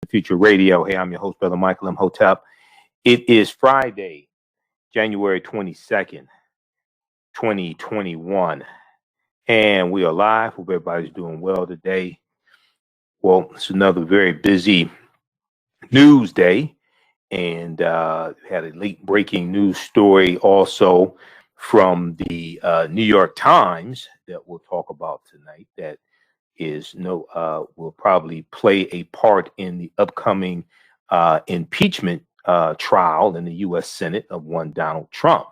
Future Radio. Hey, I'm your host, Brother Michael M. Hotep. It is Friday, January 22nd, 2021, and we are live. Hope everybody's doing well today. Well, it's another very busy news day, and had a late breaking news story also from the New York Times that we'll talk about tonight that will probably play a part in the upcoming impeachment trial in the U.S. Senate of one Donald Trump.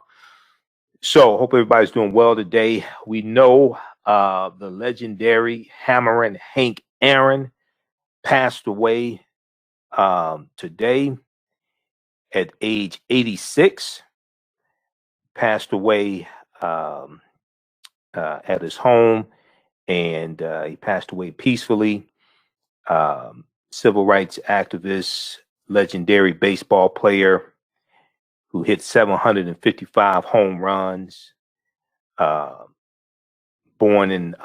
So hope everybody's doing well today. We know the legendary Hammerin' Hank Aaron passed away today at age 86. Passed away at his home, and he passed away peacefully. Civil rights activist, legendary baseball player who hit 755 home runs, born in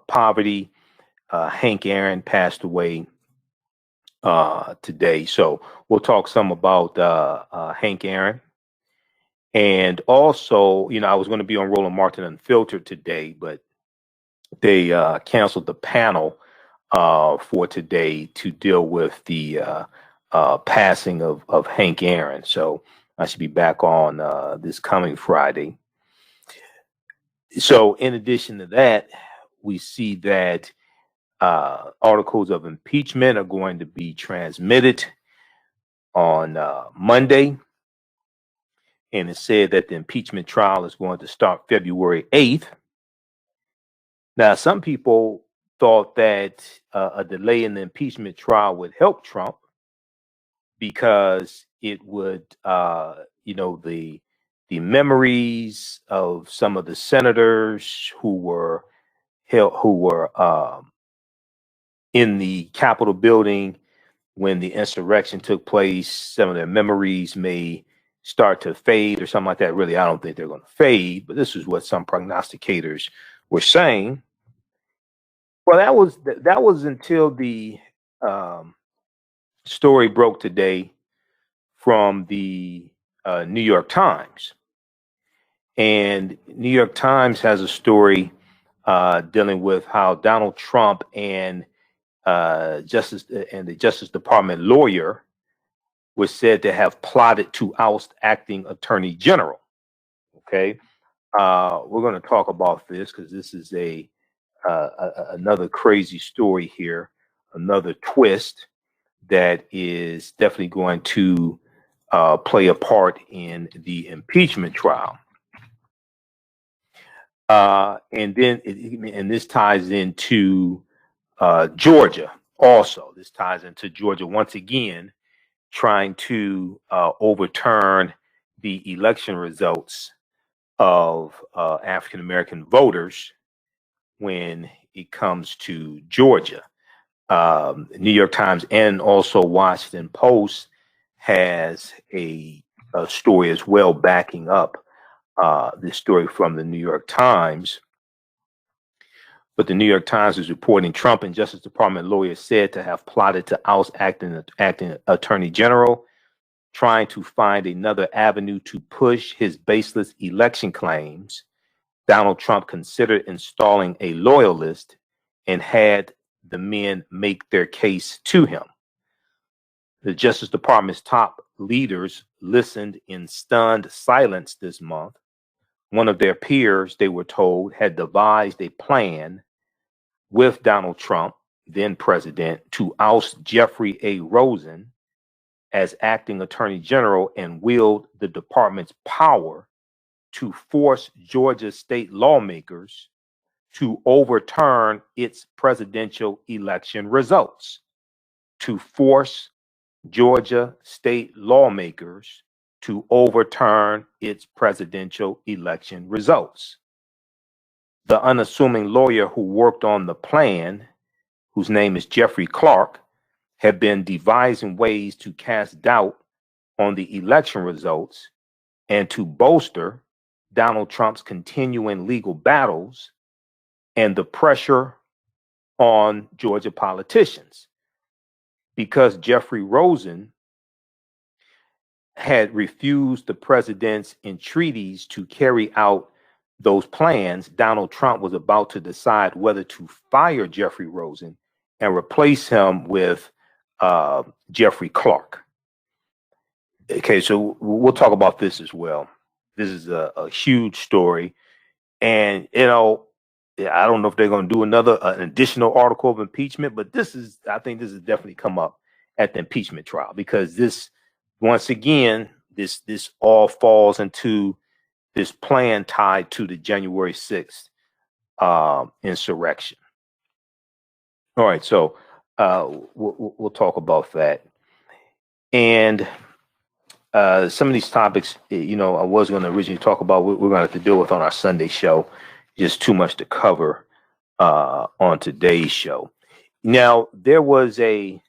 poverty. Hank Aaron passed away today. So we'll talk some about Hank Aaron. And also, I was going to be on Roland Martin Unfiltered today, but they canceled the panel for today to deal with the passing of Hank Aaron. So I should be back on this coming Friday. So in addition to that, we see that articles of impeachment are going to be transmitted on Monday. And it said that the impeachment trial is going to start February 8th. Now, some people thought that a delay in the impeachment trial would help Trump because it would, the memories of some of the senators who were in the Capitol building when the insurrection took place, some of their memories may start to fade or something like that. Really, I don't think they're going to fade, but this is what some prognosticators were saying. Well, that was until the story broke today from the New York Times. And New York Times has a story dealing with how Donald Trump and the Justice Department lawyer was said to have plotted to oust acting attorney general. Okay, we're going to talk about this because this is another crazy story here, another twist that is definitely going to play a part in the impeachment trial. And this ties into Georgia also. This ties into Georgia once again, trying to overturn the election results of African American voters when it comes to Georgia. New York Times and also Washington Post has a story as well backing up this story from the New York Times. But the New York Times is reporting Trump and Justice Department lawyers said to have plotted to oust acting attorney general, trying to find another avenue to push his baseless election claims. Donald Trump considered installing a loyalist and had the men make their case to him. The Justice Department's top leaders listened in stunned silence this month. One of their peers, they were told, had devised a plan with Donald Trump, then president, to oust Jeffrey A. Rosen as acting attorney general and wield the department's power to force Georgia state lawmakers to overturn its presidential election results. To force Georgia state lawmakers to overturn its presidential election results. The unassuming lawyer who worked on the plan, whose name is Jeffrey Clark, had been devising ways to cast doubt on the election results and to bolster Donald Trump's continuing legal battles and the pressure on Georgia politicians. because Jeffrey Rosen had refused the president's entreaties to carry out those plans, Donald Trump was about to decide whether to fire Jeffrey Rosen and replace him with Jeffrey Clark. Okay, so we'll talk about this as well. This is a huge story. And, you know, I don't know if they're going to do an additional article of impeachment, but I think this has definitely come up at the impeachment trial, because this, once again, this all falls into this plan tied to the January 6th insurrection. All right, so we'll talk about that. And some of these topics, you know, I was going to originally talk about, we're going to have to deal with on our Sunday show. Just too much to cover on today's show. Now, there was I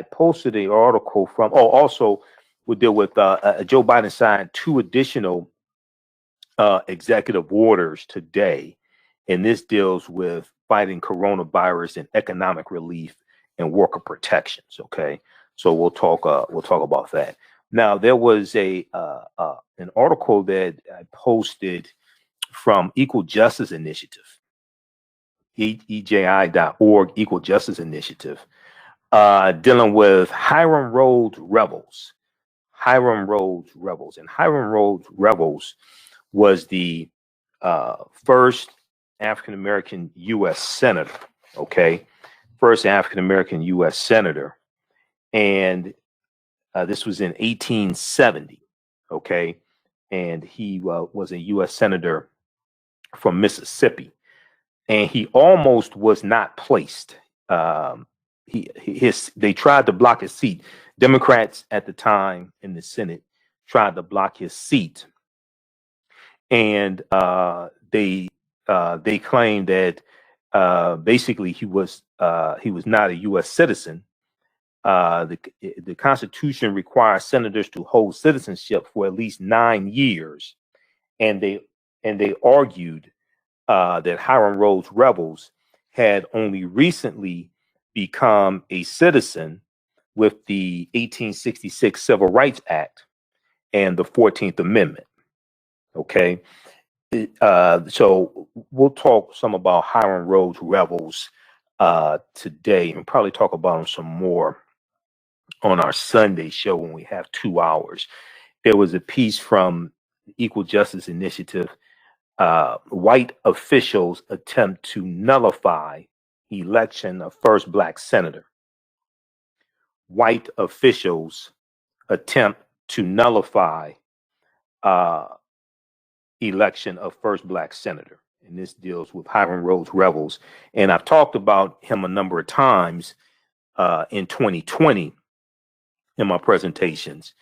posted an article from, also we'll deal with Joe Biden signed 2 additional executive orders today. And this deals with fighting coronavirus and economic relief and worker protections. Okay. So we'll talk about that. Now, there was an article that I posted from Equal Justice Initiative, EJI.org, Equal Justice Initiative, dealing with Hiram Rhodes Revels. Hiram Rhodes Revels. And Hiram Rhodes Revels was the first African-American U.S. Senator, okay? First African-American U.S. Senator. And this was in 1870, okay? And he was a U.S. Senator from Mississippi. And he almost was not placed. They tried to block his seat. Democrats at the time in the Senate tried to block his seat. And they claimed that basically he was not a U.S. citizen. The Constitution requires senators to hold citizenship for at least 9 years, and they argued that Hiram Rhodes Revels had only recently become a citizen with the 1866 Civil Rights Act and the 14th Amendment. Okay. So we'll talk some about Hiram Rhodes Revels today, and probably talk about him some more on our Sunday show when we have 2 hours. There was a piece from Equal Justice Initiative. White officials attempt to nullify election of first Black senator. White officials attempt to nullify election of first Black senator. And this deals with Hiram Rhodes Revels. And I've talked about him a number of times in 2020 in my presentations.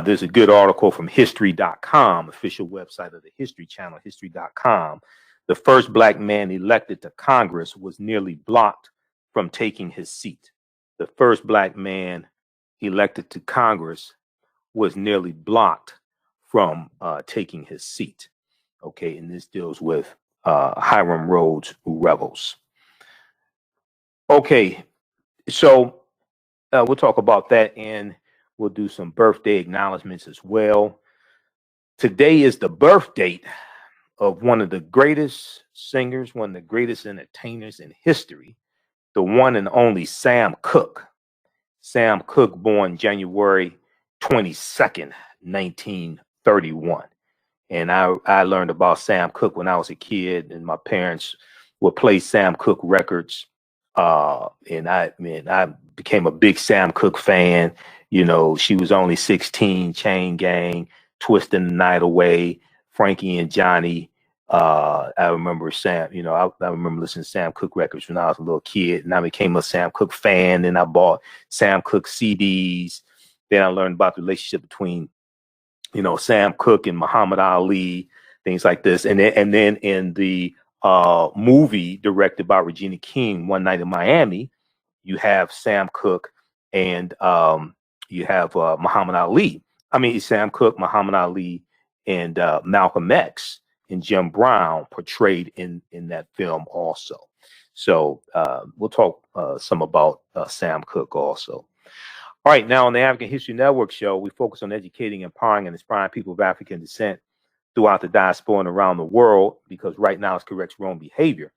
There's a good article from history.com, official website of the History Channel, history.com. The first Black man elected to Congress was nearly blocked from taking his seat. The first Black man elected to Congress was nearly blocked from taking his seat. Okay, and this deals with Hiram Rhodes Revels. Okay, so we'll talk about that, and we'll do some birthday acknowledgements as well. Today is the birth date of one of the greatest singers, one of the greatest entertainers in history, the one and only Sam Cooke. Sam Cooke, born January 22nd, 1931. And I learned about Sam Cooke when I was a kid, and my parents would play Sam Cooke records. And I became a big Sam Cooke fan. You know, She Was Only 16, Chain Gang, Twisting the Night Away, Frankie and Johnny. I remember Sam, you know, I remember listening to Sam Cooke records when I was a little kid, and I became a Sam Cooke fan. Then I bought Sam Cooke CDs. Then I learned about the relationship between, you know, Sam Cooke and Muhammad Ali, things like this. And then in the movie directed by Regina King, One Night in Miami, you have Sam Cooke and you have Muhammad Ali. I mean, Sam Cooke, Muhammad Ali, and Malcolm X and Jim Brown portrayed in that film also. So we'll talk some about Sam Cooke also. All right, now on the African History Network show, we focus on educating, empowering, and inspiring people of African descent throughout the diaspora and around the world, because right now it corrects wrong behavior.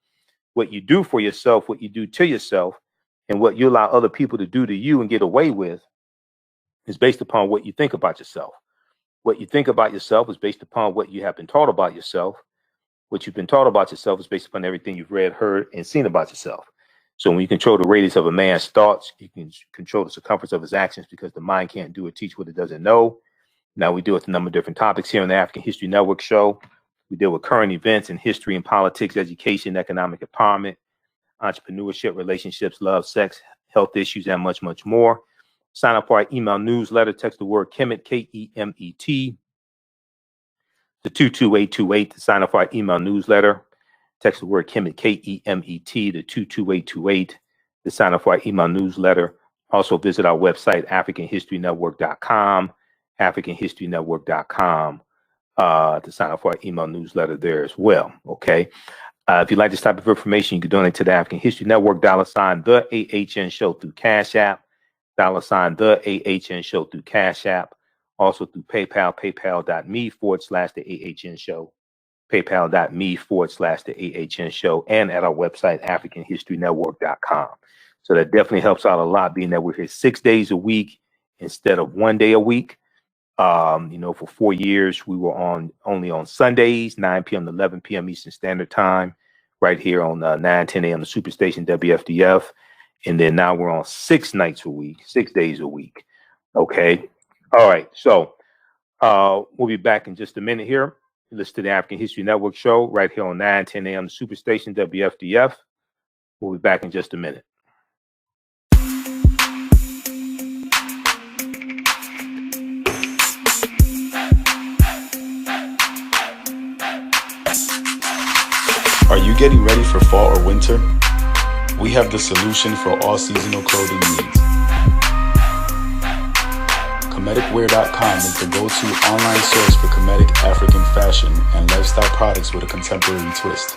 What you do for yourself, what you do to yourself, and what you allow other people to do to you and get away with is based upon what you think about yourself. What you think about yourself is based upon what you have been taught about yourself. What you've been taught about yourself is based upon everything you've read, heard, and seen about yourself. So when you control the radius of a man's thoughts, you can control the circumference of his actions, because the mind can't do or teach what it doesn't know. Now we deal with a number of different topics here on the African History Network show. We deal with current events in history and politics, education, economic empowerment, entrepreneurship, relationships, love, sex, health issues, and much, much more. Sign up for our email newsletter. Text the word Kemet, K-E-M-E-T, to 22828 to sign up for our email newsletter. Text the word Kemet, K-E-M-E-T, to 22828 to sign up for our email newsletter. Also visit our website, AfricanHistoryNetwork.com, AfricanHistoryNetwork.com, to sign up for our email newsletter there as well. Okay. If you'd like this type of information, you can donate to the African History Network, $ the AHN show through Cash App, $ the AHN show through Cash App, also through PayPal, paypal.me/the AHN show, paypal.me/the AHN show, and at our website, AfricanHistoryNetwork.com. So that definitely helps out a lot, being that we're here 6 days a week instead of 1 day a week. For 4 years, we were only on Sundays, 9 p.m. to 11 p.m. Eastern Standard Time, right here on 9:10 a.m. the Superstation WFDF. And then now we're on 6 nights a week, 6 days a week. Okay. All right. So we'll be back in just a minute here. Listen to the African History Network show right here on 9:10 a.m. the Superstation WFDF. We'll be back in just a minute. Are you getting ready for fall or winter? We have the solution for all seasonal clothing needs. Kemeticwear.com is the go-to online source for Kemetic African fashion and lifestyle products with a contemporary twist.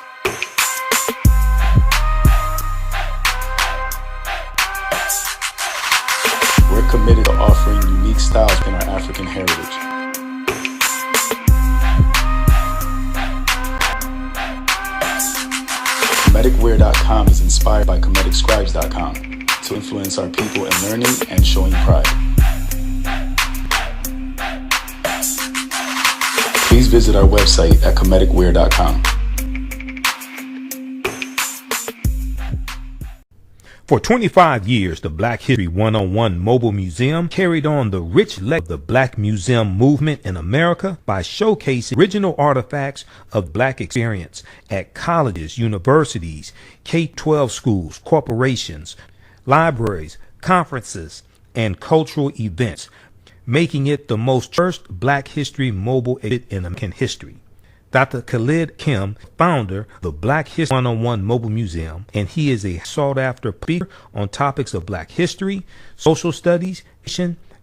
We're committed to offering unique styles in our African heritage. Kemeticwear.com is inspired by KemeticScribes.com to influence our people in learning and showing pride. Please visit our website at Kemeticwear.com. For 25 years, the Black History 101 Mobile Museum carried on the rich legacy of the Black Museum movement in America by showcasing original artifacts of Black experience at colleges, universities, K-12 schools, corporations, libraries, conferences, and cultural events, making it the most first Black History mobile exhibit in American history. Dr. Khalid Kim, founder of the Black History 101 Mobile Museum, and he is a sought-after speaker on topics of Black history, social studies,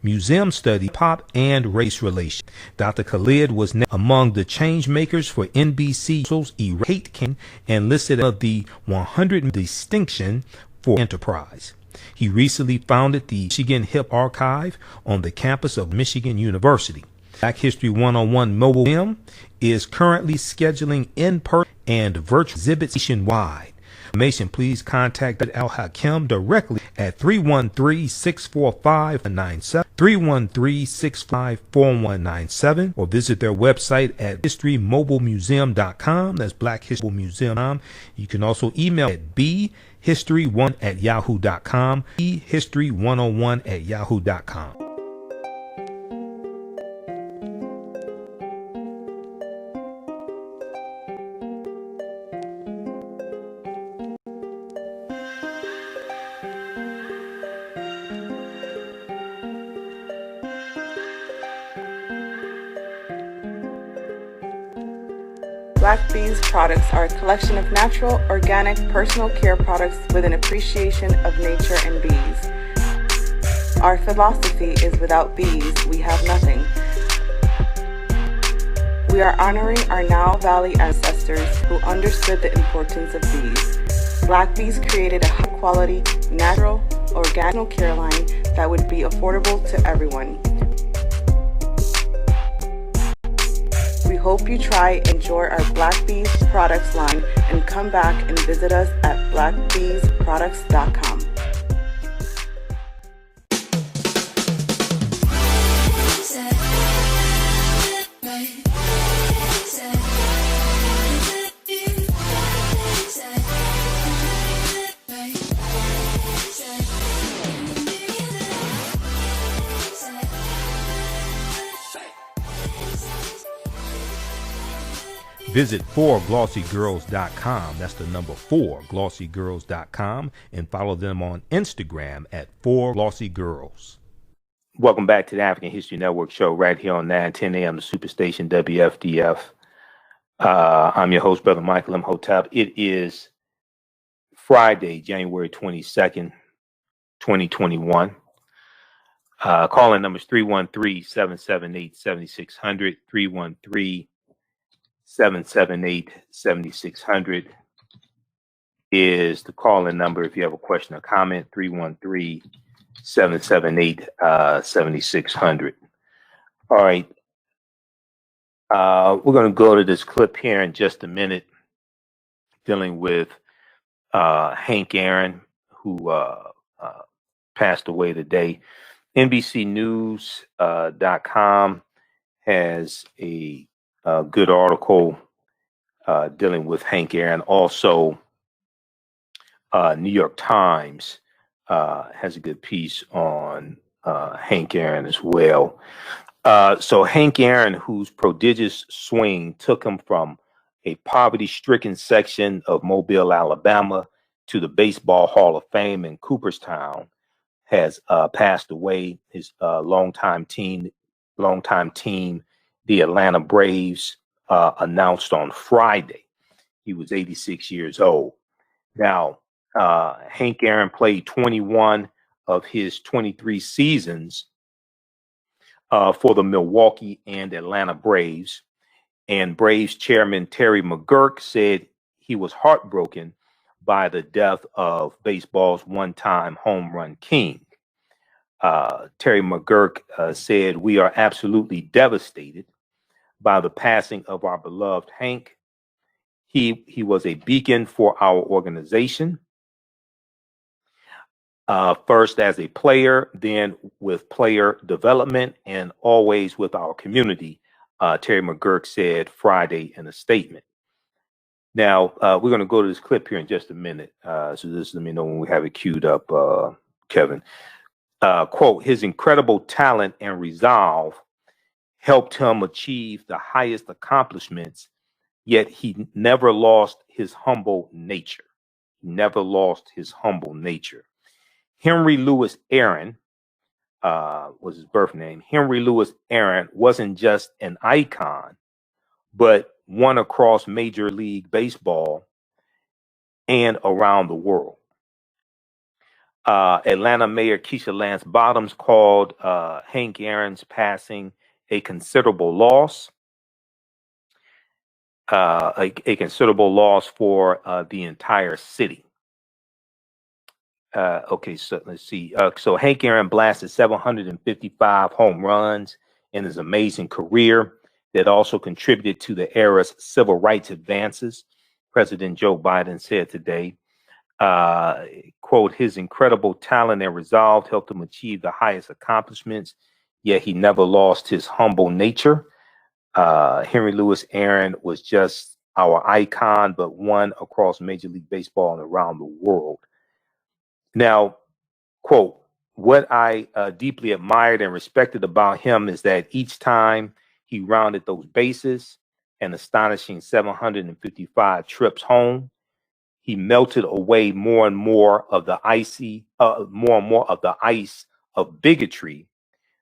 museum study, pop, and race relations. Dr. Khalid was among the change makers for NBC's Hate King and listed as the 100 distinction for enterprise. He recently founded the Michigan Hip Archive on the campus of Michigan University. Black History 101 Mobile Museum is currently scheduling in-person and virtual exhibits nationwide. For information, please contact Al-Hakim directly at 313-645-4197, 313-655-4197, or visit their website at historymobilemuseum.com. That's Black History Museum. You can also email at bhistory1@yahoo.com, bhistory101@yahoo.com. Black Bees products are a collection of natural, organic, personal care products with an appreciation of nature and bees. Our philosophy is without bees, we have nothing. We are honoring our Nile Valley ancestors who understood the importance of bees. Black Bees created a high-quality, natural, organic care line that would be affordable to everyone. We hope you try and enjoy our Black Bees products line and come back and visit us at blackbeesproducts.com. Visit 4glossygirls.com. That's the number 4glossygirls.com, and follow them on Instagram at 4glossygirls. Welcome back to the African History Network show right here on 910 a.m. the Superstation WFDF. I'm your host, Brother Michael M. Hotep. It is Friday, January 22nd, 2021. Calling numbers 313-778-7600, 313-778-7600 is the call-in number if you have a question or comment. 313-778-7600. All right. We're going to go to this clip here in just a minute, dealing with Hank Aaron, who passed away today. NBCnews.com has a good article dealing with Hank Aaron. Also, New York Times has a good piece on Hank Aaron as well. So Hank Aaron, whose prodigious swing took him from a poverty-stricken section of Mobile, Alabama, to the Baseball Hall of Fame in Cooperstown, has passed away. His longtime team, the Atlanta Braves, announced on Friday. He was 86 years old. Now, Hank Aaron played 21 of his 23 seasons for the Milwaukee and Atlanta Braves. And Braves chairman Terry McGuirk said he was heartbroken by the death of baseball's one-time home run king. Terry McGuirk said, "We are absolutely devastated by the passing of our beloved Hank. He was a beacon for our organization, first as a player, then with player development, and always with our community," Terry McGuirk said Friday in a statement. Now, we're going to go to this clip here in just a minute. So just let me know when we have it queued up, Kevin. Quote, "His incredible talent and resolve helped him achieve the highest accomplishments, yet he never lost his humble nature." Never lost his humble nature. Henry Louis Aaron was his birth name. Henry Louis Aaron wasn't just an icon, but one across Major League Baseball and around the world. Atlanta Mayor Keisha Lance Bottoms called Hank Aaron's passing a considerable loss. A considerable loss for the entire city. Okay, so let's see. So Hank Aaron blasted 755 home runs in his amazing career that also contributed to the era's civil rights advances, President Joe Biden said today. Quote, "His incredible talent and resolve helped him achieve the highest accomplishments, yet he never lost his humble nature. Henry Louis Aaron was just our icon, but one across Major League Baseball and around the world." Now, quote, "What I deeply admired and respected about him is that each time he rounded those bases, an astonishing 755 trips home, he melted away more and more of the ice of bigotry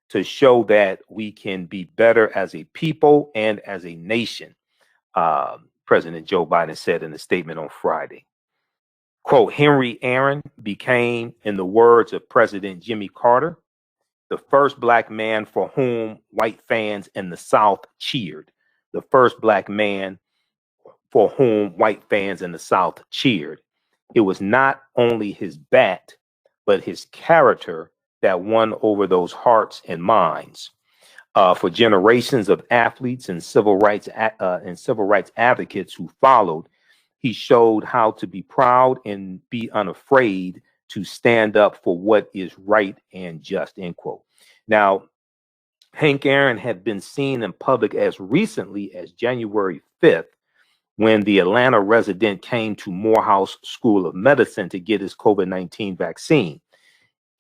to show that we can be better as a people and as a nation," President Joe Biden said in a statement on Friday. Quote, "Henry Aaron became, in the words of President Jimmy Carter, the first black man for whom white fans in the South cheered. The first black man for whom white fans in the South cheered. It was not only his bat, but his character that won over those hearts and minds. For generations of athletes and civil rights advocates who followed, he showed how to be proud and be unafraid to stand up for what is right and just, end quote. Now, Hank Aaron had been seen in public as recently as January 5th, when the Atlanta resident came to Morehouse School of Medicine to get his COVID-19 vaccine.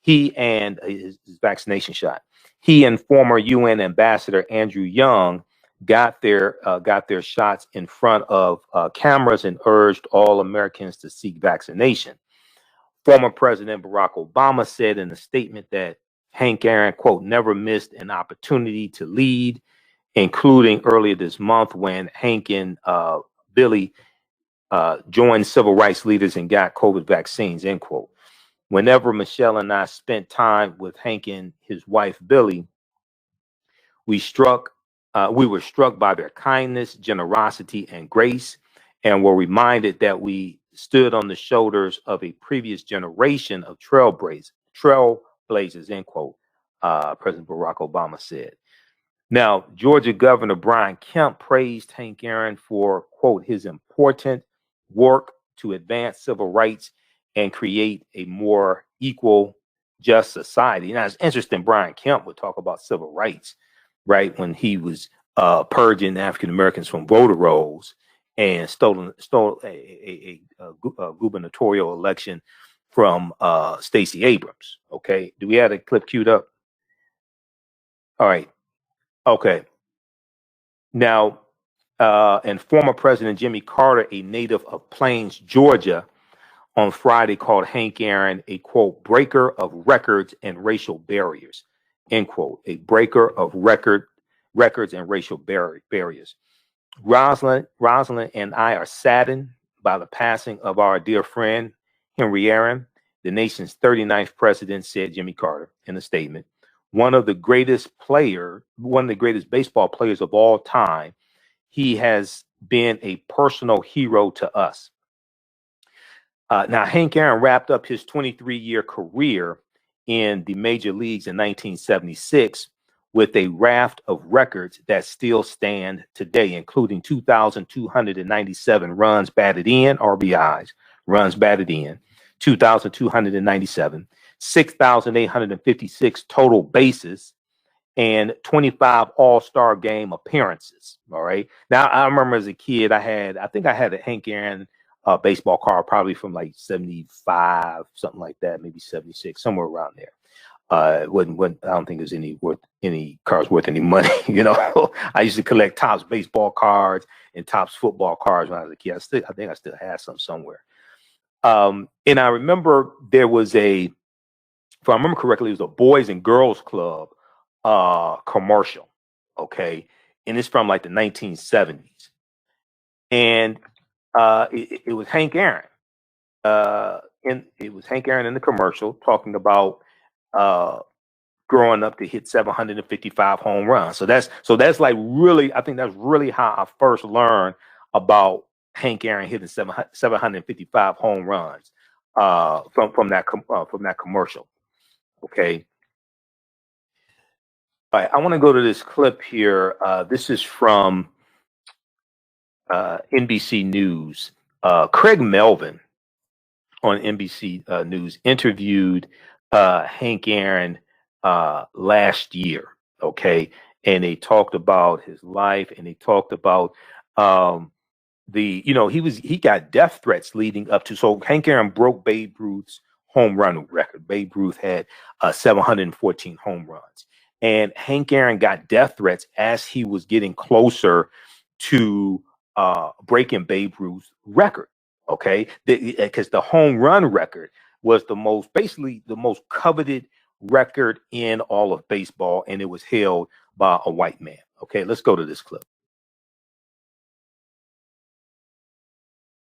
He and his vaccination shot. He and former UN Ambassador Andrew Young got their shots in front of cameras and urged all Americans to seek vaccination. Former President Barack Obama said in a statement that Hank Aaron, quote, never missed an opportunity to lead, including earlier this month when Hank and Billy joined civil rights leaders and got COVID vaccines, end quote. Whenever Michelle and I spent time with Hank and his wife, Billy, we were struck by their kindness, generosity, and grace, and were reminded that we stood on the shoulders of a previous generation of trailblazers, end quote, President Barack Obama said. Now, Georgia Governor Brian Kemp praised Hank Aaron for, quote, his important work to advance civil rights and create a more equal, just society. Now, it's interesting, Brian Kemp would talk about civil rights, right, when he was purging African Americans from voter rolls and stole a gubernatorial election from Stacey Abrams. Okay, do we have a clip queued up? All right. Okay. Now, and former President Jimmy Carter, a native of Plains, Georgia, on Friday called Hank Aaron a, quote, breaker of records and racial barriers, end quote, a breaker of records and racial barriers. Rosalind and I are saddened by the passing of our dear friend, Henry Aaron, the nation's 39th president, said Jimmy Carter in a statement. One of the greatest baseball players of all time. He has been a personal hero to us. Now, Hank Aaron wrapped up his 23-year career in the major leagues in 1976 with a raft of records that still stand today, including 2,297 runs batted in, RBIs, runs batted in, 2,297, 6,856 total bases, and 25 all-star game appearances. All right. Now, I remember as a kid, I think I had a Hank Aaron baseball card, probably from like 75, something like that, maybe 76, somewhere around there. I don't think there's any cards worth any money. You know, I used to collect Topps baseball cards and Topps football cards when I was a kid. I think I still have some somewhere. And I remember there was if I remember correctly, it was a Boys and Girls Club commercial. Okay. And it's from like the 1970s. And it was Hank Aaron. It was Hank Aaron in the commercial talking about growing up to hit 755 home runs. So that's like really, I think that's really how I first learned about Hank Aaron hitting 755 home runs from that commercial. Okay. All right, I want to go to this clip here. This is from NBC News. Craig Melvin on NBC News interviewed Hank Aaron last year, okay? And they talked about his life, and they talked about he got death threats leading up to. So Hank Aaron broke Babe Ruth's home run record. Babe Ruth had 714 home runs. And Hank Aaron got death threats as he was getting closer to breaking Babe Ruth's record. Okay, because the home run record was the most coveted record in all of baseball, and it was held by a white man. Okay, let's go to this clip.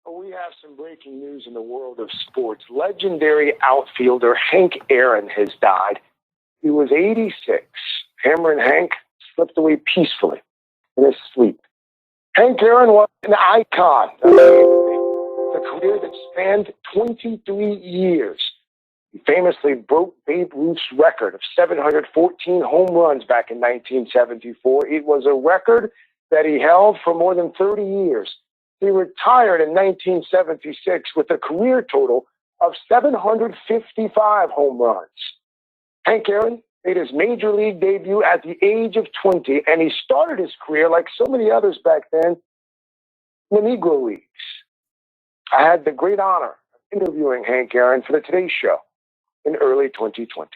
We have some breaking news in the world of sports. Legendary outfielder Hank Aaron has died. He was 86. Hammer and Hank slipped away peacefully in his sleep. Hank Aaron was an icon. A career that spanned 23 years. He famously broke Babe Ruth's record of 714 home runs back in 1974. It was a record that he held for more than 30 years. He retired in 1976 with a career total of 755 home runs. Hank Aaron made his major league debut at the age of 20, and he started his career, like so many others back then, in the Negro Leagues. I had the great honor of interviewing Hank Aaron for the Today Show in early 2020.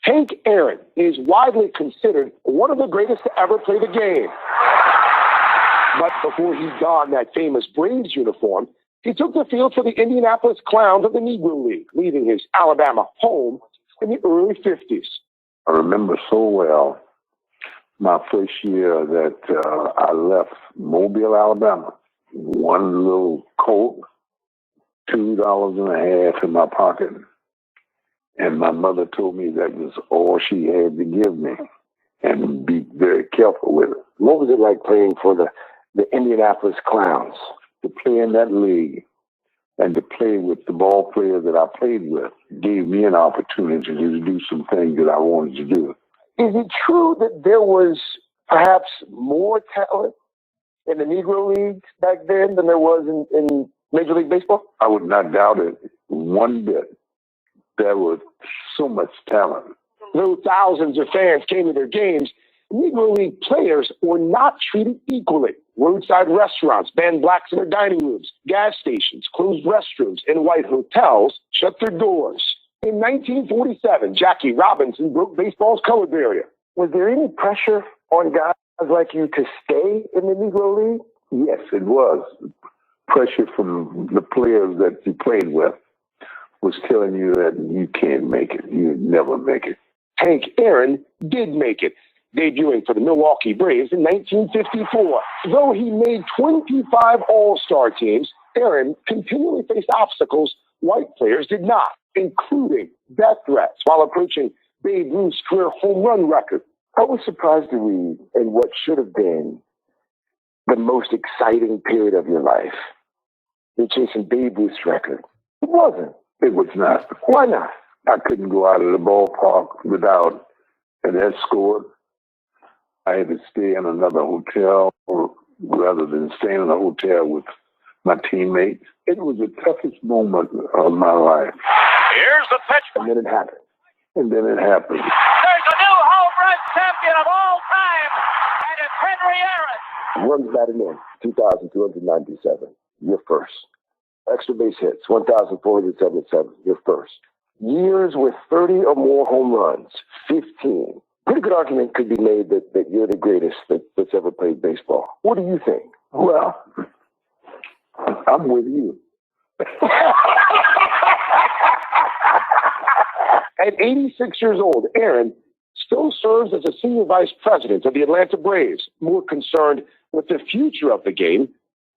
Hank Aaron is widely considered one of the greatest to ever play the game. But before he donned that famous Braves uniform, he took the field for the Indianapolis Clowns of the Negro League, leaving his Alabama home in the early 50s. I remember so well my first year that I left Mobile, Alabama. One little Coke, $2.50 in my pocket. And my mother told me that was all she had to give me, and be very careful with it. What was it like playing for the Indianapolis Clowns? To play in that league and to play with the ball players that I played with gave me an opportunity to do some things that I wanted to do. Is it true that there was perhaps more talent in the Negro Leagues back then than there was in Major League Baseball? I would not doubt it one bit. There was so much talent. Though thousands of fans came to their games, Negro League players were not treated equally. Roadside restaurants banned blacks in their dining rooms. Gas stations closed restrooms, and white hotels shut their doors. In 1947, Jackie Robinson broke baseball's color barrier. Was there any pressure on guys like you to stay in the Negro League? Yes, it was. Pressure from the players that you played with was telling you that you can't make it. You'd never make it. Hank Aaron did make it, debuting for the Milwaukee Braves in 1954. Though he made 25 All-Star teams, Aaron continually faced obstacles white players did not, including death threats while approaching Babe Ruth's career home run record. I was surprised to read in what should have been the most exciting period of your life, you're chasing Babe Ruth's record. It wasn't. It was not. Why not? I couldn't go out of the ballpark without an escort. I had to stay in another hotel rather than staying in a hotel with my teammates. It was the toughest moment of my life. Here's the pitch. And then it happened. And then it happened. There's a new home run champion of all time, and it's Henry Aaron. Runs batted in, 2,297. You're first. Extra base hits, 1,477. You're first. Years with 30 or more home runs, 15. Pretty good argument could be made that you're the greatest that's ever played baseball. What do you think? Well, I'm with you. At 86 years old, Aaron still serves as a senior vice president of the Atlanta Braves, more concerned with the future of the game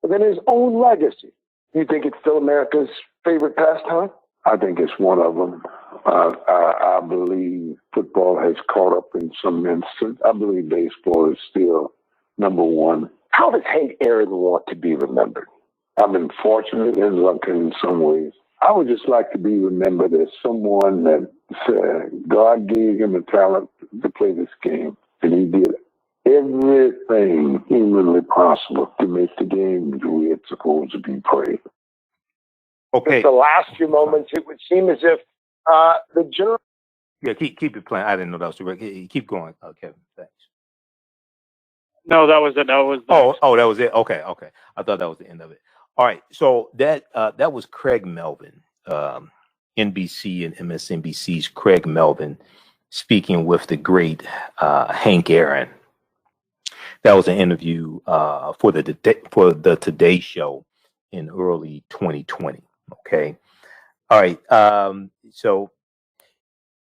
than his own legacy. You think it's still America's favorite pastime? I think it's one of them. I believe football has caught up in some instance. I believe baseball is still number one. How does Hank Aaron want to be remembered? I've been fortunate and lucky in some ways. I would just like to be remembered as someone that God gave him a talent to play this game, and he did everything humanly possible to make the game the way it's supposed to be played. Okay. The last few moments, it would seem as if the general. Yeah, keep it playing. I didn't know that was direct. Keep going, Kevin. Thanks. No, that was it. That was. Oh, that was it. Okay. I thought that was the end of it. All right. So that was Craig Melvin, NBC and MSNBC's Craig Melvin, speaking with the great Hank Aaron. That was an interview for the Today Show in early 2020. Okay. All right. So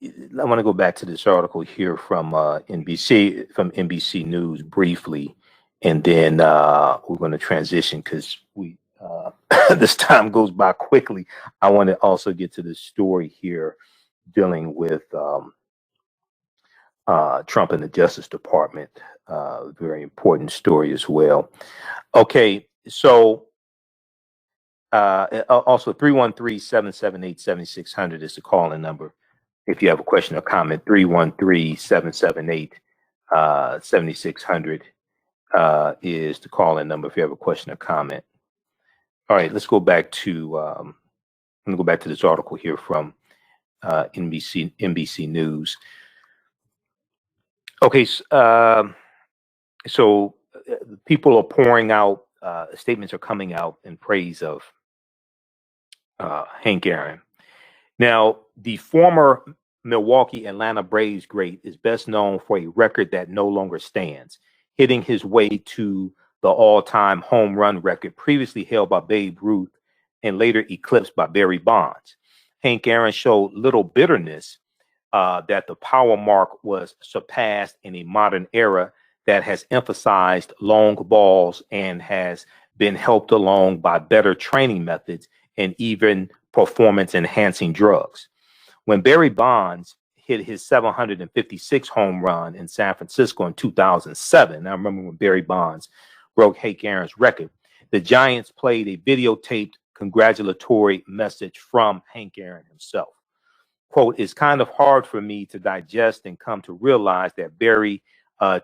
I want to go back to this article here from NBC News briefly, and then we're going to transition because we this time goes by quickly. I want to also get to the story here dealing with Trump and the Justice Department. Very important story as well. Okay, so Also 313-778-7600 is the calling number. If you have a question or comment, 313-778-7600 is the calling number if you have a question or comment. All right, let's go back to this article here from NBC News. Okay, so people are pouring out, statements are coming out in praise of Hank Aaron. Now, the former Milwaukee Atlanta Braves great is best known for a record that no longer stands, hitting his way to the all-time home run record previously held by Babe Ruth and later eclipsed by Barry Bonds. Hank Aaron showed little bitterness that the power mark was surpassed in a modern era that has emphasized long balls and has been helped along by better training methods and even performance-enhancing drugs. When Barry Bonds hit his 756 home run in San Francisco in 2007, I remember when Barry Bonds broke Hank Aaron's record, the Giants played a videotaped congratulatory message from Hank Aaron himself. Quote, "It's kind of hard for me to digest and come to realize that Barry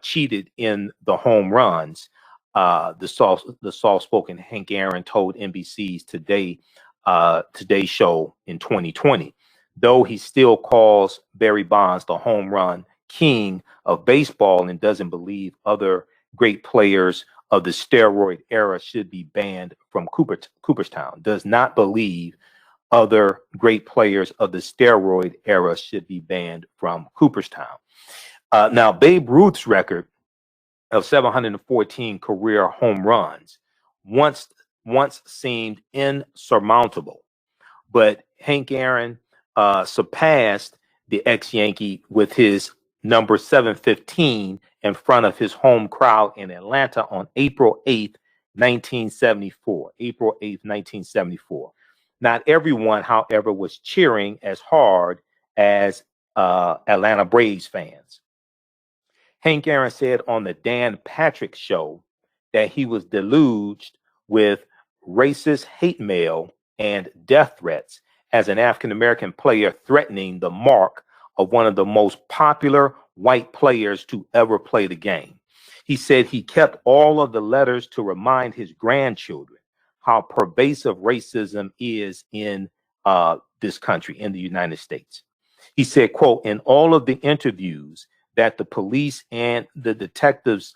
cheated in the home runs," the soft-spoken Hank Aaron told NBC's Today show in 2020. Though he still calls Barry Bonds the home run king of baseball and doesn't believe other great players of the steroid era should be banned from Cooperstown, does not believe other great players of the steroid era should be banned from Cooperstown. Now, Babe Ruth's record of 714 career home runs once seemed insurmountable, but Hank Aaron surpassed the ex-Yankee with his number 715 in front of his home crowd in Atlanta on April 8th, 1974. April 8th, 1974. Not everyone, however, was cheering as hard as Atlanta Braves fans. Hank Aaron said on the Dan Patrick Show that he was deluged with racist hate mail and death threats as an African-American player threatening the mark of one of the most popular white players to ever play the game. He said he kept all of the letters to remind his grandchildren how pervasive racism is in this country, in the United States. He said, quote, "In all of the interviews that the police and the detectives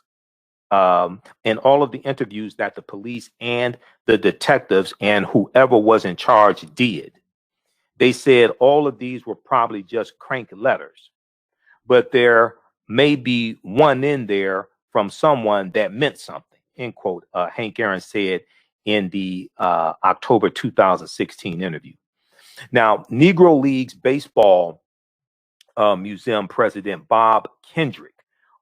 and whoever was in charge did, they said all of these were probably just crank letters, but there may be one in there from someone that meant something," end quote. Hank Aaron said in the October 2016 interview. Now, Negro Leagues Baseball Museum President Bob Kendrick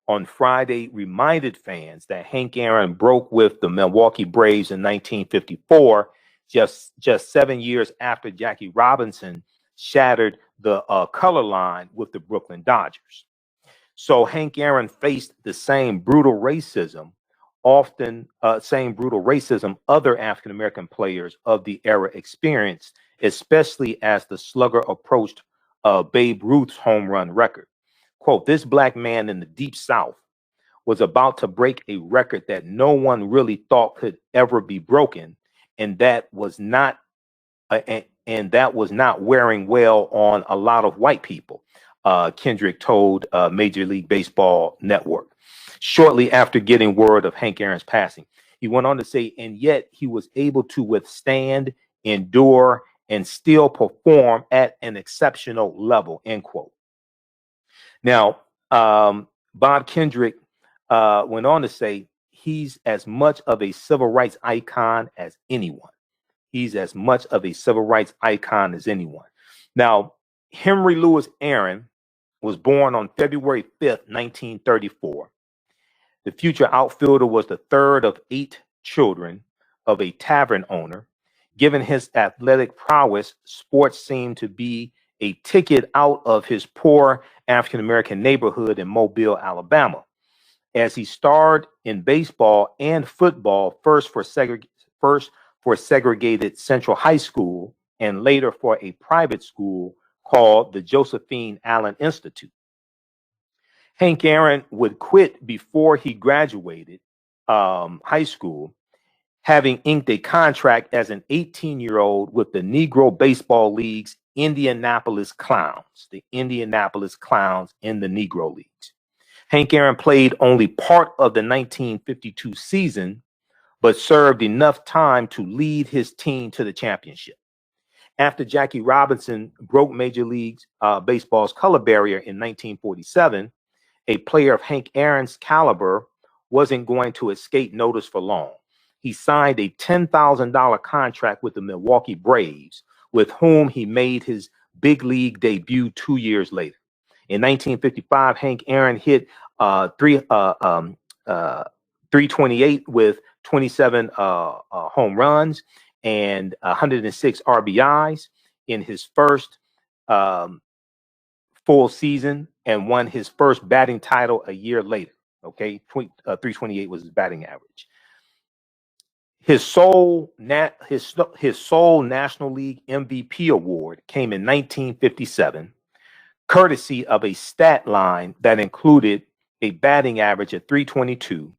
on Friday reminded fans that Hank Aaron broke with the Milwaukee Braves in 1954, just 7 years after Jackie Robinson shattered the color line with the Brooklyn Dodgers. So Hank Aaron faced the same brutal racism other African-American players of the era experienced, especially as the slugger approached Babe Ruth's home run record. Quote, "This black man in the Deep South was about to break a record that no one really thought could ever be broken, and that was not wearing well on a lot of white people," Kendrick told Major League Baseball Network shortly after getting word of Hank Aaron's passing. He went on to say, "And yet he was able to withstand, endure, and still perform at an exceptional level," end quote. Now, Bob Kendrick went on to say he's as much of a civil rights icon as anyone. He's as much of a civil rights icon as anyone. Now, Henry Louis Aaron was born on February 5th, 1934. The future outfielder was the third of 8 children of a tavern owner. Given his athletic prowess, sports seemed to be a ticket out of his poor African-American neighborhood in Mobile, Alabama. As he starred in baseball and football, first for for segregated Central High School and later for a private school called the Josephine Allen Institute. Hank Aaron would quit before he graduated high school, having inked a contract as an 18-year-old with the Negro Baseball League's Indianapolis Clowns, the Indianapolis Clowns in the Negro Leagues. Hank Aaron played only part of the 1952 season, but served enough time to lead his team to the championship. After Jackie Robinson broke Major League Baseball's color barrier in 1947, a player of Hank Aaron's caliber wasn't going to escape notice for long. He signed a $10,000 contract with the Milwaukee Braves, with whom he made his big league debut 2 years later. In 1955, Hank Aaron hit 328 with 27 home runs and 106 RBIs in his first full season, and won his first batting title a year later. Okay, 328 was his batting average. His sole National League MVP award came in 1957, courtesy of a stat line that included a batting average of 322,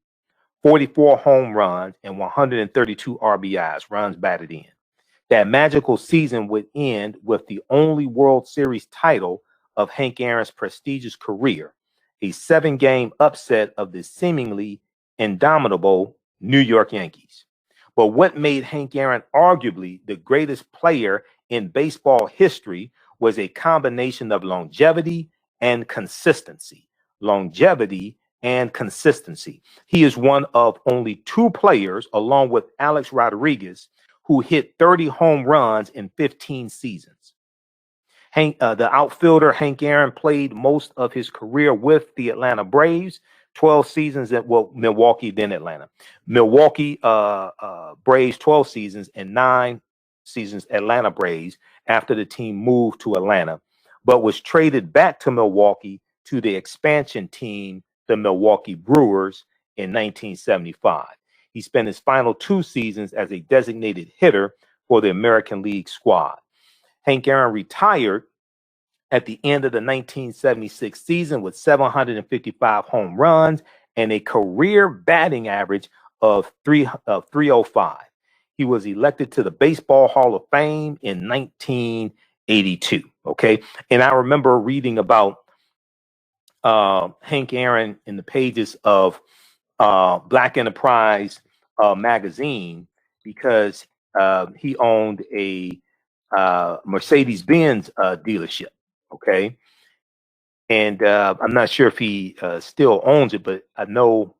44 home runs, and 132 RBIs, runs batted in. That magical season would end with the only World Series title of Hank Aaron's prestigious career, a 7-game upset of the seemingly indomitable New York Yankees. But what made Hank Aaron arguably the greatest player in baseball history was a combination of longevity and consistency. Longevity and consistency. He is one of only 2 players, along with Alex Rodriguez, who hit 30 home runs in 15 seasons. The outfielder Hank Aaron played most of his career with the Atlanta Braves, 12 seasons at Milwaukee, then Atlanta. Milwaukee Braves 12 seasons and 9 seasons Atlanta Braves after the team moved to Atlanta, but was traded back to Milwaukee to the expansion team, the Milwaukee Brewers, in 1975. He spent his final 2 seasons as a designated hitter for the American League squad. Hank Aaron retired at the end of the 1976 season with 755 home runs and a career batting average of 305. He was elected to the Baseball Hall of Fame in 1982. Okay, and I remember reading about Hank Aaron in the pages of Black Enterprise magazine, because he owned a Mercedes-Benz dealership. Okay, and I'm not sure if he still owns it, but I know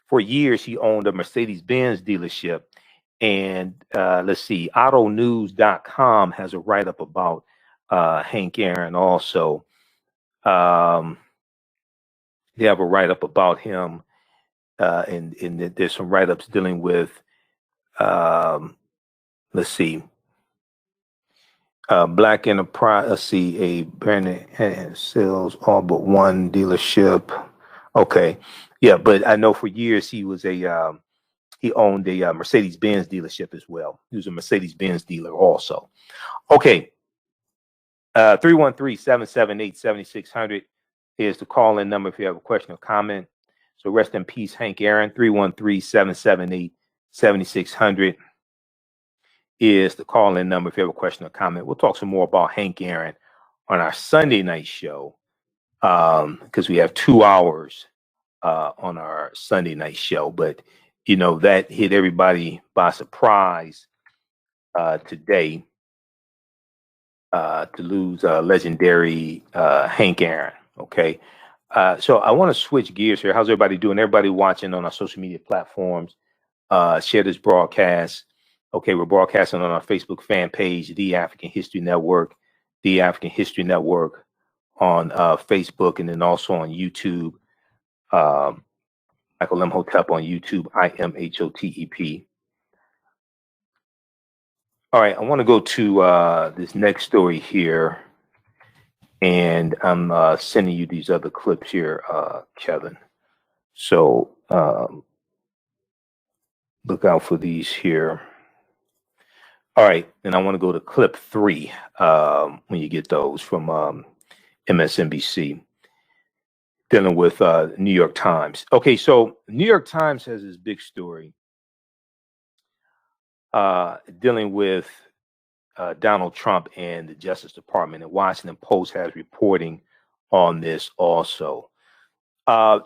for years he owned a Mercedes-Benz dealership. And let's see, autonews.com has a write-up about Hank Aaron also. They have a write-up about him, and there's some write-ups dealing with, let's see, Black Enterprise. Let's see, a brand sells all but one dealership. Okay, yeah, but I know for years he was he owned a Mercedes-Benz dealership as well. He was a Mercedes-Benz dealer also. Okay, 313-778-7600 is the call-in number if you have a question or comment. So rest in peace, Hank Aaron. 313-778-7600 is the call-in number if you have a question or comment. We'll talk some more about Hank Aaron on our Sunday night show, because we have 2 hours on our Sunday night show. But, you know, that hit everybody by surprise today, to lose legendary Hank Aaron. Okay. So I want to switch gears here. How's everybody doing? Everybody watching on our social media platforms, share this broadcast. Okay, we're broadcasting on our Facebook fan page, The African History Network, The African History Network on Facebook, and then also on YouTube. Michael Imhotep on YouTube, IMHOTEP. All right, I want to go to this next story here, and I'm sending you these other clips here, Kevin. So look out for these here. All right, and I want to go to clip 3 when you get those from MSNBC dealing with New York Times. Okay, so New York Times has this big story dealing with Donald Trump and the Justice Department, and Washington Post has reporting on this also.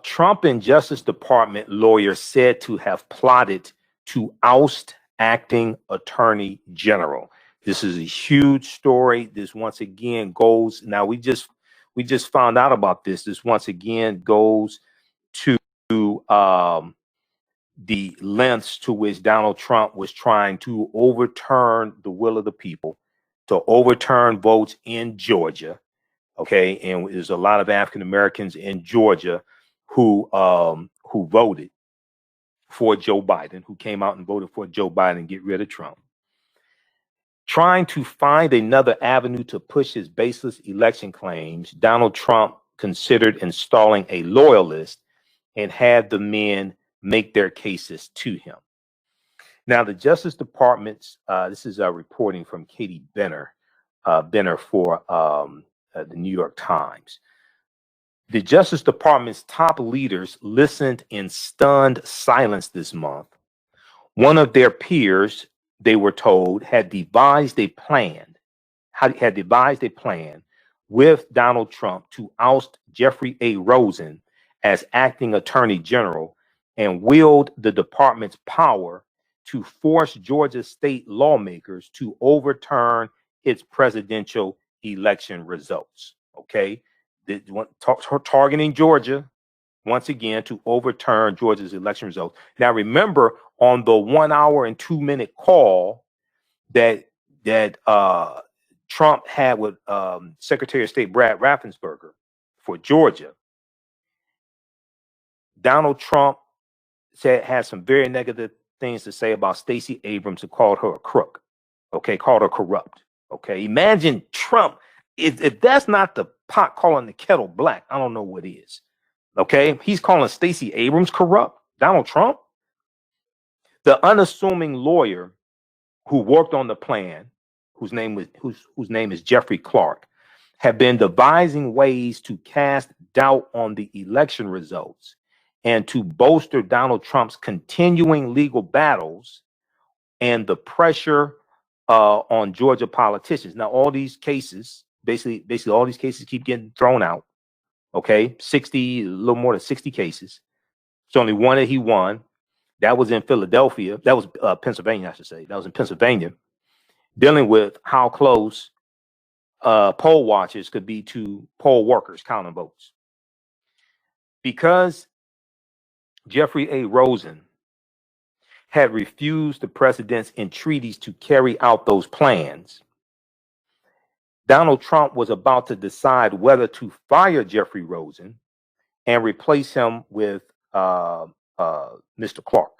Trump and Justice Department lawyers said to have plotted to oust acting Attorney General. This is a huge story. This once again goes, now we just found out about this. This once again goes to the lengths to which Donald Trump was trying to overturn the will of the people, to overturn votes in Georgia. Okay, and there's a lot of African Americans in Georgia who voted for Joe Biden, who came out and voted for Joe Biden and get rid of Trump. Trying to find another avenue to push his baseless election claims, Donald Trump considered installing a loyalist and had the men make their cases to him. Now, the Justice Department's, this is reporting from Katie Benner for the New York Times. The Justice Department's top leaders listened in stunned silence this month. One of their peers, they were told, had devised a plan with Donald Trump to oust Jeffrey A. Rosen as acting Attorney General and wield the department's power to force Georgia state lawmakers to overturn its presidential election results. Okay, targeting Georgia once again to overturn Georgia's election results. Now, remember, on the 1 hour and 2 minute call that Trump had with Secretary of State Brad Raffensperger for Georgia, Donald Trump had some very negative things to say about Stacey Abrams, who called her a crook. Okay, called her corrupt. Okay, imagine Trump. If that's not the pot calling the kettle black, I don't know what is. Okay, he's calling Stacey Abrams corrupt. Donald Trump, the unassuming lawyer who worked on the plan, whose name is Jeffrey Clark, have been devising ways to cast doubt on the election results and to bolster Donald Trump's continuing legal battles and the pressure on Georgia politicians. Now, all these cases, basically all these cases keep getting thrown out. Okay, 60, a little more than 60 cases. There's only one that he won. That was in Philadelphia. That was Pennsylvania, I should say. That was in Pennsylvania, dealing with how close poll watchers could be to poll workers counting votes. Because Jeffrey A. Rosen had refused the president's entreaties to carry out those plans, Donald Trump was about to decide whether to fire Jeffrey Rosen and replace him with Mr. Clark.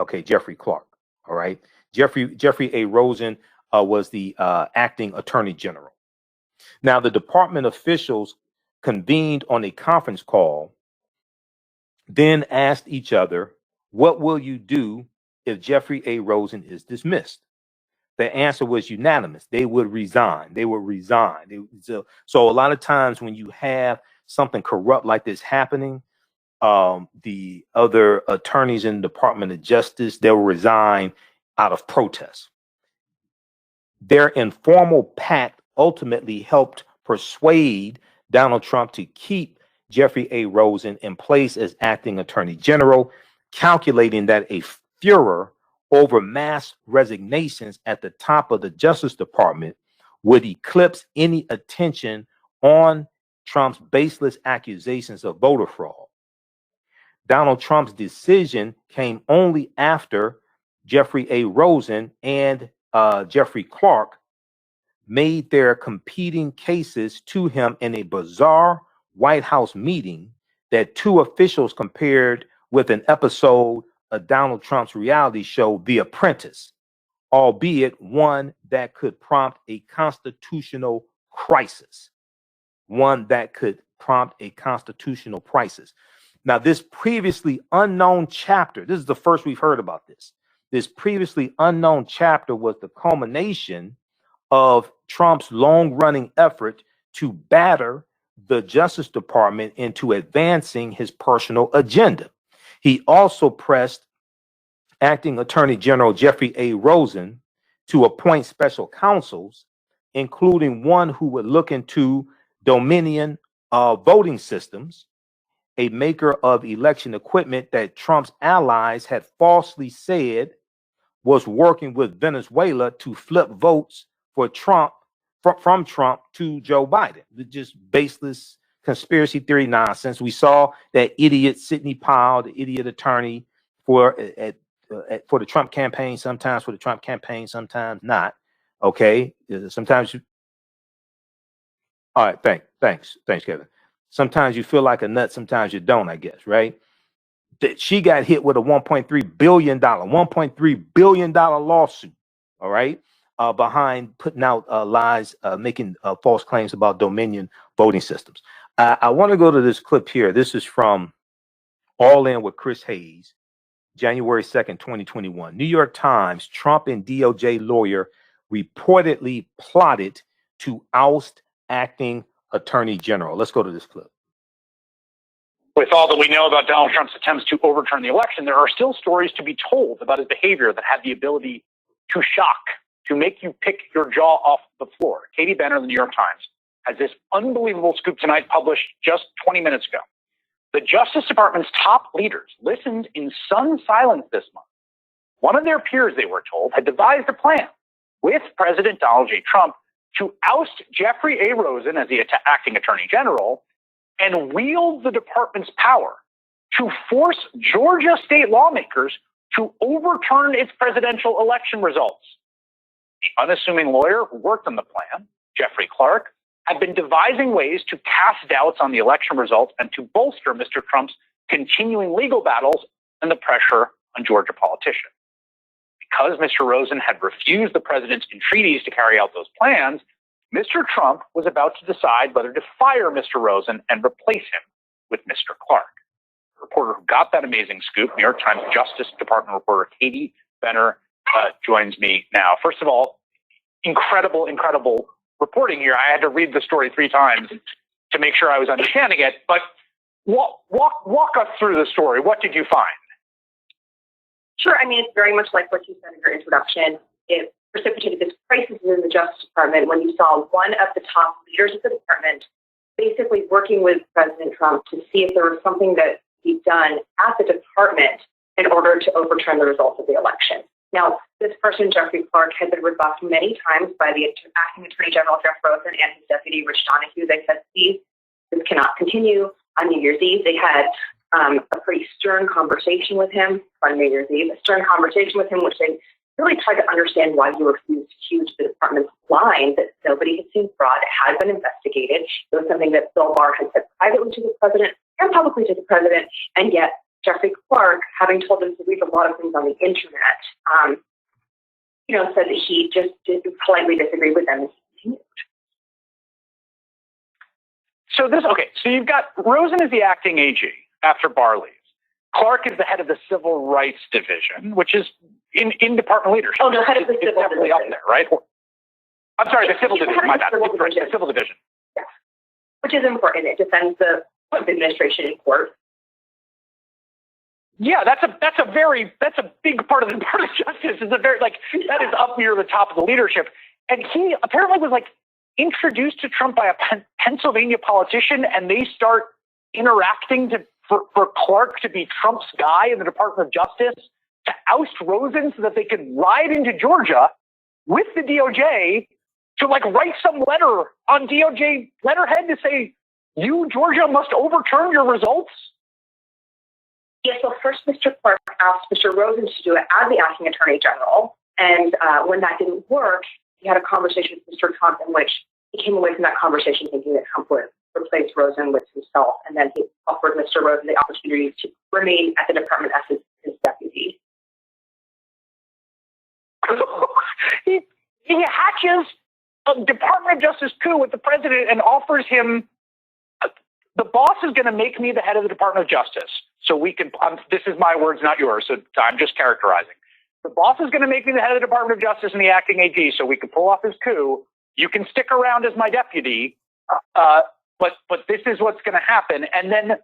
Okay, Jeffrey Clark. All right. Jeffrey A. Rosen was the acting Attorney General. Now, the department officials convened on a conference call, then asked each other, "What will you do if Jeffrey A. Rosen is dismissed?" The answer was unanimous. They would resign. So a lot of times when you have something corrupt like this happening, the other attorneys in the Department of Justice, they'll resign out of protest. Their informal pact ultimately helped persuade Donald Trump to keep Jeffrey A. Rosen in place as acting Attorney General, calculating that a furor over mass resignations at the top of the Justice Department would eclipse any attention on Trump's baseless accusations of voter fraud. Donald Trump's decision came only after Jeffrey A. Rosen and Jeffrey Clark made their competing cases to him in a bizarre White House meeting that two officials compared with an episode of Donald Trump's reality show, The Apprentice, albeit one that could prompt a constitutional crisis. Now, this previously unknown chapter, this is the first we've heard about this. this previously unknown chapter was the culmination of Trump's long-running effort to batter the Justice Department into advancing his personal agenda. He also pressed Acting Attorney General Jeffrey A. Rosen to appoint special counsels, including one who would look into Dominion voting systems, a maker of election equipment that Trump's allies had falsely said was working with Venezuela to flip votes for Trump from Trump to Joe Biden. Just baseless conspiracy theory nonsense. We saw that idiot Sidney Powell, the idiot attorney for the Trump campaign, sometimes for the Trump campaign, sometimes not. Okay, sometimes you. All right, thanks, Kevin. Sometimes you feel like a nut, sometimes you don't, I guess, right? That she got hit with a $1.3 billion lawsuit, all right, behind putting out lies, making false claims about Dominion voting systems. I want to go to this clip here. This is from All In with Chris Hayes, January 2nd, 2021. New York Times, Trump and DOJ lawyer reportedly plotted to oust acting attorney general. Let's go to this clip. With all that we know about Donald Trump's attempts to overturn the election, there are still stories to be told about his behavior that had the ability to shock, to make you pick your jaw off the floor. Katie Benner of the New York Times has this unbelievable scoop tonight published just 20 minutes ago. The Justice Department's top leaders listened in stunned silence this month. One of their peers, they were told, had devised a plan with President Donald J. Trump to oust Jeffrey A. Rosen as the acting attorney general and wield the department's power to force Georgia state lawmakers to overturn its presidential election results. The unassuming lawyer who worked on the plan, Jeffrey Clark, had been devising ways to cast doubts on the election results and to bolster Mr. Trump's continuing legal battles and the pressure on Georgia politicians. Because Mr. Rosen had refused the president's entreaties to carry out those plans, Mr. Trump was about to decide whether to fire Mr. Rosen and replace him with Mr. Clark. The reporter who got that amazing scoop, New York Times Justice Department reporter Katie Benner, joins me now. First of all, incredible reporting here. I had to read the story 3 times to make sure I was understanding it, but walk us through the story. What did you find? Sure. I mean, it's very much like what you said in your introduction. It precipitated this crisis in the Justice Department when you saw one of the top leaders of the department basically working with President Trump to see if there was something that could be done at the department in order to overturn the results of the election. Now, this person, Jeffrey Clark, had been rebuffed many times by the acting Attorney General Jeff Rosen and his deputy, Rich Donahue. They said, "Steve, this cannot continue." On New Year's Eve, they had a pretty stern conversation with him on New Year's Eve, which they really tried to understand why he refused to hew to the department's line that nobody had seen fraud. It had been investigated. It was something that Bill Barr had said privately to the president and publicly to the president, and yet Jeffrey Clark, having told them to read a lot of things on the internet, said that he just politely disagreed with them and continued. So you've got Rosen as the acting AG after Barr leaves. Clark is the head of the Civil Rights Division, which is in department leadership. Oh, no, head of the Civil Division. Up there, right? I'm sorry, the Civil Division. My bad. The Civil Division. Yes, which is important. It defends the administration in court. Yeah, that's a big part of the Department of Justice. It's that is up near the top of the leadership. And he apparently was introduced to Trump by a Pennsylvania politician, and they start interacting for Clark to be Trump's guy in the Department of Justice to oust Rosen so that they could ride into Georgia with the DOJ to write some letter on DOJ letterhead to say, you, Georgia, must overturn your results. Yes, so first Mr. Clark asked Mr. Rosen to do it as the acting attorney general. And when that didn't work, he had a conversation with Mr. Trump in which he came away from that conversation thinking that Trump would replace Rosen with himself. And then he offered Mr. Rosen the opportunity to remain at the department as his deputy. he hatches a Department of Justice coup with the president and offers him, the boss is going to make me the head of the Department of Justice. So we can, this is my words, not yours, so I'm just characterizing. the boss is going to make me the head of the Department of Justice and the acting AG so we can pull off his coup. You can stick around as my deputy, but this is what's going to happen. And then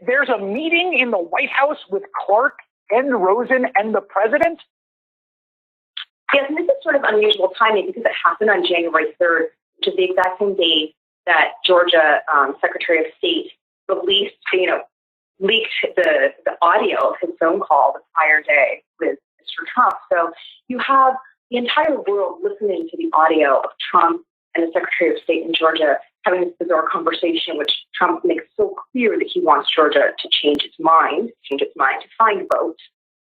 there's a meeting in the White House with Clark and Rosen and the president. Yes, and this is sort of unusual timing because it happened on January 3rd, which is the exact same day that Georgia Secretary of State released, leaked the audio of his phone call the prior day with Mr. Trump. So you have the entire world listening to the audio of Trump and the Secretary of State in Georgia having this bizarre conversation, which Trump makes so clear that he wants Georgia to change its mind to find votes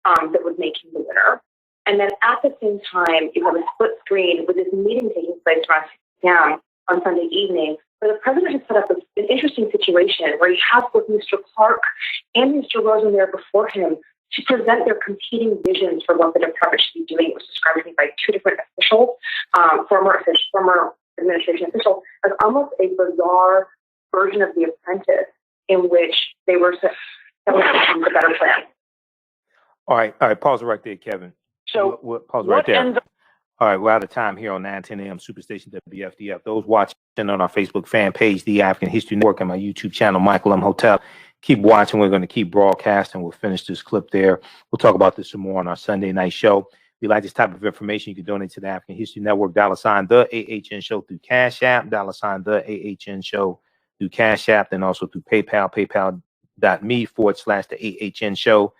that would make him the winner. And then at the same time, you have a split screen with this meeting taking place around 6 p.m. on Sunday evening, where the president has set up an interesting situation where he has both Mr. Clark and Mr. Rosen there before him to present their competing visions for what the department should be doing. It was described to me by two different officials, former administration officials, as almost a bizarre version of The Apprentice in which they were selling the better plan. All right. Pause it right there, Kevin. So pause right there. All right, we're out of time here on 910 AM Superstation WFDF. Those watching on our Facebook fan page, The African History Network, and my YouTube channel, Michael M. Hotel, keep watching. We're going to keep broadcasting. We'll finish this clip there. We'll talk about this some more on our Sunday night show. If you like this type of information, you can donate to the African History Network, $ the AHN Show through Cash App, $ the AHN Show through Cash App, and also through PayPal, paypal.me/the AHN Show,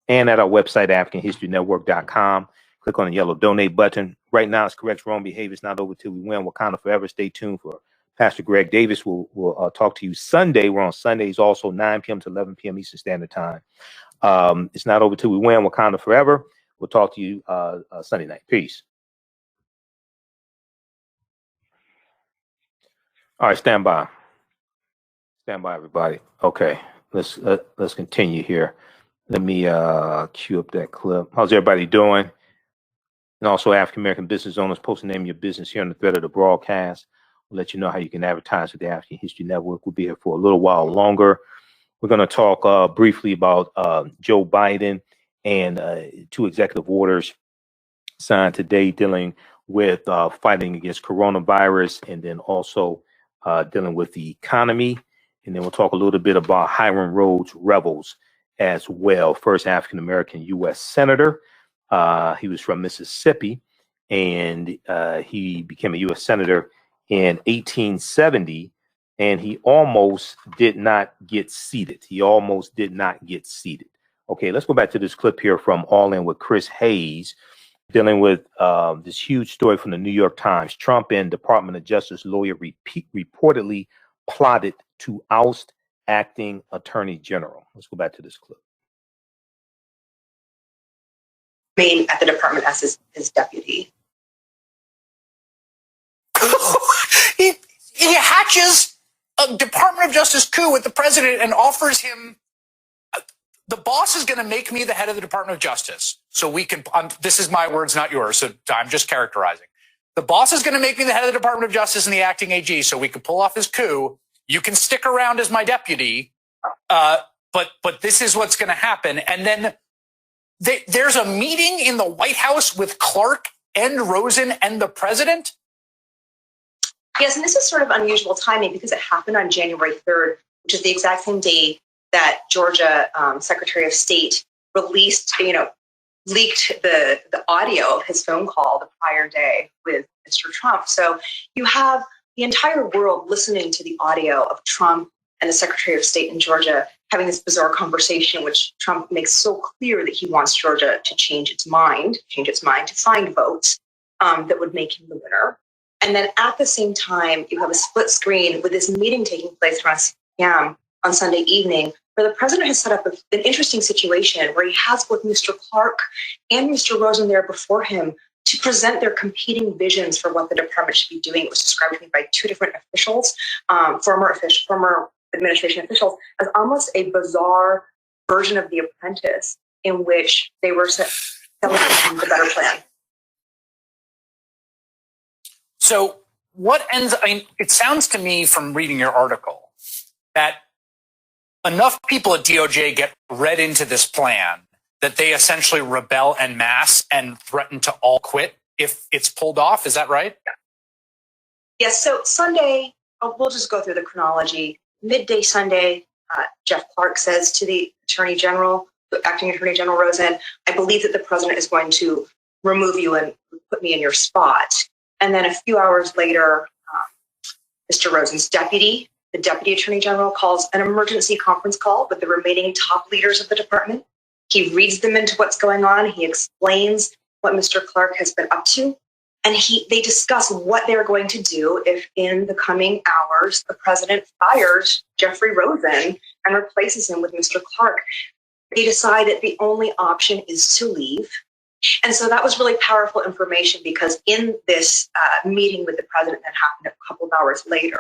and at our website, AfricanHistoryNetwork.com. Click on the yellow donate button. Right now, it's correct wrong behavior. It's not over till we win. Wakanda forever. Stay tuned for Pastor Greg Davis. We'll talk to you Sunday. We're on Sundays also, 9 p.m. to 11 p.m. Eastern Standard Time. It's not over till we win. Wakanda forever. We'll talk to you Sunday night. Peace. All right, stand by. Stand by, everybody. Okay, let's continue here. Let me cue up that clip. How's everybody doing? And also, African American business owners, post the name of your business here on the thread of the broadcast. We'll let you know how you can advertise with the African History Network. We'll be here for a little while longer. We're going to talk briefly about Joe Biden and 2 executive orders signed today dealing with fighting against coronavirus, and then also dealing with the economy. And then we'll talk a little bit about Hiram Rhodes Revels as well. First African American U.S. Senator. He was from Mississippi, and he became a U.S. Senator in 1870, and he almost did not get seated. Okay, let's go back to this clip here from All In with Chris Hayes, dealing with this huge story from the New York Times. Trump and Department of Justice lawyer reportedly plotted to oust acting attorney general. Let's go back to this clip. Remain at the department as his deputy. He hatches a Department of Justice coup with the president and offers him, the boss is going to make me the head of the Department of Justice. So we can, this is my words, not yours. So I'm just characterizing. The boss is going to make me the head of the Department of Justice and the acting AG so we can pull off his coup. You can stick around as my deputy. But this is what's going to happen. And then there's a meeting in the White House with Clark and Rosen and the president. Yes, and this is sort of unusual timing because it happened on January 3rd, which is the exact same day that Georgia Secretary of State released, leaked the audio of his phone call the prior day with Mr. Trump. So you have the entire world listening to the audio of Trump and the Secretary of State in Georgia having this bizarre conversation, which Trump makes so clear that he wants Georgia to change its mind to find votes that would make him the winner. And then at the same time, you have a split screen with this meeting taking place around 6 p.m. on Sunday evening, where the president has set up an interesting situation where he has both Mr. Clark and Mr. Rosen there before him to present their competing visions for what the department should be doing. It was described to me by two different officials, former administration officials, as almost a bizarre version of The Apprentice in which they were selling the better plan. So it sounds to me from reading your article that enough people at DOJ get read into this plan that they essentially rebel en masse and threaten to all quit if it's pulled off. Is that right? Yes. So Sunday, we'll just go through the chronology. Midday Sunday, Jeff Clark says to the Attorney General, Acting Attorney General Rosen, I believe that the president is going to remove you and put me in your spot. And then a few hours later, Mr. Rosen's deputy, the Deputy Attorney General, calls an emergency conference call with the remaining top leaders of the department. He reads them into what's going on. He explains what Mr. Clark has been up to. And they discuss what they're going to do if in the coming hours, the president fires Jeffrey Rosen and replaces him with Mr. Clark. They decide that the only option is to leave. And so that was really powerful information, because in this meeting with the president that happened a couple of hours later,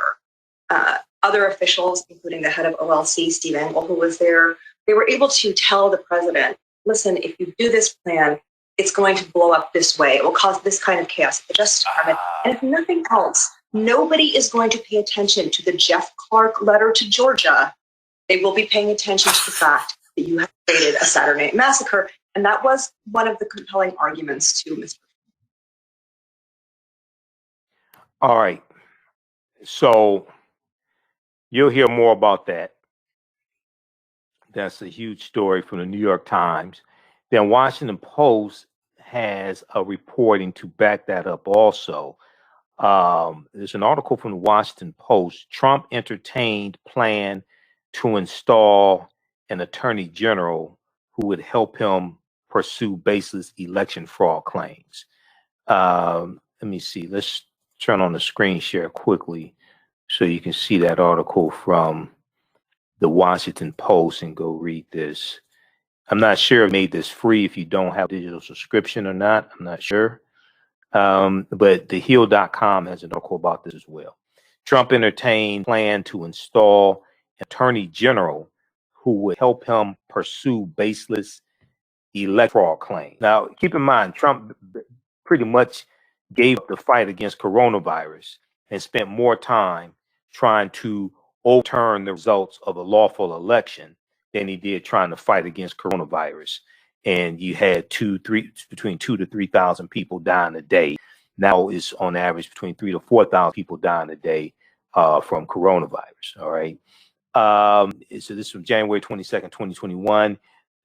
other officials, including the head of OLC, Steve Engel, who was there, they were able to tell the president, listen, if you do this plan, it's going to blow up this way. It will cause this kind of chaos at the Justice Department. And if nothing else, nobody is going to pay attention to the Jeff Clark letter to Georgia. They will be paying attention to the fact that you have created a Saturday Night Massacre. And that was one of the compelling arguments to Mr. All right. So you'll hear more about that. That's a huge story from the New York Times. Then Washington Post has a reporting to back that up also. There's an article from the Washington Post. Trump entertained plan to install an attorney general who would help him pursue baseless election fraud claims. Let me see. Let's turn on the screen share quickly so you can see that article from the Washington Post and go read this. I'm not sure if I made this free if you don't have a digital subscription or not. I'm not sure. But thehill.com has an article about this as well. Trump entertained plan to install an attorney general who would help him pursue baseless election fraud claims. Now, keep in mind, Trump pretty much gave up the fight against coronavirus and spent more time trying to overturn the results of a lawful election than he did trying to fight against coronavirus. And you had between 2,000 to 3,000 people dying a day. Now it's on average between 3,000 to 4,000 people dying a day from coronavirus. All right. So this is from January 22nd, 2021.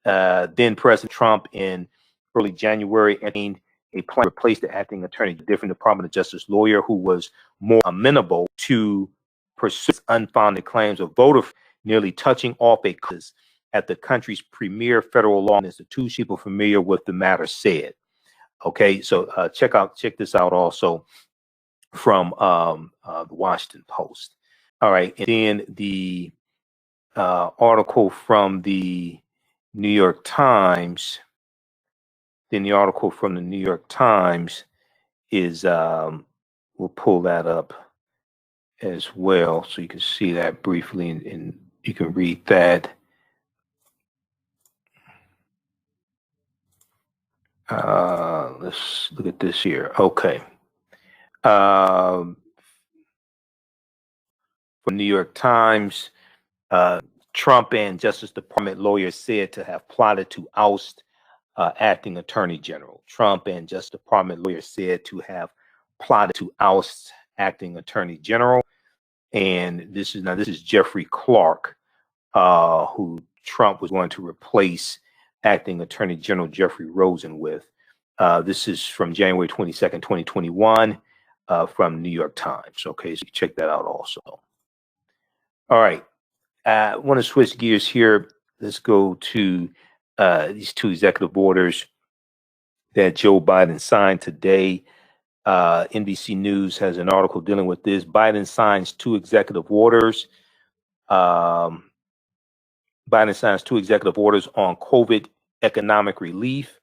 Then President Trump in early January entered a plan to replace the acting attorney, a different Department of Justice lawyer who was more amenable to pursue unfounded claims of voter nearly touching off a cause at the country's premier federal law institution. People familiar with the matter said. Okay, so check this out also from the Washington Post. All right, and then the article from the New York Times. Then the article from the New York Times is we'll pull that up as well, so you can see that briefly, and you can read that. Let's look at this here. Okay. For New York Times, Trump and Justice Department lawyers said to have plotted to oust acting attorney general. Trump and Justice Department lawyers said to have plotted to oust acting attorney general. And this is Jeffrey Clark, who Trump was going to replace acting attorney general Jeffrey Rosen with. This is from January 22nd, 2021, from New York Times. Okay, so you check that out also. All right, I want to switch gears here. Let's go to these two executive orders that Joe Biden signed today. NBC News has an article dealing with this. Biden signs two executive orders. Biden signs two executive orders on COVID economic relief,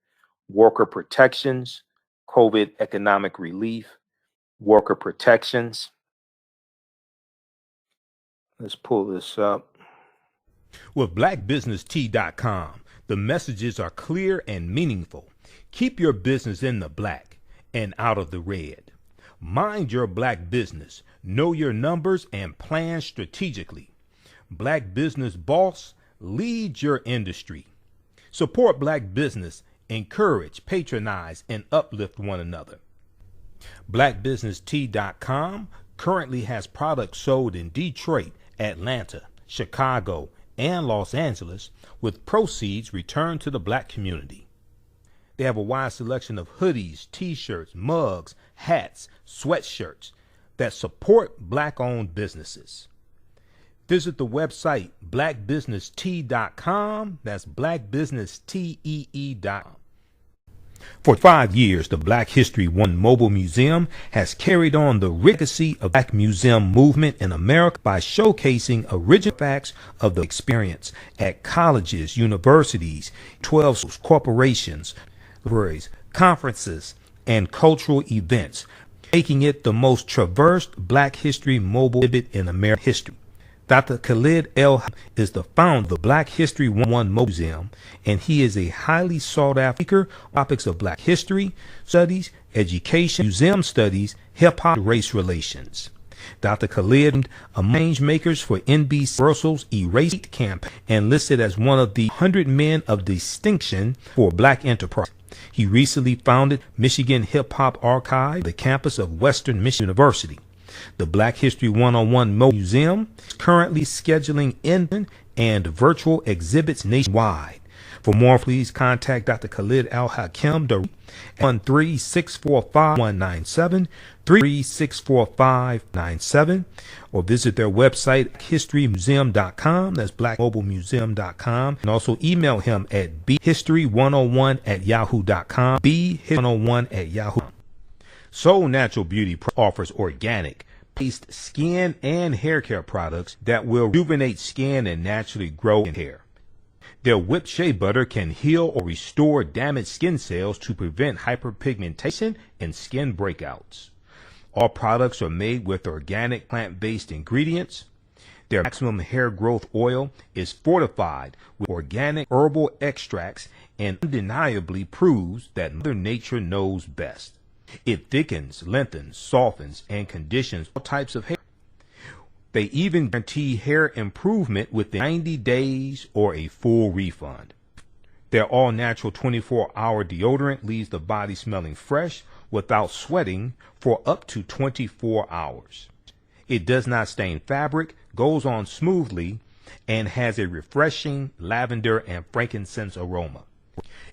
worker protections, COVID economic relief, worker protections. Let's pull this up. With blackbusinesstee.com, the messages are clear and meaningful. Keep your business in the black and out of the red. Mind your black business, know your numbers, and plan strategically. Black Business Boss, lead your industry. Support black business, encourage, patronize, and uplift one another. BlackBusinessT.com currently has products sold in Detroit, Atlanta, Chicago, and Los Angeles, with proceeds returned to the black community. They have a wide selection of hoodies, t-shirts, mugs, hats, sweatshirts that support black-owned businesses. Visit the website blackbusinesstee.com. That's blackbusinesstee.com. For 5 years, the Black History One Mobile Museum has carried on the legacy of Black Museum movement in America by showcasing original facts of the experience at colleges, universities, 12 corporations, libraries, conferences, and cultural events, making it the most traversed Black History mobile exhibit in American history. Dr. Khalid El is the founder of the Black History One Museum, and he is a highly sought-after speaker on topics of Black history, studies, education, museum studies, hip-hop, and race relations. Dr. Khalid, arranged makers for NBC Universal's Erase campaign, and listed as one of the 100 men of distinction for Black enterprise. He recently founded Michigan Hip Hop Archive, the campus of Western Michigan University. The Black History 101 Museum is currently scheduling in and virtual exhibits nationwide. For more, please contact Dr. Khalid Al-Hakim at 1-645-197, 3-645-97, or visit their website, historymuseum.com. That's blackmobilemuseum.com. And also email him at bhistory101@yahoo.com, bhistory101@yahoo.com. Soul Natural Beauty offers organic, based skin and hair care products that will rejuvenate skin and naturally grow hair. Their whipped shea butter can heal or restore damaged skin cells to prevent hyperpigmentation and skin breakouts. All products are made with organic plant-based ingredients. Their maximum hair growth oil is fortified with organic herbal extracts and undeniably proves that Mother Nature knows best. It thickens, lengthens, softens, and conditions all types of hair. They even guarantee hair improvement within 90 days or a full refund. Their all-natural 24-hour deodorant leaves the body smelling fresh without sweating for up to 24 hours. It does not stain fabric, goes on smoothly, and has a refreshing lavender and frankincense aroma.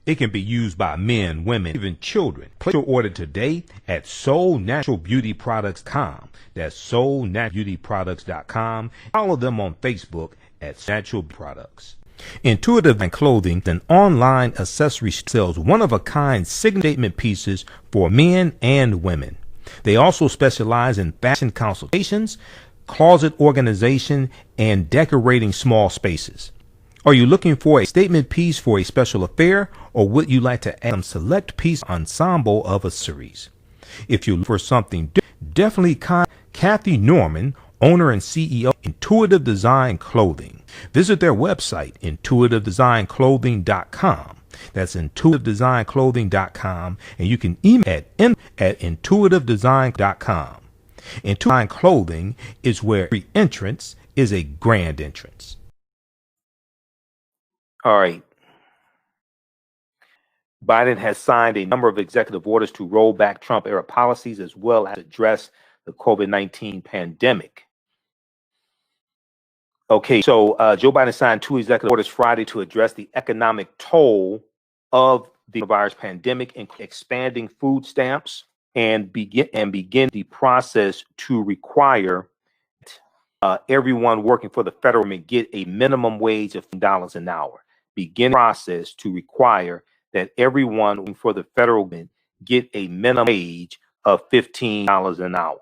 It can be used by men, women, even children. Place your order today at soulnaturalbeautyproducts.com. That's soulnaturalbeautyproducts.com. Follow them on Facebook at Natural Products. Intuitive Clothing, an online accessory, sells one-of-a-kind signature statement pieces for men and women. They also specialize in fashion consultations, closet organization, and decorating small spaces. Are you looking for a statement piece for a special affair, or would you like to add some select piece ensemble of a series? If you look for something, definitely contact Kathy Norman, owner and CEO of Intuitive Design Clothing. Visit their website, intuitivedesignClothing.com. That's intuitivedesignClothing.com, and you can email at intuitivedesign.com. Intuitive Design Clothing is where every entrance is a grand entrance. All right. Biden has signed a number of executive orders to roll back Trump-era policies as well as address the COVID-19 pandemic. Okay, so Joe Biden signed 2 executive orders Friday to address the economic toll of the virus pandemic, including expanding food stamps and begin the process to require everyone working for the federal government get a minimum wage of $10 an hour. Begin the process to require that everyone working for the federal government get a minimum wage of $15 an hour.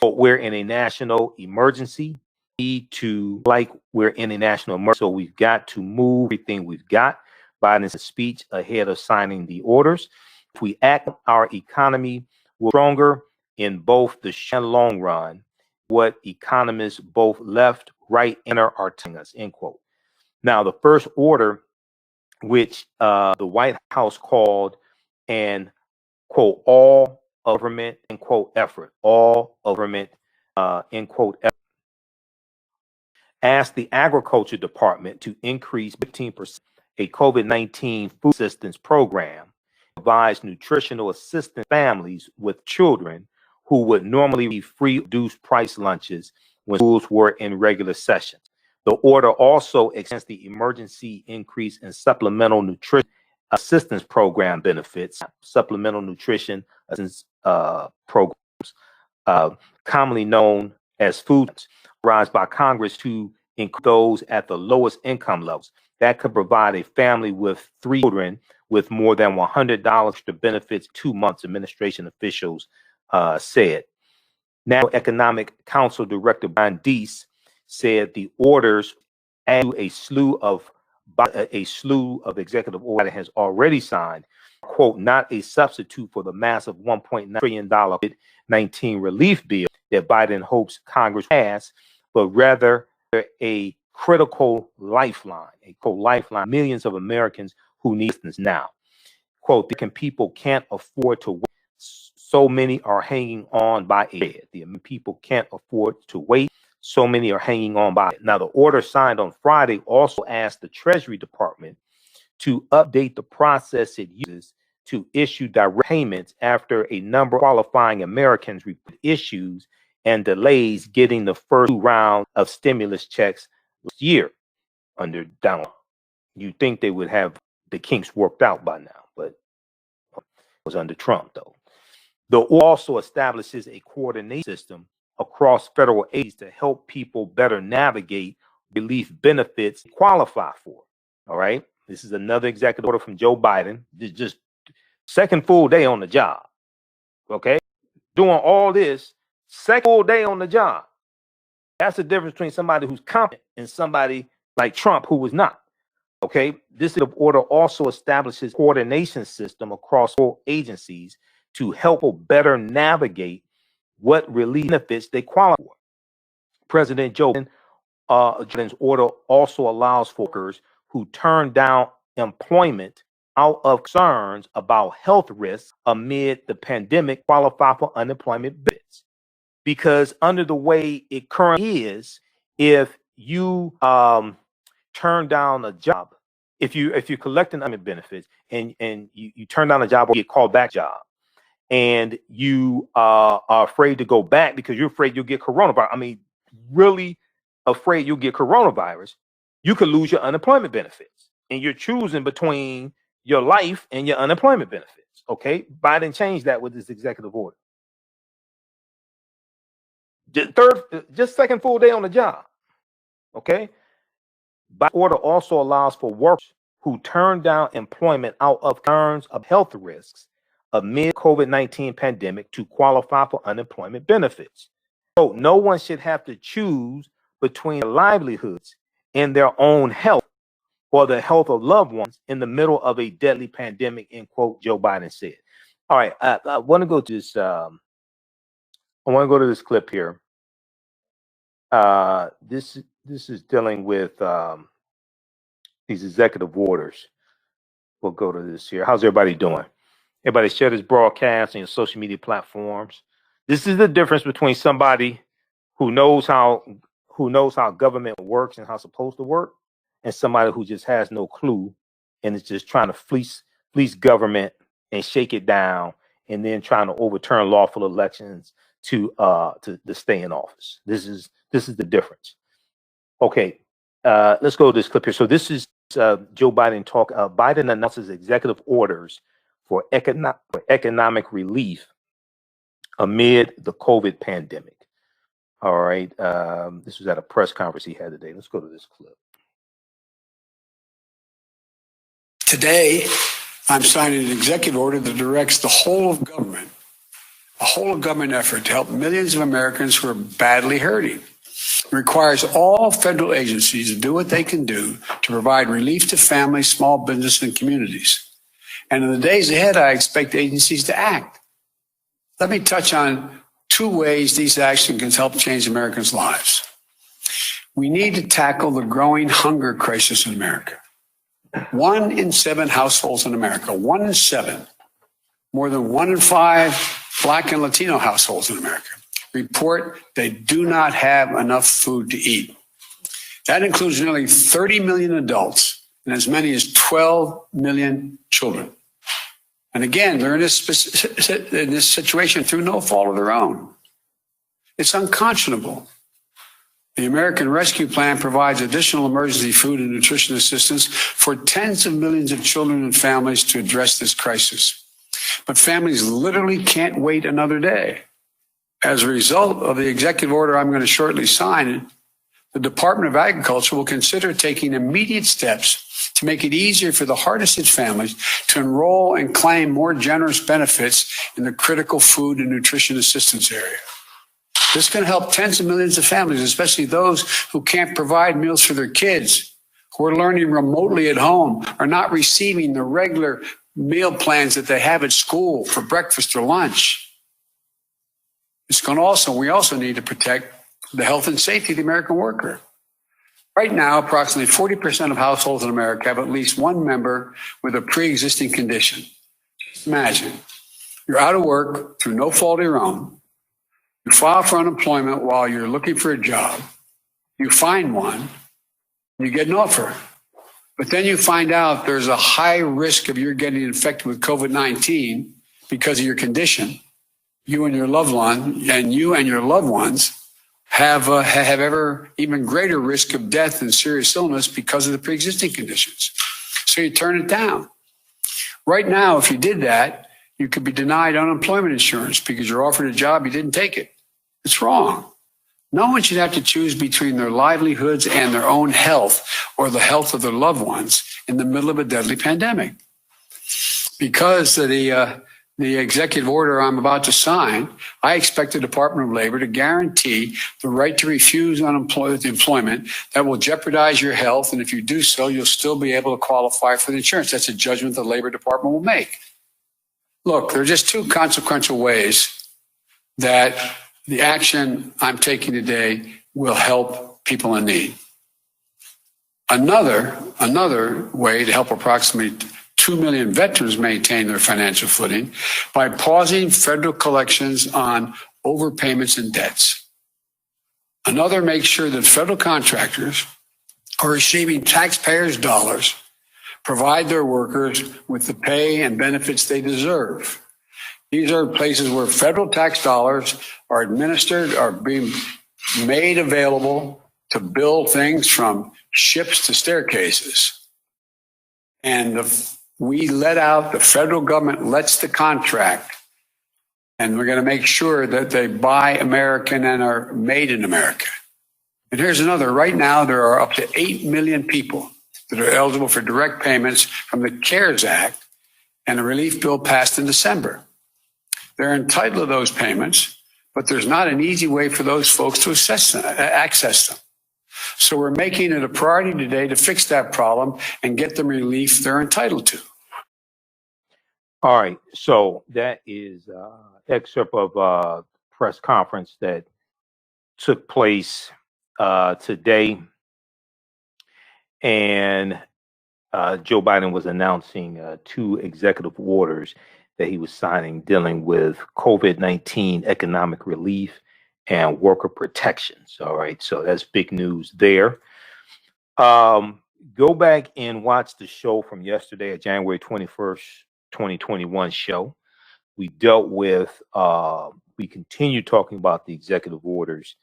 So we're in a national emergency. We're in a national emergency, so we've got to move everything we've got. Biden's speech ahead of signing the orders. If we act, our economy will be stronger in both the short and long run. What economists both left, right, and are telling us, end quote. Now, the first order, which the White House called an, quote, all government, end quote, effort, all government, end quote, effort, asked the Agriculture Department to increase 15% a COVID-19 food assistance program provides nutritional assistance to families with children who would normally be free reduced price lunches when schools were in regular sessions. The order also extends the emergency increase in supplemental nutrition assistance program benefits, supplemental nutrition assistance programs, commonly known as food, authorized by Congress to include those at the lowest income levels. That could provide a family with 3 children with more than $100 to benefits 2 months, administration officials said. National Economic Council Director Brian Deese said the orders add a slew of executive orders has already signed, quote, not a substitute for the massive $1.9 trillion COVID-19 relief bill that Biden hopes Congress pass, but rather a critical lifeline, millions of Americans who need assistance now. Quote, people can't afford to wait. So many are hanging on by a thread. The people can't afford to wait. So many are hanging on by it. Now, the order signed on Friday also asked the Treasury Department to update the process it uses to issue direct payments after a number of qualifying Americans report issues and delays getting the first round of stimulus checks last year under Donald Trump. You'd think they would have the kinks worked out by now, but it was under Trump, though. The order also establishes a coordination system across federal agencies to help people better navigate relief benefits they qualify for. All right. This is another executive order from Joe Biden. Just second full day on the job. Okay. Doing all this, second full day on the job. That's the difference between somebody who's competent and somebody like Trump who was not. Okay. This order also establishes a coordination system across all agencies to help people better navigate what relief benefits they qualify for. President Joe Biden's order also allows for workers who turn down employment out of concerns about health risks amid the pandemic qualify for unemployment benefits. Because under the way it currently is, if you turn down a job, if you're collecting unemployment benefits and you turn down a job or get called back job, and you are afraid to go back because you're afraid you'll get coronavirus. I mean, really afraid you'll get coronavirus, you could lose your unemployment benefits. And you're choosing between your life and your unemployment benefits. Okay. Biden changed that with his executive order. Just second full day on the job. Okay. Biden order also allows for workers who turn down employment out of concerns of health risks amid COVID-19 pandemic to qualify for unemployment benefits. So no one should have to choose between their livelihoods and their own health or the health of loved ones in the middle of a deadly pandemic, end quote, Joe Biden said. All right, I want to go to this. I want to go to this clip here. This is dealing with these executive orders. We'll go to this here. How's everybody doing? Everybody share this broadcast on your social media platforms. This is the difference between somebody who knows how government works and how it's supposed to work, and somebody who just has no clue and is just trying to fleece government and shake it down, and then trying to overturn lawful elections to stay in office. This is the difference. Okay, let's go to this clip here. So this is Joe Biden talk. Biden announces executive orders for economic relief amid the COVID pandemic. All right. This was at a press conference he had today. Let's go to this clip. Today, I'm signing an executive order that directs the whole of government, a whole of government effort to help millions of Americans who are badly hurting. It requires all federal agencies to do what they can do to provide relief to families, small business, and communities. And in the days ahead, I expect agencies to act. Let me touch on 2 ways these actions can help change Americans' lives. We need to tackle the growing hunger crisis in America. 1 in 7 households in America, 1 in 7, more than 1 in 5 Black and Latino households in America report they do not have enough food to eat. That includes nearly 30 million adults and as many as 12 million children. And again, they're in this situation through no fault of their own. It's unconscionable. The American Rescue Plan provides additional emergency food and nutrition assistance for tens of millions of children and families to address this crisis. But families literally can't wait another day. As a result of the executive order I'm going to shortly sign, the Department of Agriculture will consider taking immediate steps to make it easier for the hardest hit families to enroll and claim more generous benefits in the critical food and nutrition assistance area. This can help tens of millions of families, especially those who can't provide meals for their kids, who are learning remotely at home, are not receiving the regular meal plans that they have at school for breakfast or lunch. We also need to protect the health and safety of the American worker. Right now, approximately 40% of households in America have at least one member with a pre-existing condition. Just imagine, you're out of work through no fault of your own. You file for unemployment while you're looking for a job. You find one, you get an offer. But then you find out there's a high risk of you getting infected with COVID-19 because of your condition. You and your loved one, and you and your loved ones have ever even greater risk of death and serious illness because of the pre-existing conditions. So you turn it down. Right now, if you did that, you could be denied unemployment insurance because you're offered a job, you didn't take it. It's wrong. No one should have to choose between their livelihoods and their own health or the health of their loved ones in the middle of a deadly pandemic. Because of the executive order I'm about to sign, I expect the Department of Labor to guarantee the right to refuse employment that will jeopardize your health. And if you do so, you'll still be able to qualify for the insurance. That's a judgment the Labor Department will make. Look, there are just two consequential ways that the action I'm taking today will help people in need. Another way to help approximately 2 million veterans maintain their financial footing by pausing federal collections on overpayments and debts. Another makes sure that federal contractors are receiving taxpayers' dollars provide their workers with the pay and benefits they deserve. These are places where federal tax dollars are administered, are being made available to build things from ships to staircases. And the federal government lets the contract, and we're going to make sure that they buy American and are made in America. And here's another. Right now, there are up to 8 million people that are eligible for direct payments from the CARES Act and a relief bill passed in December. They're entitled to those payments, but there's not an easy way for those folks to access them. So we're making it a priority today to fix that problem and get them relief they're entitled to. All right. So that is excerpt of a press conference that took place today. And Joe Biden was announcing 2 executive orders that he was signing dealing with COVID-19 economic relief and worker protections. All right. So that's big news there. Go back and watch the show from yesterday, at January 21st, 2021 show. We dealt with, we continue talking about the executive orders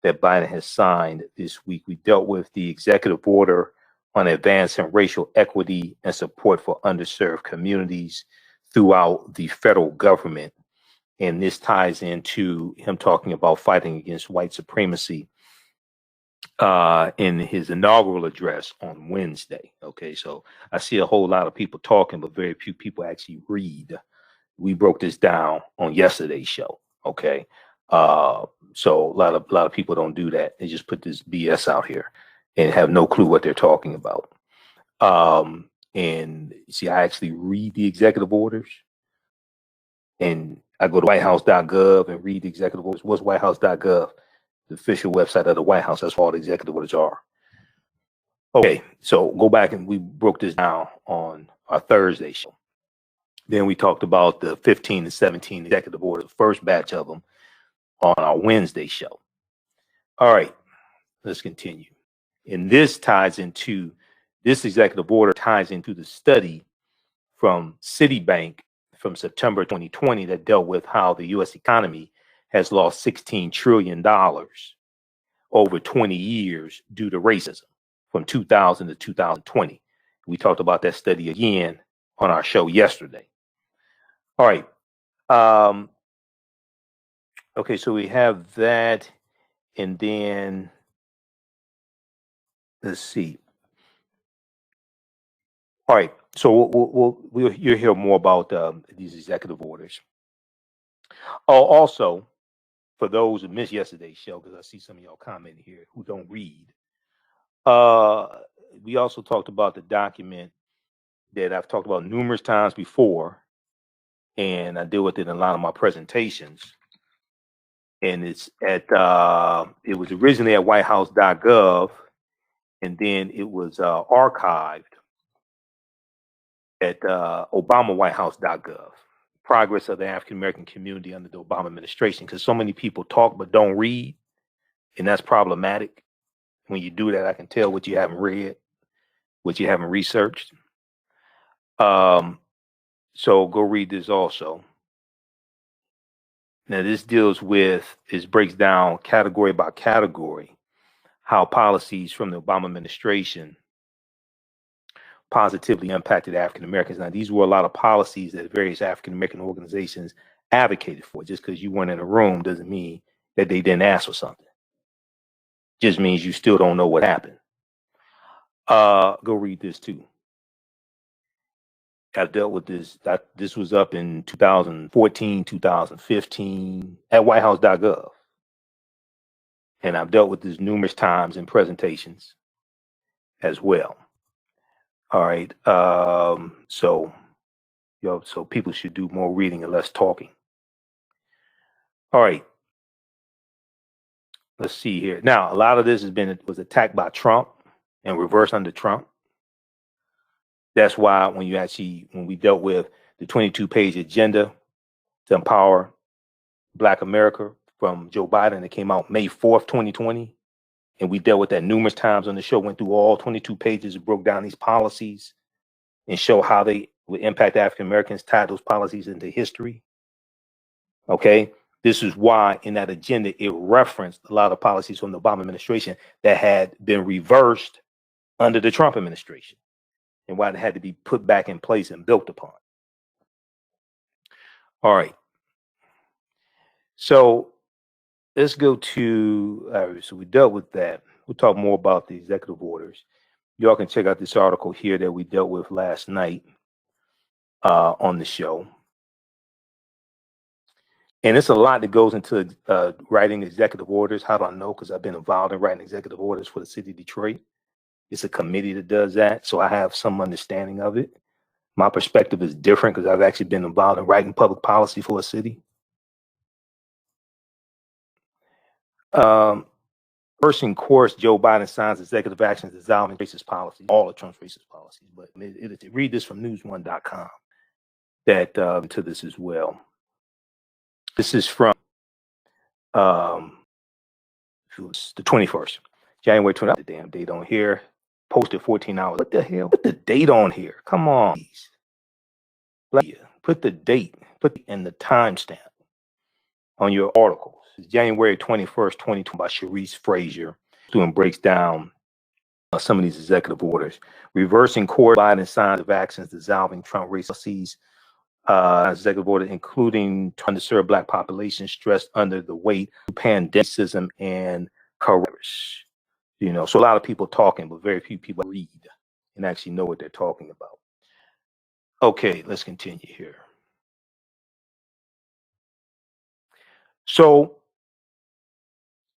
that Biden has signed this week. We dealt with the executive order on advancing racial equity and support for underserved communities throughout the federal government. And this ties into him talking about fighting against white supremacy in his inaugural address on Wednesday. Okay, so I see a whole lot of people talking, but very few people actually read. We broke this down on yesterday's show. Okay, so a lot of people don't do that. They just put this BS out here and have no clue what they're talking about. And see, I actually read the executive orders, and I go to whitehouse.gov and read the executive orders. What's whitehouse.gov? The official website of the White House. That's all the executive orders are. Okay, so go back and we broke this down on our Thursday show. Then we talked about the 15 and 17 executive orders, the first batch of them, on our Wednesday show. All right, let's continue. And this ties into This executive order ties into the study from Citibank from September 2020 that dealt with how the U.S. economy has lost $16 trillion over 20 years due to racism from 2000 to 2020. We talked about that study again on our show yesterday. All right. Okay, so we have that, and then let's see. All right, so you'll hear more about these executive orders. Oh, also, for those who missed yesterday's show, because I see some of y'all commenting here who don't read, we also talked about the document that I've talked about numerous times before, and I deal with it in a lot of my presentations. And it's at it was originally at whitehouse.gov, and then it was archived at obamawhitehouse.gov. Progress of the African American community under the Obama administration, because so many people talk but don't read, and that's problematic. When you do that, I can tell what you haven't read, what you haven't researched. So go read this also. Now this breaks down category by category how policies from the Obama administration positively impacted African Americans. Now, these were a lot of policies that various African American organizations advocated for. Just because you weren't in a room doesn't mean that they didn't ask for something. Just means you still don't know what happened. Go read this too. I've dealt with this. This was up in 2014, 2015 at whitehouse.gov. And I've dealt with this numerous times in presentations as well. All right. So people should do more reading and less talking. All right. Let's see here. Now, a lot of this was attacked by Trump and reversed under Trump. That's why when we dealt with the 22-page agenda to empower Black America from Joe Biden, that came out May 4th, 2020. And we dealt with that numerous times on the show, went through all 22 pages, broke down these policies and show how they would impact African Americans, tied those policies into history. Okay. This is why in that agenda, it referenced a lot of policies from the Obama administration that had been reversed under the Trump administration, and why it had to be put back in place and built upon. All right. So let's go to, so we dealt with that. We'll talk more about the executive orders. Y'all can check out this article here that we dealt with last night on the show. And it's a lot that goes into writing executive orders. How do I know? Because I've been involved in writing executive orders for the city of Detroit. It's a committee that does that, so I have some understanding of it. My perspective is different because I've actually been involved in writing public policy for a city. First in course, Joe Biden signs executive actions dissolving racist policies, all of Trump's racist policies. But read this from news1.com that to this as well. This is from the 21st, January 20th. The damn date on here. Posted 14 hours. What the hell? Put the date on here. Come on. Put the date. And the timestamp on your articles. It's January 21st, 2020 by Sharice Frazier, doing breaks down some of these executive orders. Reversing court, Biden signs of actions dissolving Trump racist policies. Executive order including underserved Black population stressed under the weight of pandemicism and coronavirus. You know, so a lot of people talking, but very few people read and actually know what they're talking about. Okay, let's continue here. So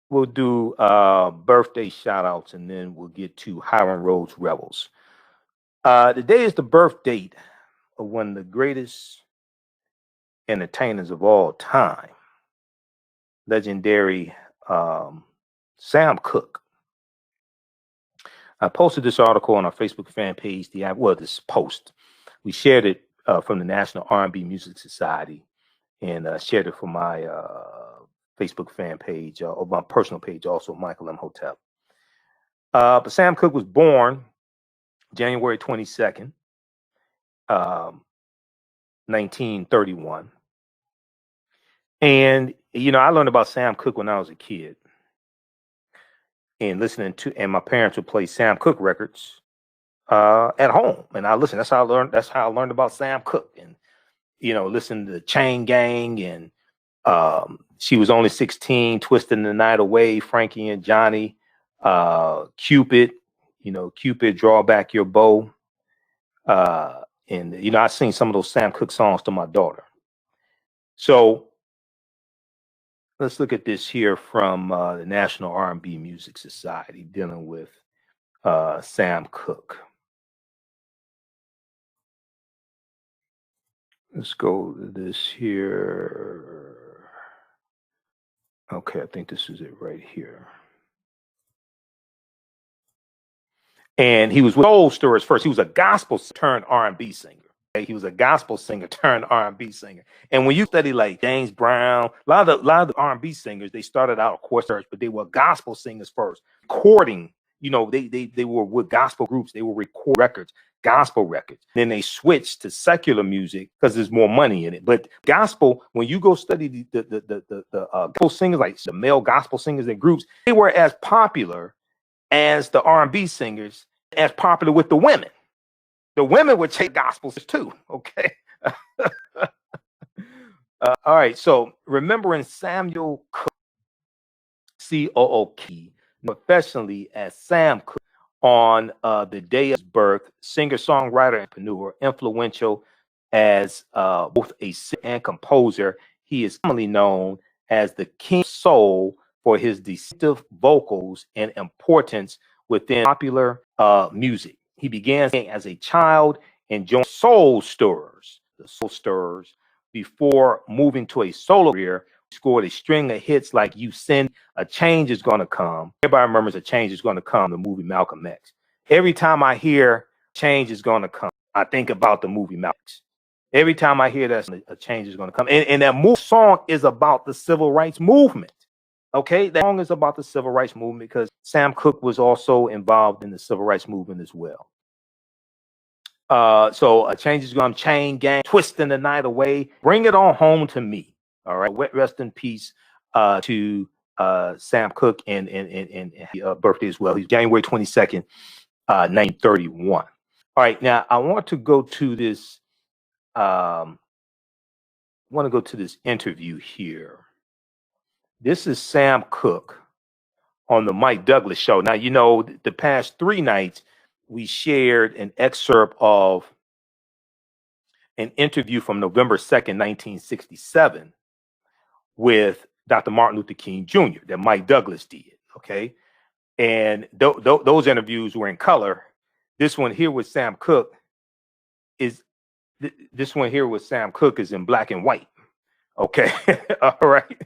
we'll do birthday shout outs, and then we'll get to Hiram Rhodes Revels. Today is the birth date of one of the greatest entertainers of all time, legendary Sam Cooke. I posted this article on our Facebook fan page. This post, we shared it from the National R&B Music Society, and shared it from my Facebook fan page, or my personal page, also Michael M. Hotel. But Sam Cooke was born January 22nd, 1931. And, you know, I learned about Sam Cooke when I was a kid. And and my parents would play Sam Cooke records at home. And I listened. That's how I learned about Sam Cooke. And, you know, listened to Chain Gang and She Was Only 16, Twisting the Night Away, Frankie and Johnny, Cupid, Cupid, Draw Back Your Bow. And, I sing some of those Sam Cooke songs to my daughter. So let's look at this here from the National R&B Music Society dealing with Sam Cooke. Let's go to this here. Okay, I think this is it right here. And he was with Soul Stirrers first. He was a gospel turned R&B singer. Okay? He was a gospel singer turned R&B singer. And when you study like James Brown, a lot of the R&B singers, they started out, of course, but they were gospel singers first. Recording, they were with gospel groups. They were record records, gospel records. Then they switched to secular music because there's more money in it. But gospel, when you go study the gospel singers, like the male gospel singers and groups, they were as popular as the R&B singers, as popular with the women. The women would take gospels too, okay? All right, so remembering Samuel Cooke, C-O-O-K, professionally as Sam Cooke, on the day of his birth, singer-songwriter, entrepreneur, influential as both a singer and composer. He is commonly known as the King of Soul for his distinctive vocals and importance within popular music. He began singing as a child and joined the Soul Stirrers, before moving to a solo career. He scored a string of hits like You Send, A Change Is Gonna Come. Everybody remembers A Change Is Gonna Come, the movie Malcolm X. Every time I hear Change Is Gonna Come, I think about the movie Malcolm X. Every time I hear that, A Change Is Gonna Come. And that song is about the civil rights movement. Okay, that song is about the civil rights movement because Sam Cooke was also involved in the civil rights movement as well. So A Change Is Gonna Come, Chain Gang, Twisting the Night Away, Bring It On Home to Me. All right, rest in peace to Sam Cooke and birthday as well. He's January 22nd, 1931. All right, now I want to go to this. Interview here. This is Sam Cooke on the Mike Douglas show. Now, the past 3 nights, we shared an excerpt of an interview from November 2nd, 1967 with Dr. Martin Luther King Jr. that Mike Douglas did, okay? And those interviews were in color. This one here with Sam Cooke is in black and white. Okay. All right.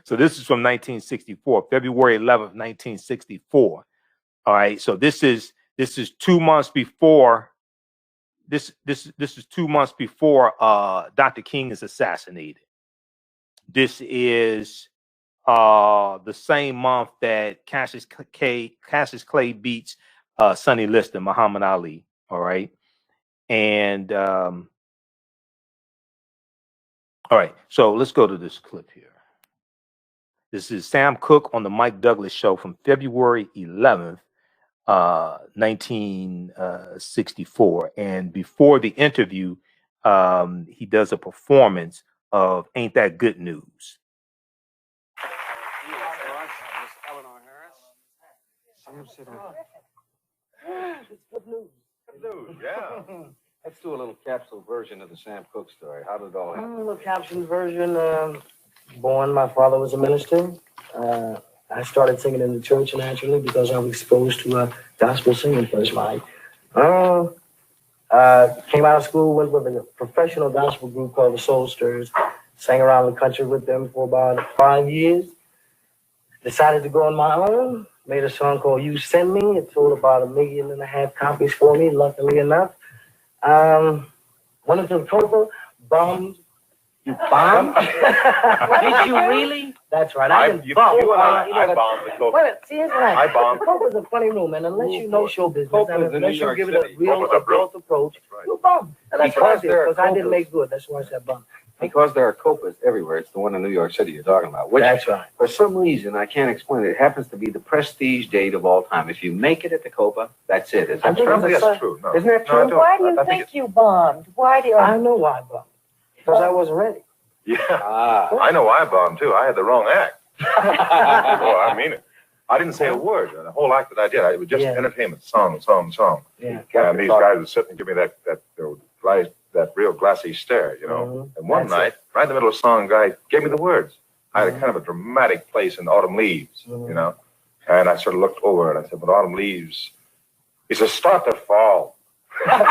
So this is from 1964, February 11th, 1964. All right. So this is 2 months before this is 2 months before Dr. King is assassinated. This is the same month that Cassius Clay beats Sonny Liston, Muhammad Ali. All right. And all right, so let's go to this clip here. This is Sam Cooke on the Mike Douglas show from February 11th, 1964. And before the interview, he does a performance of Ain't That Good News. It's good news. Good news, yeah. Let's do a little capsule version of the Sam Cooke story. How did it all happen? A little capsule version. Born, my father was a minister. I started singing in the church naturally because I was exposed to gospel singing first life. Came out of school, went with a professional gospel group called the Soul Stirrers. Sang around the country with them for about 5 years. Decided to go on my own. Made a song called You Send Me. It sold about 1.5 million copies for me, luckily enough. Went into the total bombs. You bombed? Did you really? That's right. I I bombed bombed the Coke. Wait a minute. See, here's what I bombed. Coke is a funny room, and unless you know show business, and unless you give it a real Coke adult approach, you bomb. And that's what I did, because I didn't make good. That's why I said bomb. Because there are copas everywhere. It's the one in New York City you're talking about. Which, that's right. For some reason, I can't explain it. It happens to be the prestige date of all time. If you make it at the copa, that's it. Is that true? I think that's true. No. Isn't that true? Why do you think you bombed? Why do you? I know why I bombed. Because I wasn't ready. Yeah. I know I bombed too. I had the wrong act. Oh, I mean it. I didn't say a word. The whole act that I did, it was just entertainment, song. Yeah. And these guys would sit and give me that real glassy stare, you know. And one night, right in the middle of the song, guy gave me the words. I had a kind of a dramatic place in Autumn Leaves, you know. And I sort of looked over and I said, but Autumn Leaves, he said, start to fall. And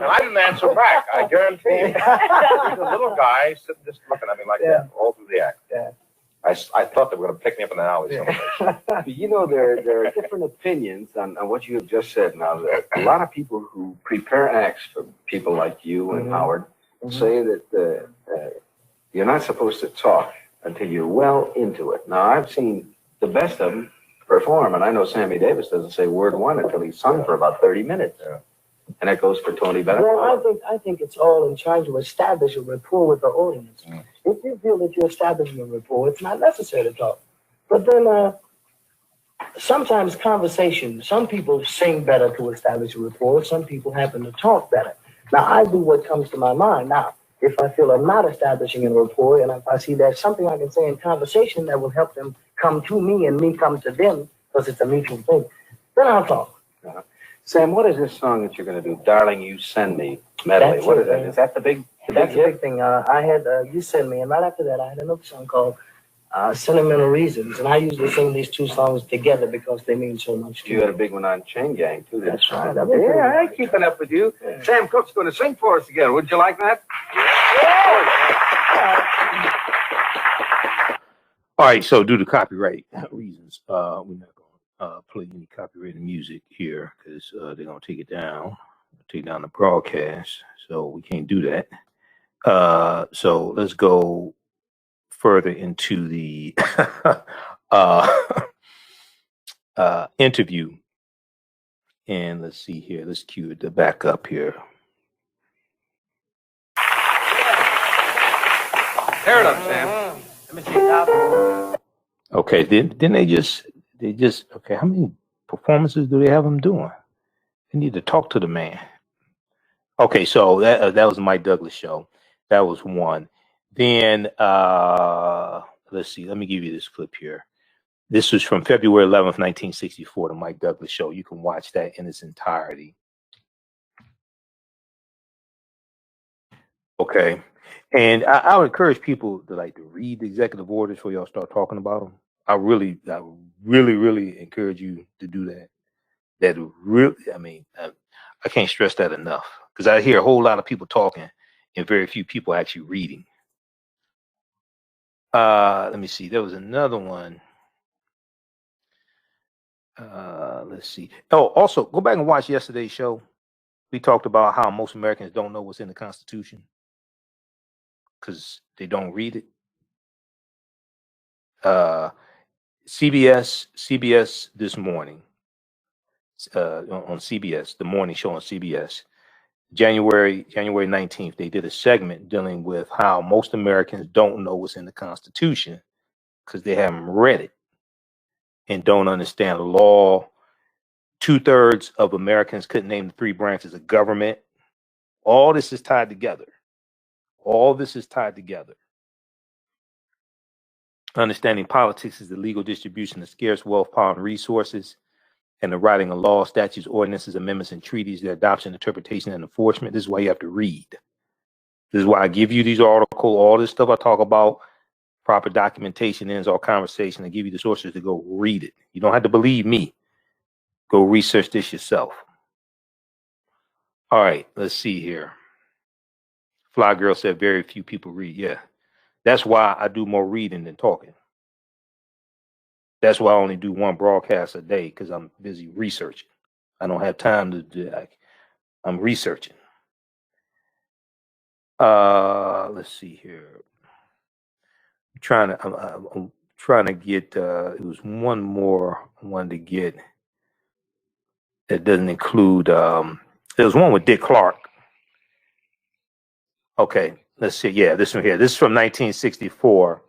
I didn't answer back, I guarantee you. He's a little guy sitting just looking at me like that all through the act. Yeah. I thought they were going to pick me up in the alley somewhere. You know, there are different opinions on what you have just said. Now, a lot of people who prepare acts for people like you and Howard say that you're not supposed to talk until you're well into it. Now, I've seen the best of them perform, and I know Sammy Davis doesn't say word one until he's sung for about 30 minutes. Yeah. And that goes for Tony Bennett. Well, I think it's all in trying to establish a rapport with the audience. If you feel that you're establishing a rapport, it's not necessary to talk. But then sometimes conversation, some people sing better to establish a rapport, some people happen to talk better. Now, I do what comes to my mind. Now, if I feel I'm not establishing a rapport, and if I see there's something I can say in conversation that will help them come to me and me come to them, because it's a mutual thing, then I'll talk. Sam, what is this song that you're going to do? Darling, You Send Me medley. What is that? Is that the big? That's the big thing. I had You Send Me, and right after that, I had another song called Sentimental Reasons, and I usually sing these two songs together because they mean so much to me. You had a big one on Chain Gang too. That's right. Yeah, I'm keeping up with you. Yeah. Sam Cooke's going to sing for us again. Would you like that? All right, so due to copyright reasons, we're not going to play any copyrighted music here because they're going to take it down, take down the broadcast. So we can't do that. So let's go further into the interview. And let's see here. Let's cue the back up here. Tear it up, Sam. Let me see it. Okay, then they just okay. How many performances do they have them doing? They need to talk to the man. Okay, so that was the Mike Douglas show. That was one. Then let's see. Let me give you this clip here. This was from February 11th, 1964, the Mike Douglas show. You can watch that in its entirety. Okay. And I would encourage people to read the executive orders before y'all start talking about them. I really encourage you to do that. That really, I can't stress that enough because I hear a whole lot of people talking and very few people actually reading. Let me see. There was another one. Let's see. Oh, also go back and watch yesterday's show. We talked about how most Americans don't know what's in the Constitution because they don't read it. CBS this morning on CBS, the morning show on CBS, January 19th, they did a segment dealing with how most Americans don't know what's in the Constitution because they haven't read it and don't understand the law. 2/3 of Americans couldn't name the 3 branches of government. All this is tied together. Understanding politics is the legal distribution of scarce wealth, power, and resources, and the writing of laws, statutes, ordinances, amendments, and treaties, their adoption, interpretation, and enforcement. This is why you have to read. This is why I give you these articles, all this stuff I talk about, proper documentation ends all conversation. I give you the sources to go read it. You don't have to believe me. Go research this yourself. All right, let's see here. Fly Girl said very few people read. Yeah. That's why I do more reading than talking. That's why I only do 1 broadcast a day because I'm busy researching. I don't have time to do that. I'm researching. Let's see here. I'm trying to get. It was one more I wanted to get that doesn't include. There was one with Dick Clark. Okay, let's see. Yeah, this one here. This is from 1964.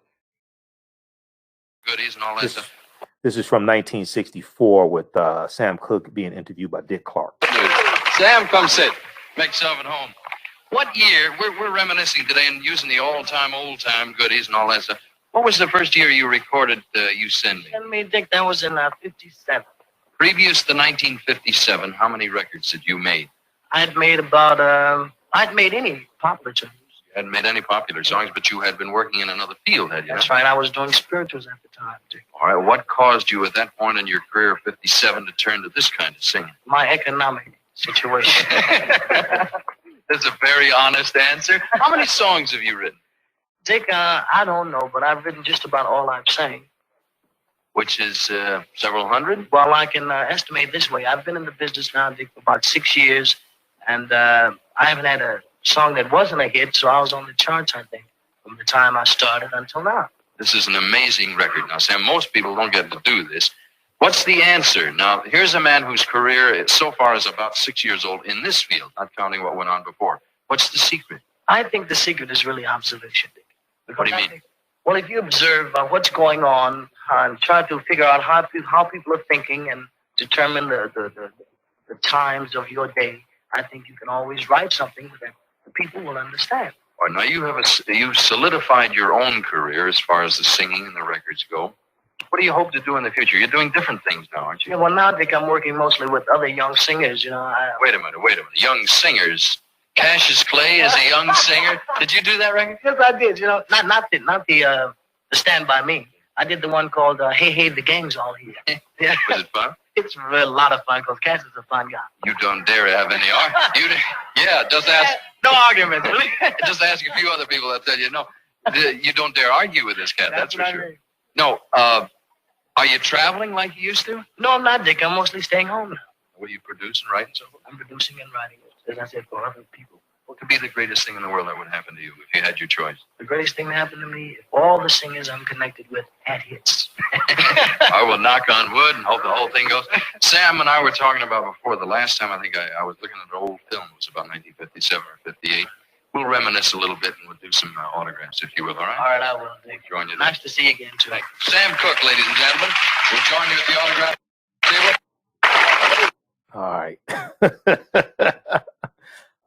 Goodies and all that stuff. This is from 1964 with Sam Cooke being interviewed by Dick Clark. Sam, come sit. Make yourself at home. What year, we're reminiscing today and using the all-time, old-time goodies and all that stuff. What was the first year you recorded You Send Me? Send Me, Dick, that was in 57. Previous to 1957, how many records had you made? I'd made about, I'd made any popular tunes. You hadn't made any popular songs, but you had been working in another field, had you? That's right, I was doing spirituals at the time, Dick. All right, what caused you at that point in your career of 57 to turn to this kind of singing? My economic situation. That's a very honest answer. How many songs have you written? Dick, I don't know, but I've written just about all I've sang. Which is several hundred? Well, I can estimate this way. I've been in the business now, Dick, for about 6 years, and I haven't had a song that wasn't a hit, so I was on the charts, I think, from the time I started until now. This is an amazing record. Now, Sam, most people don't get to do this. What's the answer? Now, here's a man whose career so far is about 6 years old in this field, not counting what went on before. What's the secret? I think the secret is really observation, Dick. What do you mean? Well, if you observe what's going on and try to figure out how people are thinking and determine the times of your day, I think you can always write something that the people will understand. All right, now you've solidified your own career as far as the singing and the records go. What do you hope to do in the future? You're doing different things now, aren't you? Yeah, well, now, Dick, I'm working mostly with other young singers, you know. Wait a minute. Young singers. Cassius Clay is a young singer. Did you do that record? Yes, I did. You know, not the Stand By Me. I did the one called Hey Hey, the Gang's All Here. Yeah. Was it fun? It's a lot of fun because Cassius is a fun guy. You don't dare have any argument. Yeah, just ask. No arguments. Just ask a few other people that tell you no. You don't dare argue with this cat. That's for sure. No. Are you traveling like you used to? No, I'm not, Dick. I'm mostly staying home now. What do you produce and write and so forth? I'm producing and writing, as I said, for other people. What could be the greatest thing in the world that would happen to you if you had your choice? The greatest thing that happened to me, if all the singers I'm connected with had hits. I will knock on wood and hope the whole thing goes. Sam and I were talking about before. The last time I think I was looking at an old film. It was about 1957 or 58. We'll reminisce a little bit and we'll do some autographs, if you will, all right? All right, I will. We'll join you. Nice to see you again, too. Thank you. Sam Cooke, ladies and gentlemen. We'll join you at the autograph table. All right.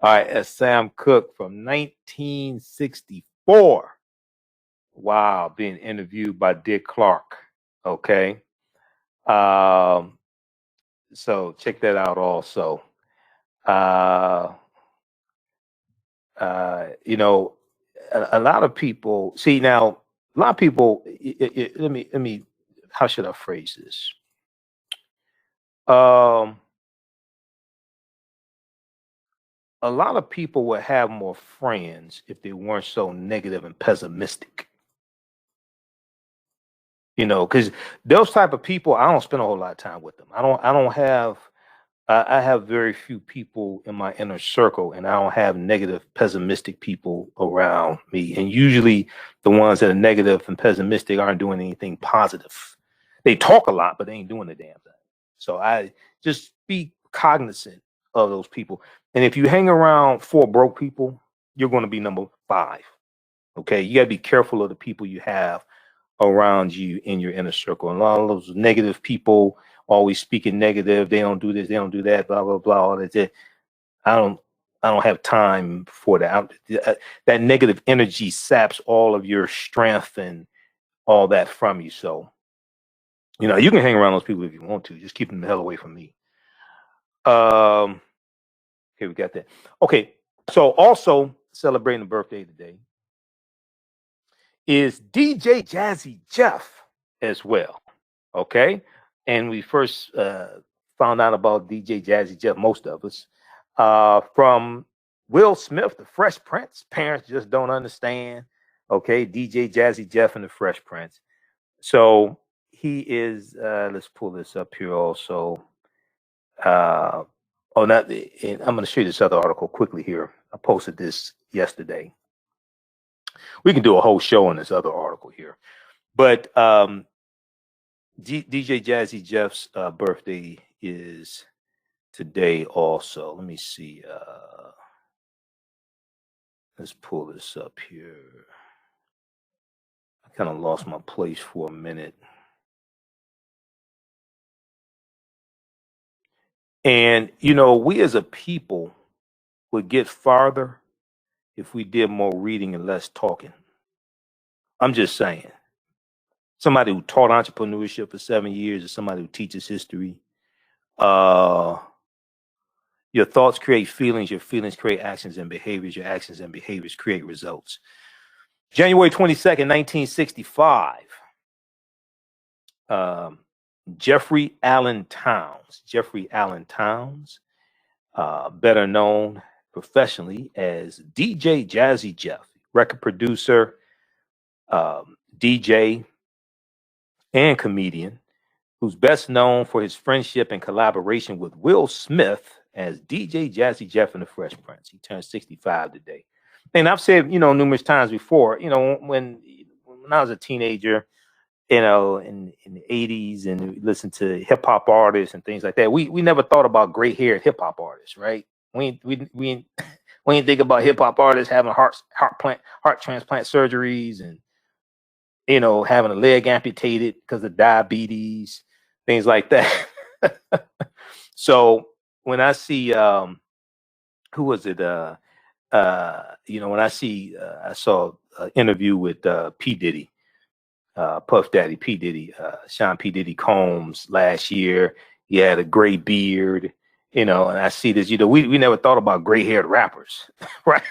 All right, that's Sam Cooke from 1964. Wow, being interviewed by Dick Clark. Okay. So check that out also. You know, a lot of people see now, a lot of people, let me, how should I phrase this? A lot of people would have more friends if they weren't so negative and pessimistic. You know, because those type of people, I don't spend a whole lot of time with them. I have very few people in my inner circle, and I don't have negative, pessimistic people around me. And usually the ones that are negative and pessimistic aren't doing anything positive. They talk a lot, but they ain't doing the damn thing. So I just be cognizant of those people. And if you hang around 4 broke people, you're going to be number 5. Okay. You got to be careful of the people you have around you in your inner circle. And a lot of those negative people always speaking negative. They don't do this. They don't do that. Blah, blah, blah. All that. I don't have time for that. That negative energy saps all of your strength and all that from you. So, you know, you can hang around those people if you want to. Just keep them the hell away from me. Okay, we got that. Okay, so also celebrating the birthday today is DJ Jazzy Jeff as well. Okay, and we first found out about DJ Jazzy Jeff, most of us, from Will Smith, the Fresh Prince. Parents just don't understand. Okay, DJ Jazzy Jeff and the Fresh Prince. So he is. Let's pull this up here also. And I'm going to show you this other article quickly here. I posted this yesterday. We can do a whole show on this other article here. But DJ Jazzy Jeff's birthday is today also. Let me see. Let's pull this up here. I kind of lost my place for a minute. And, we as a people would get farther if we did more reading and less talking. I'm just saying. Somebody who taught entrepreneurship for 7 years or somebody who teaches history. Your thoughts create feelings. Your feelings create actions and behaviors. Your actions and behaviors create results. January 22nd, 1965. Jeffrey Allen Towns, better known professionally as DJ Jazzy Jeff, record producer, DJ, and comedian, who's best known for his friendship and collaboration with Will Smith as DJ Jazzy Jeff and the Fresh Prince. He turned 65 today. And I've said, numerous times before, when I was a teenager, in the 80s and listened to hip hop artists and things like that. We never thought about gray-haired hip hop artists, right? We didn't think about hip hop artists having heart transplant surgeries and having a leg amputated because of diabetes, things like that. So when I see who was it? When I saw an interview with P. Diddy. Puff Daddy, P. Diddy, Sean P. Diddy Combs last year. He had a gray beard, and I see this, we never thought about gray-haired rappers, right?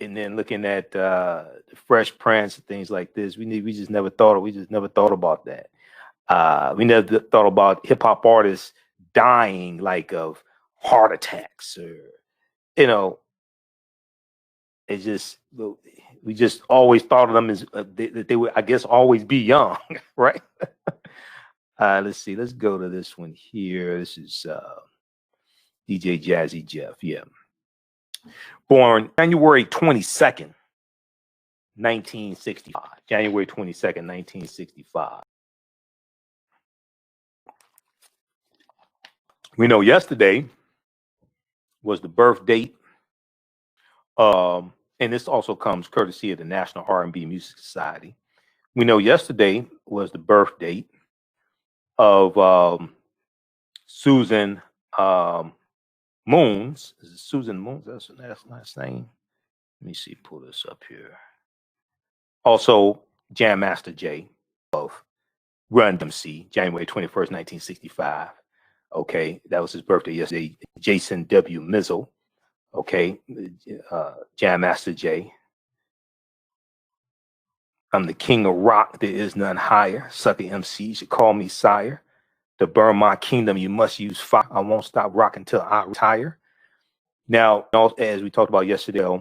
And then looking at the Fresh Prince and things like this, we just never thought about that. We never thought about hip-hop artists dying like of heart attacks or, it's just, we just always thought of them as that they would, I guess, always be young, right? Let's see. Let's go to this one here. This is DJ Jazzy Jeff. Yeah. Born January 22nd, 1965. January 22nd, 1965. We know yesterday was the birth date. And this also comes courtesy of the National R&B Music Society. We know yesterday was the birth date of Susan Moons. Is it Susan Moons? That's her last name. Let me see. Pull this up here. Also, Jam Master Jay of Run DMC, January 21st, 1965. Okay, that was his birthday yesterday. Jason W. Mizzle. Okay, Jam Master Jay. I'm the king of rock, there is none higher. Sucker MC, you should call me sire. To burn my kingdom, you must use fire. I won't stop rocking till I retire. Now, as we talked about yesterday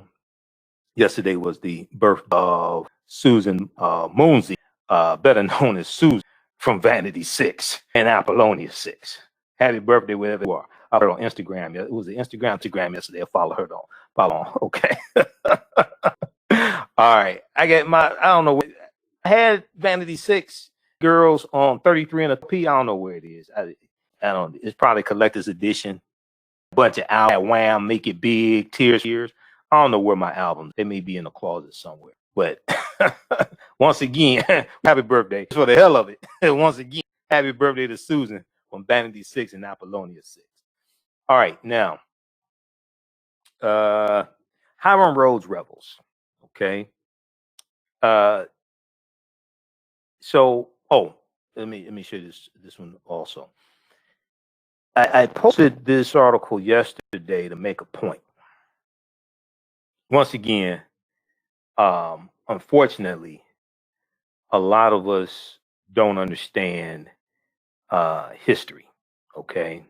was the birth of Susan Moonsey, better known as Susan from Vanity 6 and Apollonia 6. Happy birthday, wherever you are. I heard on Instagram. It was an Instagram yesterday. I follow on. Okay. All right. I don't know. I had Vanity 6 girls on 33 and a P. I don't know where it is. I don't. It's probably collector's edition. Bunch of albums. Wham, Make It Big, Tears. I don't know where my albums. They may be in a closet somewhere. But once again, happy birthday for the hell of it. Once again, happy birthday to Susan from Vanity 6 and Apollonia 6. All right, now, Hiram Rhodes Revels, okay? Let me show you this one also. I posted this article yesterday to make a point. Once again, unfortunately, a lot of us don't understand history, okay?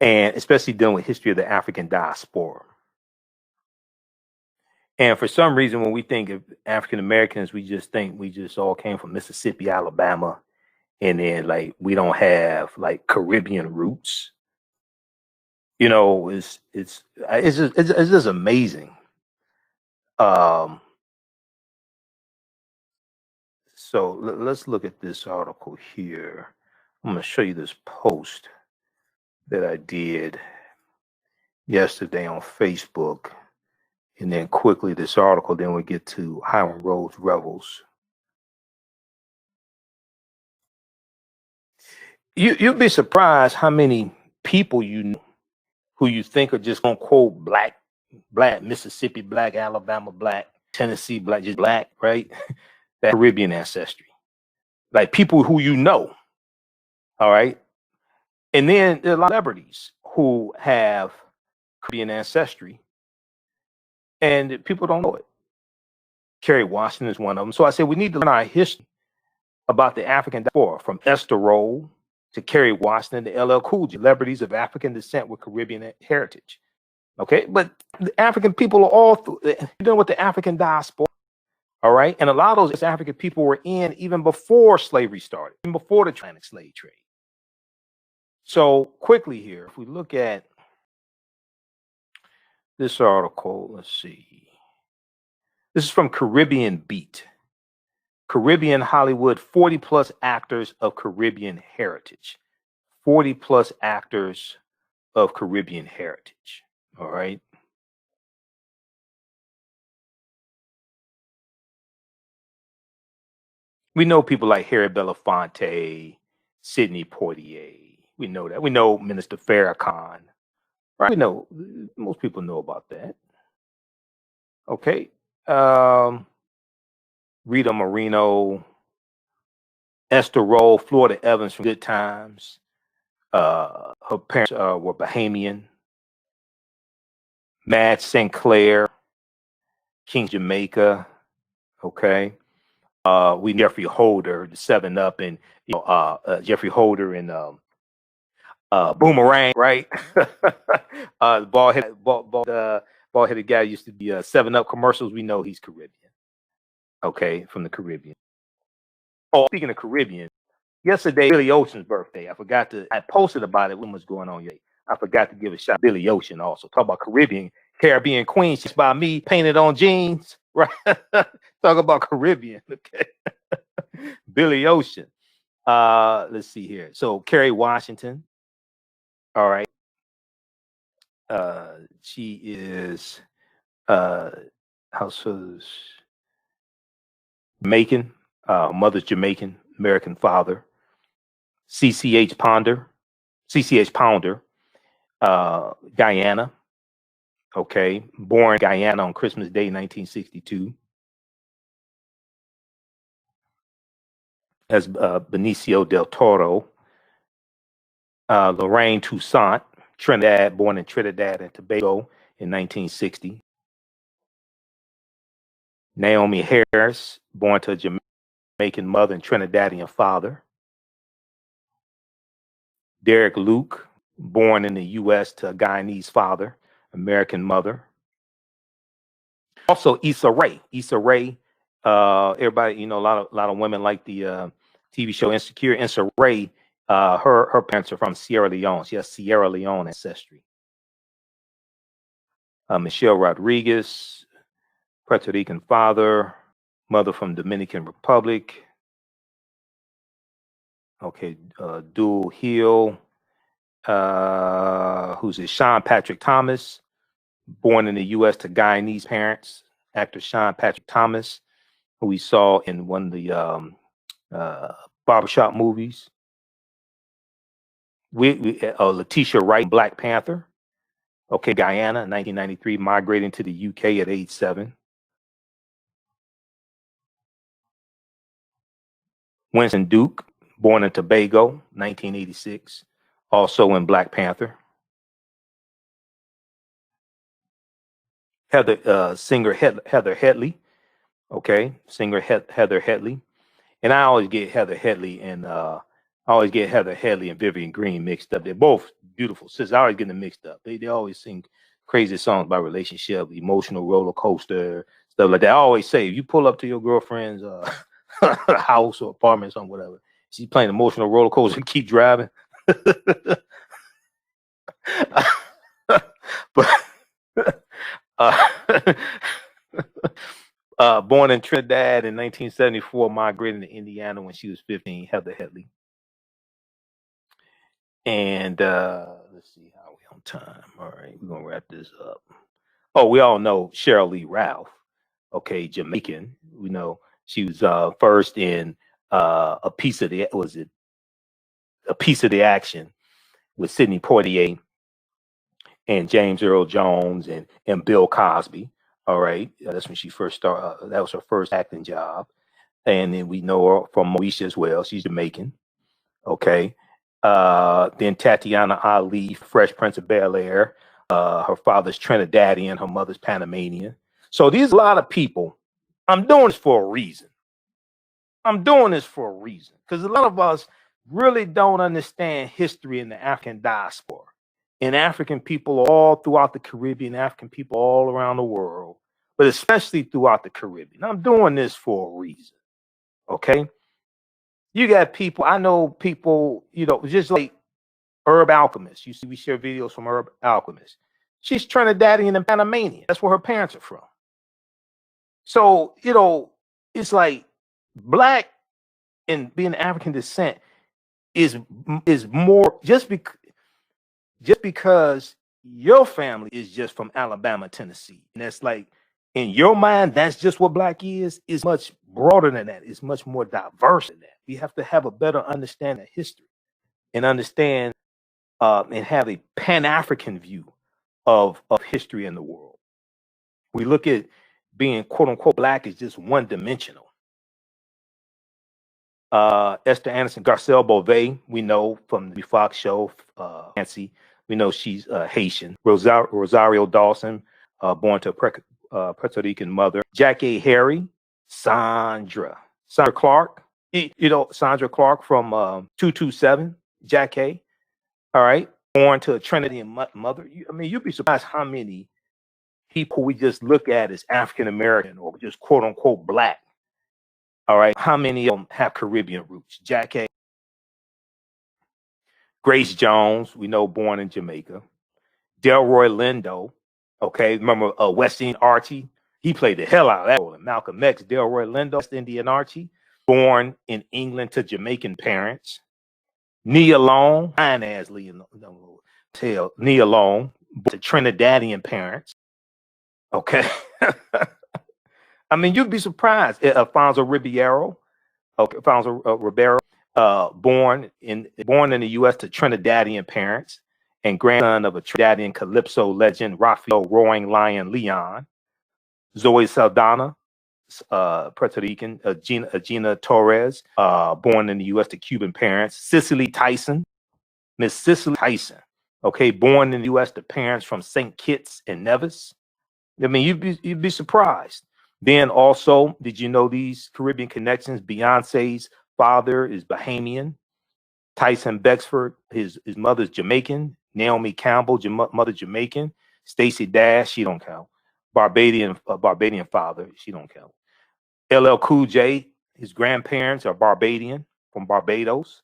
And especially dealing with history of the African diaspora. And for some reason, when we think of African Americans, we just think we just all came from Mississippi, Alabama, and then like we don't have like Caribbean roots. You know, it's just amazing. So let's look at this article here. I'm going to show you this post that I did yesterday on Facebook, and then quickly this article. Then we get to Hiram Rhodes Revels. You'd be surprised how many people you know who you think are just gonna quote black Mississippi, black Alabama, black Tennessee, black, just black, right? That Caribbean ancestry, like people who you know, all right. And then there are a lot of celebrities who have Caribbean ancestry, and people don't know it. Kerry Washington is one of them. So I said we need to learn our history about the African diaspora, from Esther Rolle to Kerry Washington to LL Cool J, celebrities of African descent with Caribbean heritage. Okay, but the African people are all dealing with the African diaspora. All right, and a lot of those African people were in even before slavery started, even before the Atlantic slave trade. So quickly here, if we look at this article, let's see. This is from Caribbean Beat. Caribbean Hollywood, 40 plus actors of Caribbean heritage. 40 plus actors of Caribbean heritage. All right. We know people like Harry Belafonte, Sidney Poitier. We know that. We know Minister Farrakhan. Right? We know, most people know about that. Okay. Rita Moreno, Esther Rolle, Florida Evans from Good Times. Her parents were Bahamian. Mad Sinclair, King Jamaica. Okay. We Jeffrey Holder, the 7-Up, and Jeffrey Holder and Boomerang, right? Bald-headed guy used to be 7-Up commercials. We know he's Caribbean. Okay, from the Caribbean. Oh, speaking of Caribbean, yesterday Billy Ocean's birthday. I posted about it when was going on yesterday. I forgot to give a shout out to Billy Ocean also. Talk about Caribbean Queen. She's by me, painted on jeans. Right? Talk about Caribbean. Okay. Billy Ocean. Let's see here. So Kerry Washington. All right. She is Jamaican, mother's Jamaican, American father. CCH Pounder, Guyana. Okay, born in Guyana on Christmas Day, 1962. As Benicio del Toro. Lorraine Toussaint, Trinidad, born in Trinidad and Tobago in 1960. Naomi Harris, born to a Jamaican mother and Trinidadian father. Derek Luke, born in the U.S. to a Guyanese father, American mother. Also, Issa Rae. Everybody, a lot of women like the TV show Insecure. Issa Rae, her parents are from Sierra Leone. She has Sierra Leone ancestry. Michelle Rodriguez, Puerto Rican father, mother from Dominican Republic. Okay, Dual Hill, who's Sean Patrick Thomas, born in the U.S. to Guyanese parents. Actor Sean Patrick Thomas, who we saw in one of the barbershop movies. Letitia Wright, Black Panther. Okay, Guyana, 1993, migrating to the UK at age 7. Winston Duke, born in Tobago, 1986, also in Black Panther. Singer Heather Headley. Okay, singer Heather Headley. And I always get Heather Headley and Vivian Green mixed up. They're both beautiful sisters. I always get them mixed up. They always sing crazy songs about relationship, emotional roller coaster, stuff like that. I always say, if you pull up to your girlfriend's house or apartment or whatever, She's playing emotional roller coaster and keep driving. But born in Trinidad in 1974, migrated to Indiana when she was 15, Heather Headley. And let's see how we on time. All right, we're gonna wrap this up. Oh, we all know Cheryl Lee Ralph. Okay, Jamaican. We know she was first in a piece of the action with Sidney Poitier and James Earl Jones and Bill Cosby. All right, that's when she first started. That was her first acting job. And then we know her from Moesha as well. She's Jamaican. Okay. Then Tatiana Ali, Fresh Prince of Bel-Air. Her father's Trinidadian, her mother's Panamanian. So there's a lot of people. I'm doing this for a reason. Because a lot of us really don't understand history in the African diaspora. And African people all throughout the Caribbean, African people all around the world, but especially throughout the Caribbean. I'm doing this for a reason. Okay? You got people, I know people, just like Herb Alchemist. You see, we share videos from Herb Alchemist. She's Trinidadian and Panamanian. That's where her parents are from. So, it's like black and being African descent is more just because your family is just from Alabama, Tennessee. And that's like, in your mind, that's just what black is much broader than that. It's much more diverse than that. We have to have a better understanding of history and understand and have a Pan-African view of history in the world. We look at being quote unquote black as just one dimensional. Esther Anderson Garcelle Beauvais, we know from the Fox show, Nancy, we know she's Haitian. Rosario Dawson, born to a Puerto Rican mother. Jack A. Harry, Sandra Clark, Sandra Clark from 227, Jack A. All right, born to a Trinidadian mother. You'd be surprised how many people we just look at as African American or just quote unquote black. All right, how many of them have Caribbean roots? Jack A. Grace Jones, we know, born in Jamaica. Delroy Lindo, okay, remember West Indian Archie? He played the hell out of that role. Malcolm X, Delroy Lindo, West Indian Archie, born in England to Jamaican parents. Nia Long, fine as Nia Long, to Trinidadian parents. Okay. You'd be surprised. Alfonso Ribeiro, born in the U.S. to Trinidadian parents and grandson of a Trinidadian calypso legend, Rafael Roaring Lion Leon. Zoe Saldana, Puerto Rican. Gina Torres, born in the U.S. to Cuban parents. Miss Cicely Tyson, okay, born in the U.S. to parents from St. Kitts and Nevis. You'd be surprised. Then also, did you know these Caribbean connections? Beyonce's father is Bahamian. Tyson Bexford, his mother's Jamaican. Naomi Campbell, mother Jamaican. Stacey Dash, she don't count. Barbadian father, she don't count. LL Cool J, his grandparents are Barbadian from Barbados.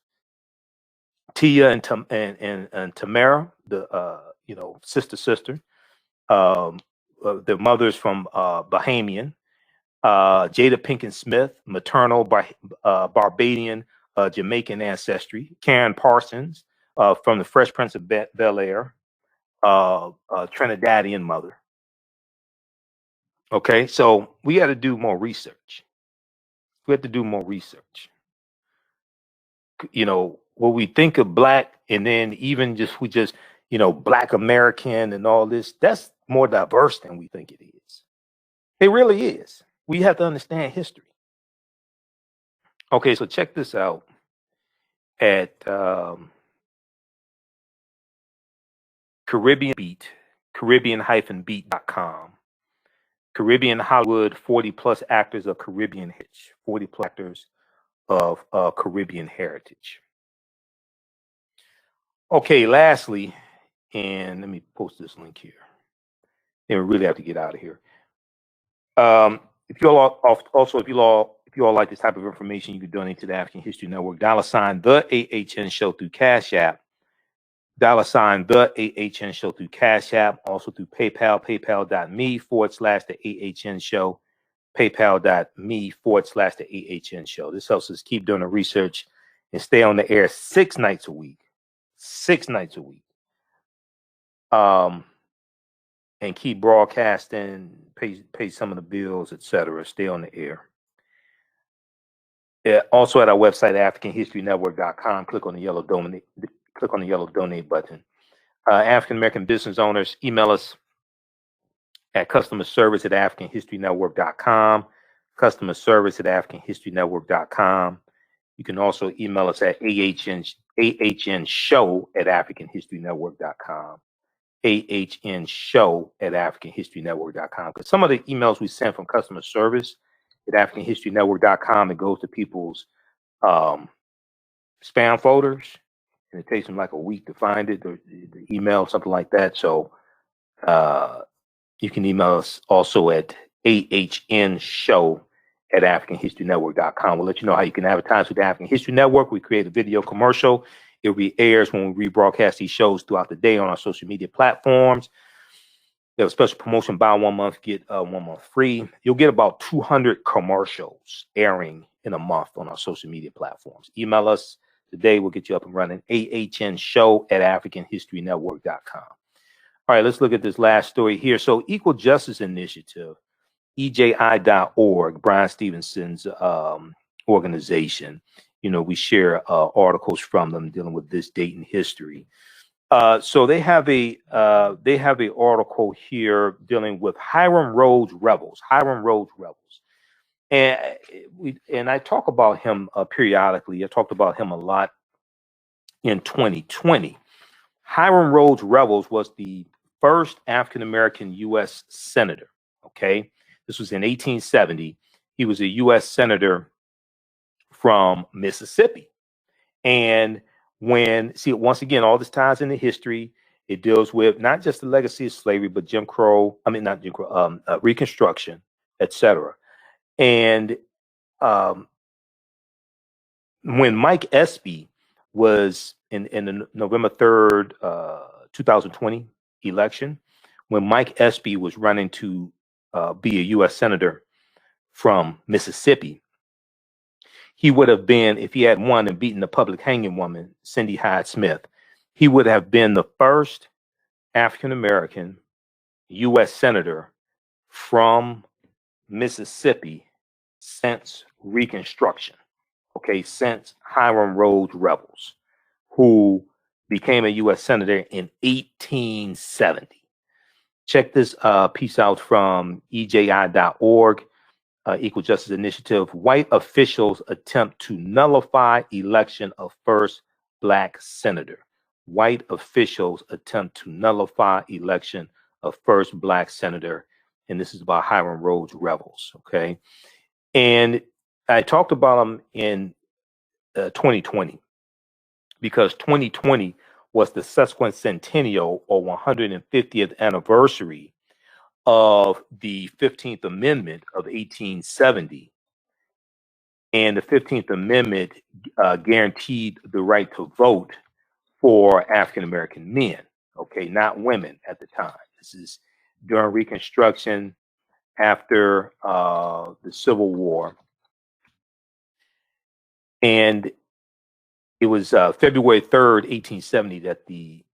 Tia and Tamara, the sister. The mothers from Bahamian. Jada Pinkett Smith, maternal Barbadian Jamaican ancestry. Karen Parsons, from the Fresh Prince of Bel-Air, Trinidadian mother. Okay, so we got to do more research. When we think of black, and then even black American and all this, that's more diverse than we think it is. It really is. We have to understand history. Okay, so check this out at Caribbean-beat.com. Caribbean Hollywood, 40 plus actors of Caribbean heritage. 40 plus actors of Caribbean heritage. Okay, lastly, and let me post this link here. Then we really have to get out of here. If you If you all like this type of information, you can donate to the African History Network. $ the AHN Show through Cash App. $ the AHN Show through Cash App. Also through PayPal, paypal.me/the AHN Show. PayPal.me/the AHN Show. This helps us keep doing the research and stay on the air 6 nights a week. 6 nights a week. And keep broadcasting, pay some of the bills, etc. Stay on the air. Also at our website, AfricanHistoryNetwork.com. Click on the yellow donate. Click on the yellow donate button. African American business owners, email us at customerservice@AfricanHistoryNetwork.com. Customerservice@AfricanHistoryNetwork.com. You can also email us at AHNShow@AfricanHistoryNetwork.com. AHNShow@AfricanHistoryNetwork.com. Because some of the emails we send from customer service at AfricanHistoryNetwork.com, it goes to people's spam folders, and it takes them like a week to find it, the email, something like that. So you can email us also at AHNShow@AfricanHistoryNetwork.com. We'll let you know how you can advertise with the African History Network. We create a video commercial. It re-airs when we rebroadcast these shows throughout the day on our social media platforms. We have a special promotion: buy 1 month, get 1 month free. You'll get about 200 commercials airing in a month on our social media platforms. Email us today. We'll get you up and running. AHNShow@AfricanHistoryNetwork.com. All right, let's look at this last story here. So Equal Justice Initiative, EJI.org, Brian Stevenson's organization. You know, we share articles from them dealing with this date in history. So they have a article here dealing with Hiram Rhodes Revels. Hiram Rhodes Revels, and I talk about him periodically. I talked about him a lot in 2020. Hiram Rhodes Revels was the first African American U.S. senator. Okay, this was in 1870. He was a U.S. senator from Mississippi. And once again, all this ties into history. It deals with not just the legacy of slavery, but Reconstruction, etc. And when Mike Espy was in the November 3rd, 2020 election, when Mike Espy was running to be a U.S. senator from Mississippi, he would have been, if he had won and beaten the public hanging woman, Cindy Hyde Smith, he would have been the first African-American U.S. senator from Mississippi since Reconstruction. Okay, since Hiram Rhodes Revels, who became a U.S. senator in 1870. Check this piece out from EJI.org. Equal Justice Initiative. White officials attempt to nullify election of first black senator. White officials attempt to nullify election of first black senator. And this is about Hiram Rhodes Revels. Okay. And I talked about him in 2020 because 2020 was the sesquicentennial or 150th anniversary of the 15th Amendment of 1870. And the 15th Amendment guaranteed the right to vote for African-American men, okay, not women at the time. This is during Reconstruction, after the Civil War. And it was February 3rd, 1870 that the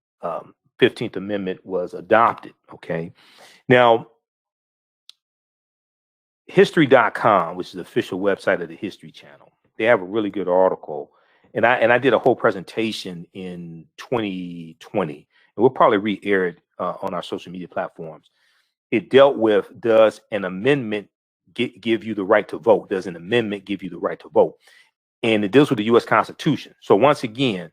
15th Amendment was adopted, okay? Now, History.com, which is the official website of the History Channel, they have a really good article. And I did a whole presentation in 2020, and we'll probably re-air it on our social media platforms. It dealt with, does an amendment give you the right to vote? Does an amendment give you the right to vote? And it deals with the U.S. Constitution. So once again,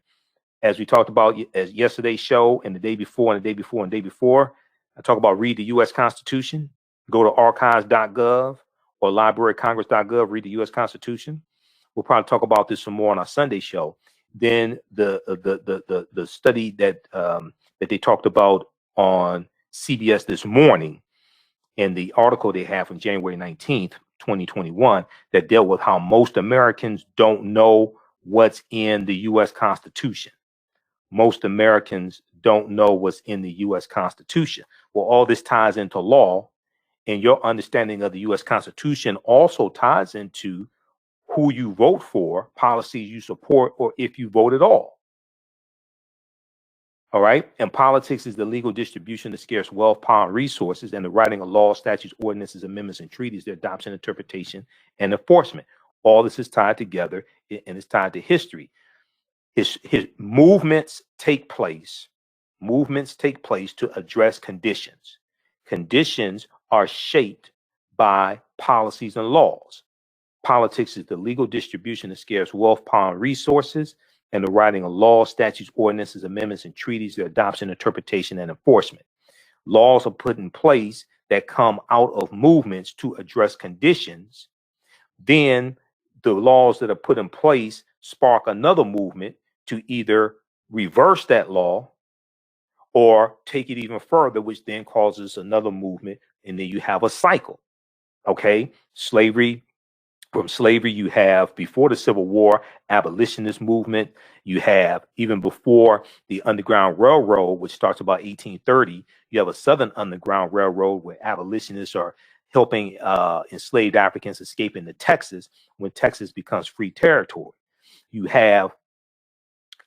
as we talked about as yesterday's show and the day before and the day before and the day before, I talk about read the U.S. Constitution, go to archives.gov or librarycongress.gov, read the U.S. Constitution. We'll probably talk about this some more on our Sunday show. Then the study that they talked about on CBS this morning, and the article they have from January 19th 2021 that dealt with how most Americans don't know what's in the U.S. Constitution. Most Americans don't know what's in the U.S. Constitution. Well, all this ties into law, and your understanding of the U.S. Constitution also ties into who you vote for, policies you support, or if you vote at all. All right. And politics is the legal distribution of scarce wealth, power, and resources, and the writing of laws, statutes, ordinances, amendments, and treaties, their adoption, interpretation, and enforcement. All this is tied together, and it's tied to history. His movements take place. Movements take place to address conditions. Conditions are shaped by policies and laws. Politics is the legal distribution of scarce wealth, power, and resources, and the writing of laws, statutes, ordinances, amendments, and treaties, their adoption, interpretation, and enforcement. Laws are put in place that come out of movements to address conditions. Then the laws that are put in place spark another movement to either reverse that law or take it even further, which then causes another movement, and then you have a cycle. Okay, slavery. From slavery, you have before the Civil War, abolitionist movement. You have even before the Underground Railroad, which starts about 1830. You have a Southern Underground Railroad where abolitionists are helping enslaved Africans escape into Texas when Texas becomes free territory. You have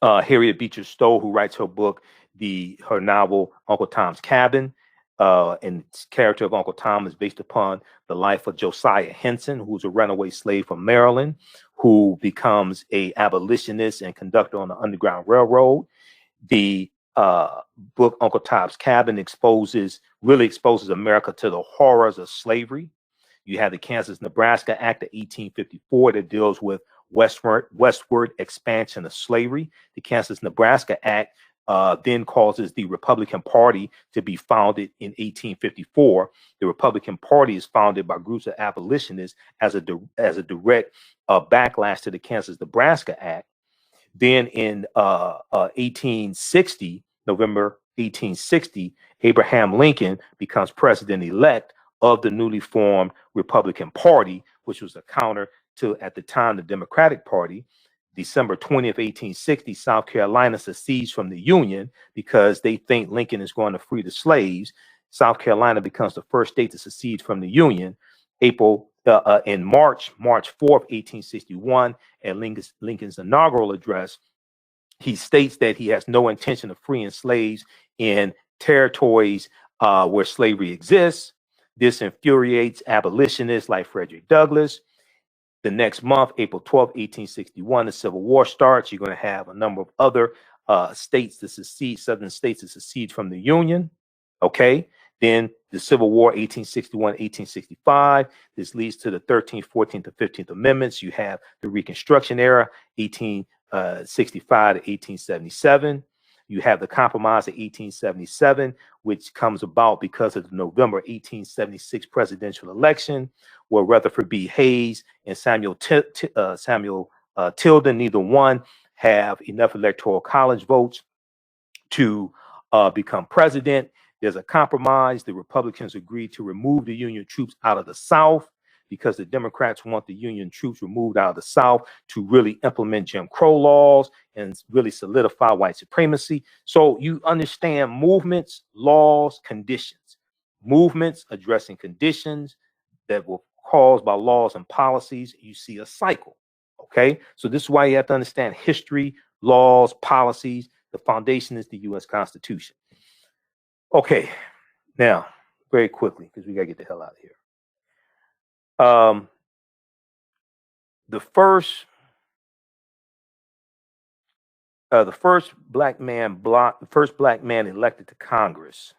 Harriet Beecher Stowe, who writes her book, her novel Uncle Tom's Cabin. And the character of Uncle Tom is based upon the life of Josiah Henson, who's a runaway slave from Maryland, who becomes a abolitionist and conductor on the Underground Railroad. The book Uncle Tom's Cabin really exposes America to the horrors of slavery. You have the Kansas-Nebraska Act of 1854 that deals with westward expansion of slavery. The Kansas-Nebraska Act then causes the Republican Party to be founded in 1854. The Republican Party is founded by groups of abolitionists as a direct backlash to the Kansas-Nebraska Act. Then in 1860, November 1860, Abraham Lincoln becomes president-elect of the newly formed Republican Party, which was a counter to, at the time, the Democratic Party. December 20th, 1860, South Carolina secedes from the Union because they think Lincoln is going to free the slaves. South Carolina becomes the first state to secede from the Union. In March 4th, 1861, at Lincoln's inaugural address, he states that he has no intention of freeing slaves in territories where slavery exists. This infuriates abolitionists like Frederick Douglass. The next month, April 12, 1861, the Civil War starts. You're going to have a number of other states to secede, southern states to secede from the Union. Okay. Then the Civil War, 1861, 1865. This leads to the 13th, 14th, and 15th Amendments. You have the Reconstruction era, 1865 to 1877. You have the Compromise of 1877, which comes about because of the November 1876 presidential election, where Rutherford B. Hayes and Samuel Tilden, neither one have enough electoral college votes to become president. There's a compromise. The Republicans agreed to remove the Union troops out of the South because the Democrats want the Union troops removed out of the South to really implement Jim Crow laws and really solidify white supremacy. So you understand movements, laws, conditions. Movements addressing conditions that were caused by laws and policies. You see a cycle. Okay, so this is why you have to understand history, laws, policies. The foundation is the U.S. Constitution. Okay, now very quickly because we gotta get the hell out of here. The first black man elected to Congress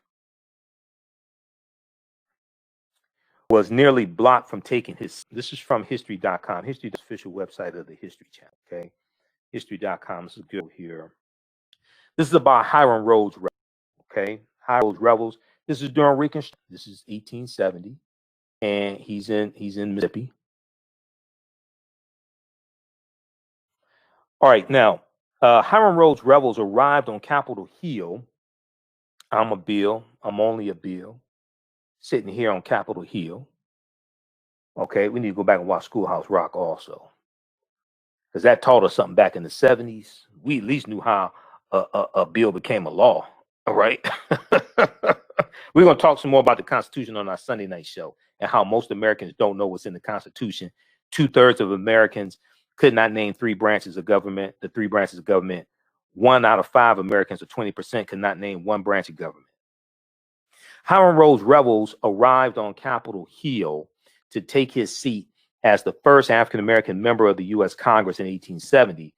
was nearly blocked from taking his. This is from history.com. History is the official website of the History Channel. Okay, history.com. This is good here. This is about Hiram Rhodes Revels. Okay, Hiram Rhodes Revels. This is during Reconstruction. This is 1870. And he's in Mississippi. All right, now Hiram Rhodes Revels arrived on Capitol Hill. I'm only a bill, sitting here on Capitol Hill. Okay, we need to go back and watch Schoolhouse Rock also, because that taught us something back in the 70s. We at least knew how a bill became a law. All right. We're going to talk some more about the Constitution on our Sunday night show and how most Americans don't know what's in the Constitution. 2/3 of Americans could not name 3 branches of government, the 3 branches of government. 1 out of 5 Americans, or 20%, could not name 1 branch of government. Hiram Rhodes Revels arrived on Capitol Hill to take his seat as the first African-American member of the U.S. Congress in 1870.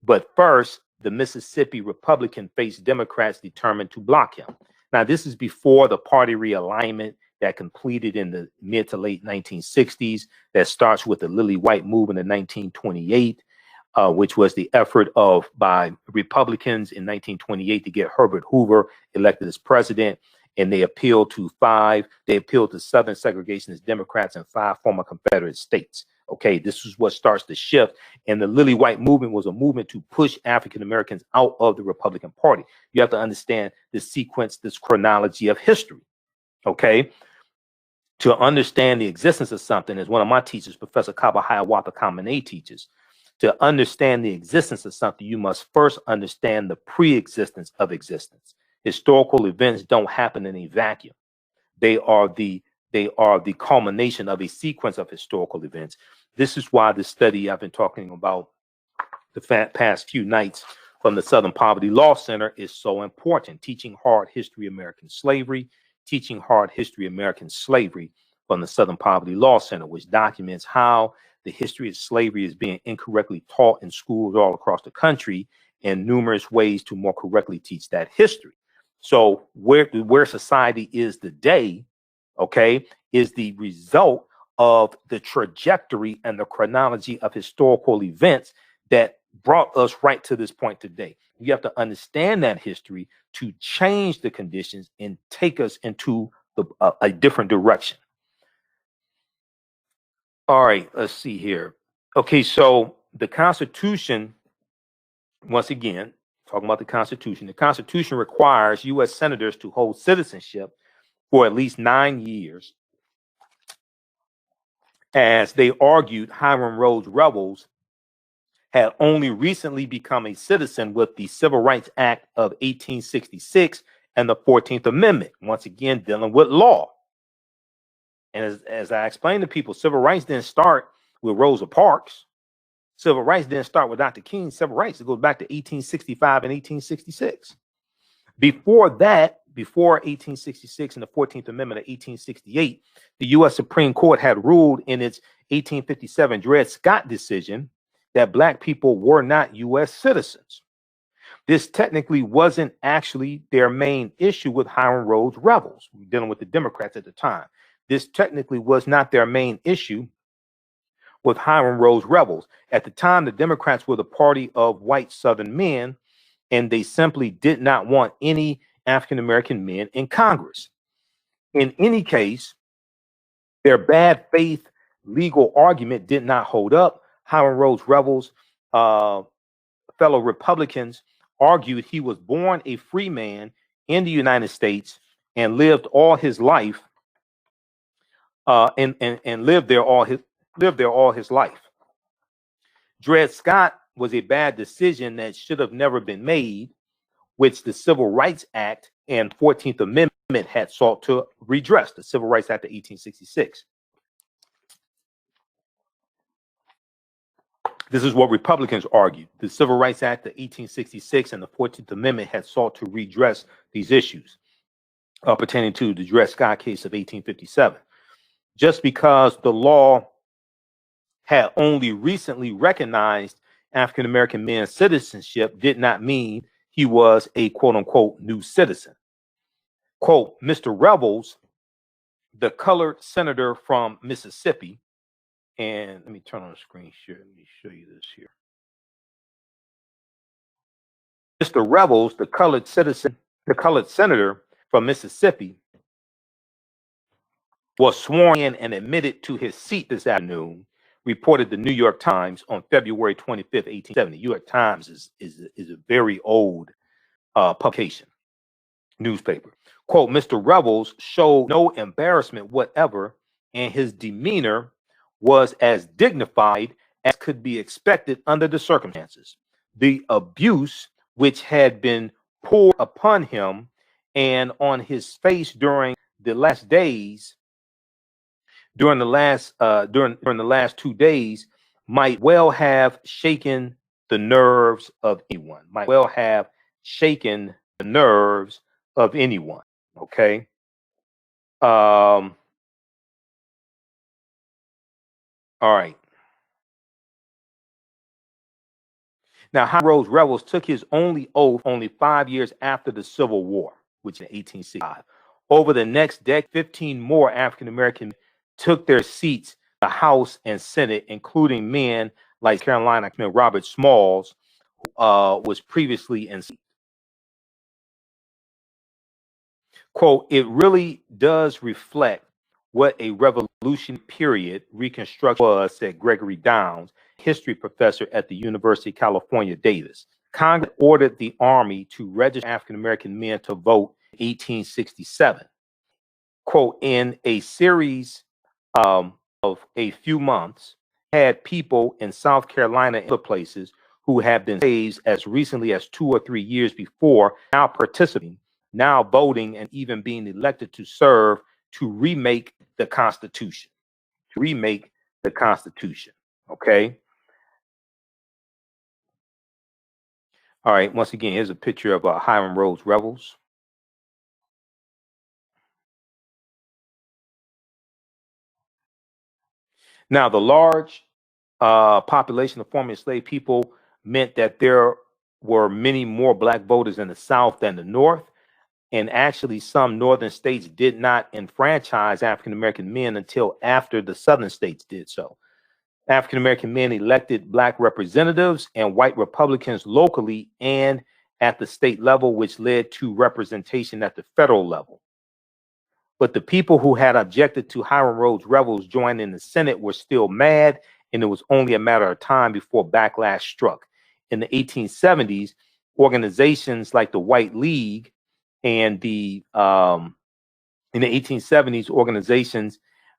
But first, the Mississippi Republican faced Democrats determined to block him. Now, this is before the party realignment that completed in the mid to late 1960s, that starts with the Lily White movement in 1928, which was the effort by Republicans in 1928 to get Herbert Hoover elected as president. And they appealed to Southern segregationist Democrats in 5 former Confederate states. Okay, this is what starts the shift. And the Lily White movement was a movement to push African Americans out of the Republican Party. You have to understand the sequence, this chronology of history. Okay, to understand the existence of something, as one of my teachers, Professor Kaba Hiawatha Kamene, teaches, to understand the existence of something, you must first understand the pre-existence of existence. Historical events don't happen in a vacuum. They are the culmination of a sequence of historical events. This is why the study I've been talking about the past few nights from the Southern Poverty Law Center is so important. Teaching Hard History American Slavery, Teaching Hard History American Slavery from the Southern Poverty Law Center, which documents how the history of slavery is being incorrectly taught in schools all across the country, and numerous ways to more correctly teach that history. So where society is today, okay, is the result of the trajectory and the chronology of historical events that brought us right to this point today. You have to understand that history to change the conditions and take us into a different direction. All right, let's see here. Okay, so the Constitution, once again, talking about the Constitution requires U.S. senators to hold citizenship for at least 9 years. As they argued, Hiram Rhodes Revels had only recently become a citizen with the Civil Rights Act of 1866 and the 14th Amendment, once again dealing with law. And as I explained to people, civil rights didn't start with Rosa Parks. Civil rights didn't start with Dr. King. Civil rights, it goes back to 1865 and 1866. Before that, before 1866 and the 14th Amendment of 1868, the U.S. Supreme Court had ruled in its 1857 Dred Scott decision that Black people were not U.S. citizens. This technically wasn't actually their main issue with Hiram Rhodes Revels, dealing with the Democrats at the time. This technically was not their main issue with Hiram Rhodes Revels. At the time, the Democrats were the party of white Southern men, and they simply did not want any African-American men in Congress. In any case, their bad faith legal argument did not hold up. Hiram Rhodes Revels, fellow Republicans, argued he was born a free man in the United States and lived all his life and lived there all his life. Dred Scott was a bad decision that should have never been made, which the Civil Rights Act and 14th Amendment had sought to redress, the Civil Rights Act of 1866. This is what Republicans argued. The Civil Rights Act of 1866 and the 14th Amendment had sought to redress these issues pertaining to the Dred Scott case of 1857. Just because the law had only recently recognized African-American men's citizenship did not mean he was a quote-unquote new citizen. Quote, Mr. Revels, the colored senator from Mississippi, and let me turn on the screen here. Let me show you this here. Mr. Revels, the colored senator from Mississippi, was sworn in and admitted to his seat this afternoon, reported the New York Times on February 25th, 1870. New York Times is a very old publication, newspaper. Quote, Mr. Revels showed no embarrassment whatever, and his demeanor was as dignified as could be expected under the circumstances. The abuse which had been poured upon him and on his face during the last 2 days might well have shaken the nerves of anyone. Okay. All right. Now, Hiram Rhodes Revels took his only oath only 5 years after the Civil War, which in 1865. Over the next decade, 15 more African Americans took their seats in the House and Senate, including men like Carolina Robert Smalls, who was previously in seat. Quote, it really does reflect what a revolution period Reconstruction was, said Gregory Downs, history professor at the University of California, Davis. Congress ordered the Army to register African American men to vote in 1867. Quote, in a series of a few months, had people in South Carolina and other places who have been slaves as recently as 2 or 3 years before now participating, now voting, and even being elected to serve to remake the Constitution. Okay. All right. Once again, here's a picture of Hiram Rhodes Revels. Now, the large population of formerly enslaved people meant that there were many more black voters in the South than the North. And actually, some northern states did not enfranchise African American men until after the southern states did so. African American men elected black representatives and white Republicans locally and at the state level, which led to representation at the federal level. But the people who had objected to Hiram Rhodes Revels joining the Senate were still mad, and it was only a matter of time before backlash struck. In the 1870s, organizations like the White League and in the 1870s, organizations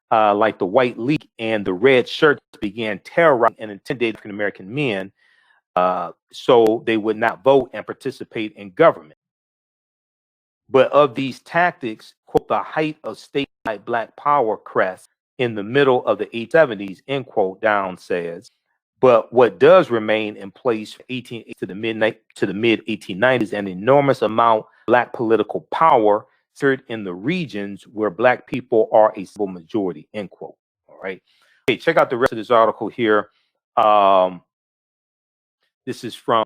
like the White League and the Red Shirts began terrorizing and intimidating African American men so they would not vote and participate in government. But of these tactics, quote, the height of statewide black power crest in the middle of the 1870s, end quote, Down says. But what does remain in place from 1880 to the mid 1890s, an enormous amount of black political power centered in the regions where black people are a civil majority, end quote. All right. Okay, check out the rest of this article here. This is from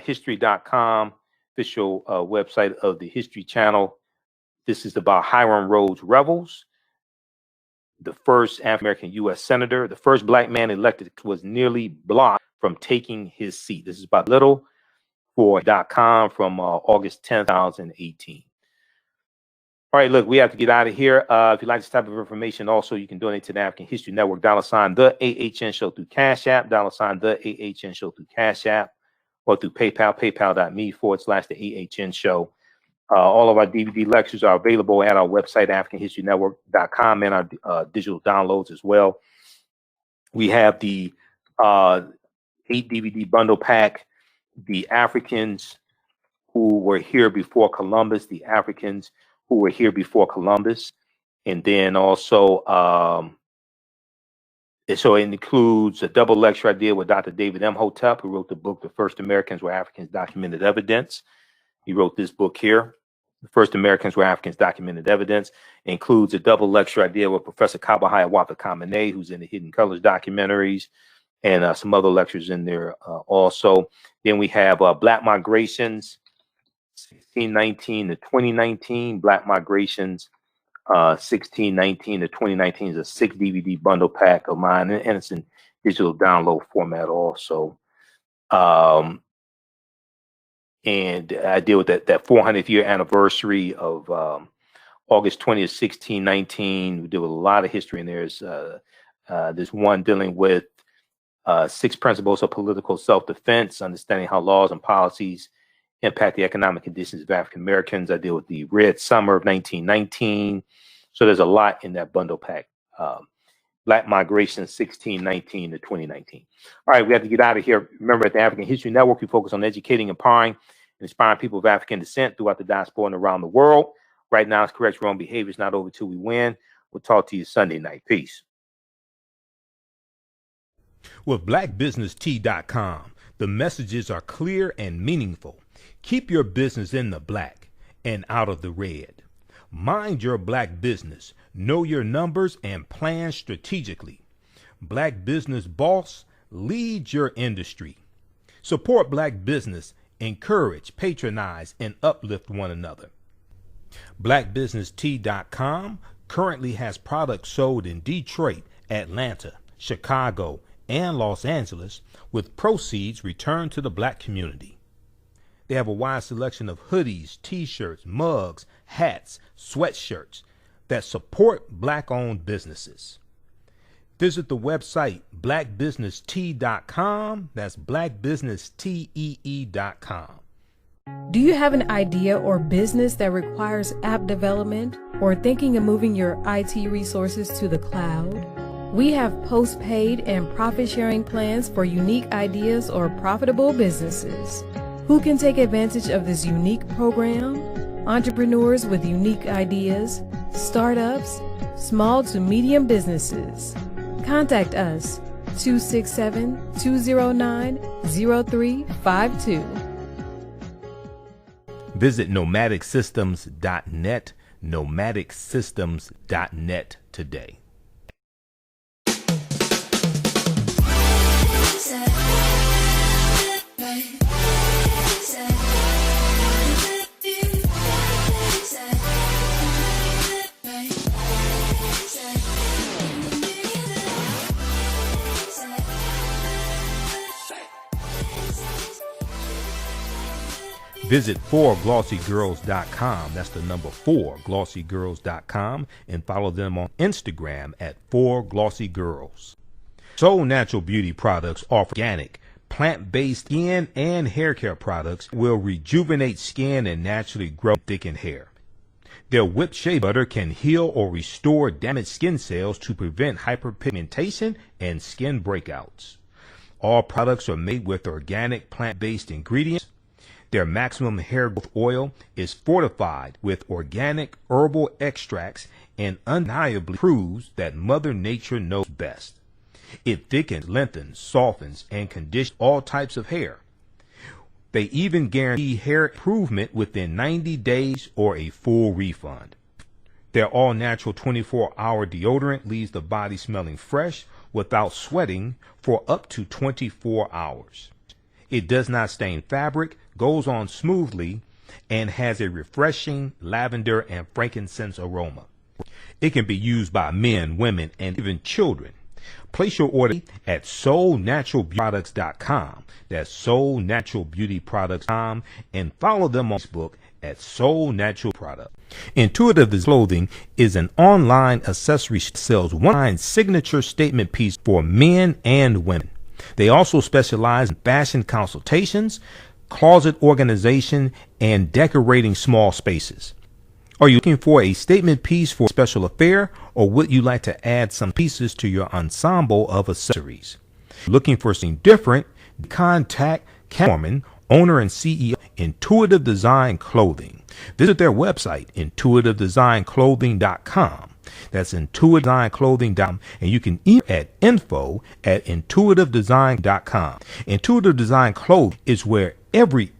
history.com, official website of the History Channel. This is about Hiram Rhodes Revels, the first African-American U.S. senator. The first black man elected was nearly blocked from taking his seat. This is about little.com from August 10, 2018. All right, look, we have to get out of here. If you like this type of information, also, you can donate to the African History Network, $, the AHN Show through Cash App, $, the AHN Show through Cash App, or through PayPal, paypal.me/the AHN Show. All of our DVD lectures are available at our website, AfricanHistoryNetwork.com, and our digital downloads as well. We have the 8 DVD bundle pack, The Africans Who Were Here Before Columbus, The Africans Who Were Here Before Columbus. And then also, so it includes a double lecture I did with Dr. David M. Hotep, who wrote the book, The First Americans Were Africans Documented Evidence. He wrote this book here, The First Americans Were Africans Documented Evidence. It includes a double lecture I did with Professor Kaba Hiawatha Kamene, who's in the Hidden Colors documentaries, and some other lectures in there also. Then we have Black Migrations, 1619 to 2019, Black Migrations, 1619 to 2019 is a 6 DVD bundle pack of mine, and it's in digital download format also. And I deal with that 400th year anniversary of August 20th, 1619. We deal with a lot of history in there. There's one dealing with 6 principles of political self-defense, understanding how laws and policies impact the economic conditions of African Americans. I deal with the Red Summer of 1919. So there's a lot in that bundle pack. Black Migration 1619 to 2019. All right, we have to get out of here. Remember, at the African History Network, we focus on educating, empowering, and inspiring people of African descent throughout the diaspora and around the world. Right now, it's correct wrong behavior. It's not over till we win. We'll talk to you Sunday night. Peace. With blackbusinesstee.com, the messages are clear and meaningful. Keep your business in the black and out of the red. Mind your black business. Know your numbers and plan strategically. Black Business Boss, lead your industry. Support black business, encourage, patronize, and uplift one another. Blackbusinesstee.com currently has products sold in Detroit, Atlanta, Chicago, and Los Angeles, with proceeds returned to the black community. They have a wide selection of hoodies, t-shirts, mugs, hats, sweatshirts that support black-owned businesses. Visit the website blackbusinesstee.com. That's blackbusinesstee.com. Do you have an idea or business that requires app development or thinking of moving your IT resources to the cloud? We have post-paid and profit-sharing plans for unique ideas or profitable businesses. Who can take advantage of this unique program? Entrepreneurs with unique ideas, startups, small to medium businesses. Contact us, 267-209-0352. Visit nomadicsystems.net, nomadicsystems.net today. Visit 4glossygirls.com. That's the number 4glossygirls.com, and follow them on Instagram at 4glossygirls. Soul Natural Beauty Products offer organic, plant-based skin and hair care products will rejuvenate skin and naturally grow thickened hair. Their whipped shea butter can heal or restore damaged skin cells to prevent hyperpigmentation and skin breakouts. All products are made with organic plant-based ingredients. Their maximum hair growth oil is fortified with organic herbal extracts and undeniably proves that Mother Nature knows best. It thickens, lengthens, softens, and conditions all types of hair. They even guarantee hair improvement within 90 days or a full refund. Their all-natural 24-hour deodorant leaves the body smelling fresh without sweating for up to 24 hours. It does not stain fabric, goes on smoothly, and has a refreshing lavender and frankincense aroma. It can be used by men, women, and even children. Place your order at soulnaturalbeautyproducts.com. That's soulnaturalbeautyproducts.com, and follow them on Facebook at Soul Natural Product. Intuitive Clothing is an online accessory that sells one signature statement piece for men and women. They also specialize in fashion consultations, closet organization, and decorating small spaces. Are you looking for a statement piece for a special affair, or would you like to add some pieces to your ensemble of accessories? Looking for something different? Contact Cameron, owner and CEO of Intuitive Design Clothing. Visit their website, intuitivedesignClothing.com. That's intuitivedesignClothing.com, and you can email at info@intuitivedesign.com. Intuitive Design Clothing is where every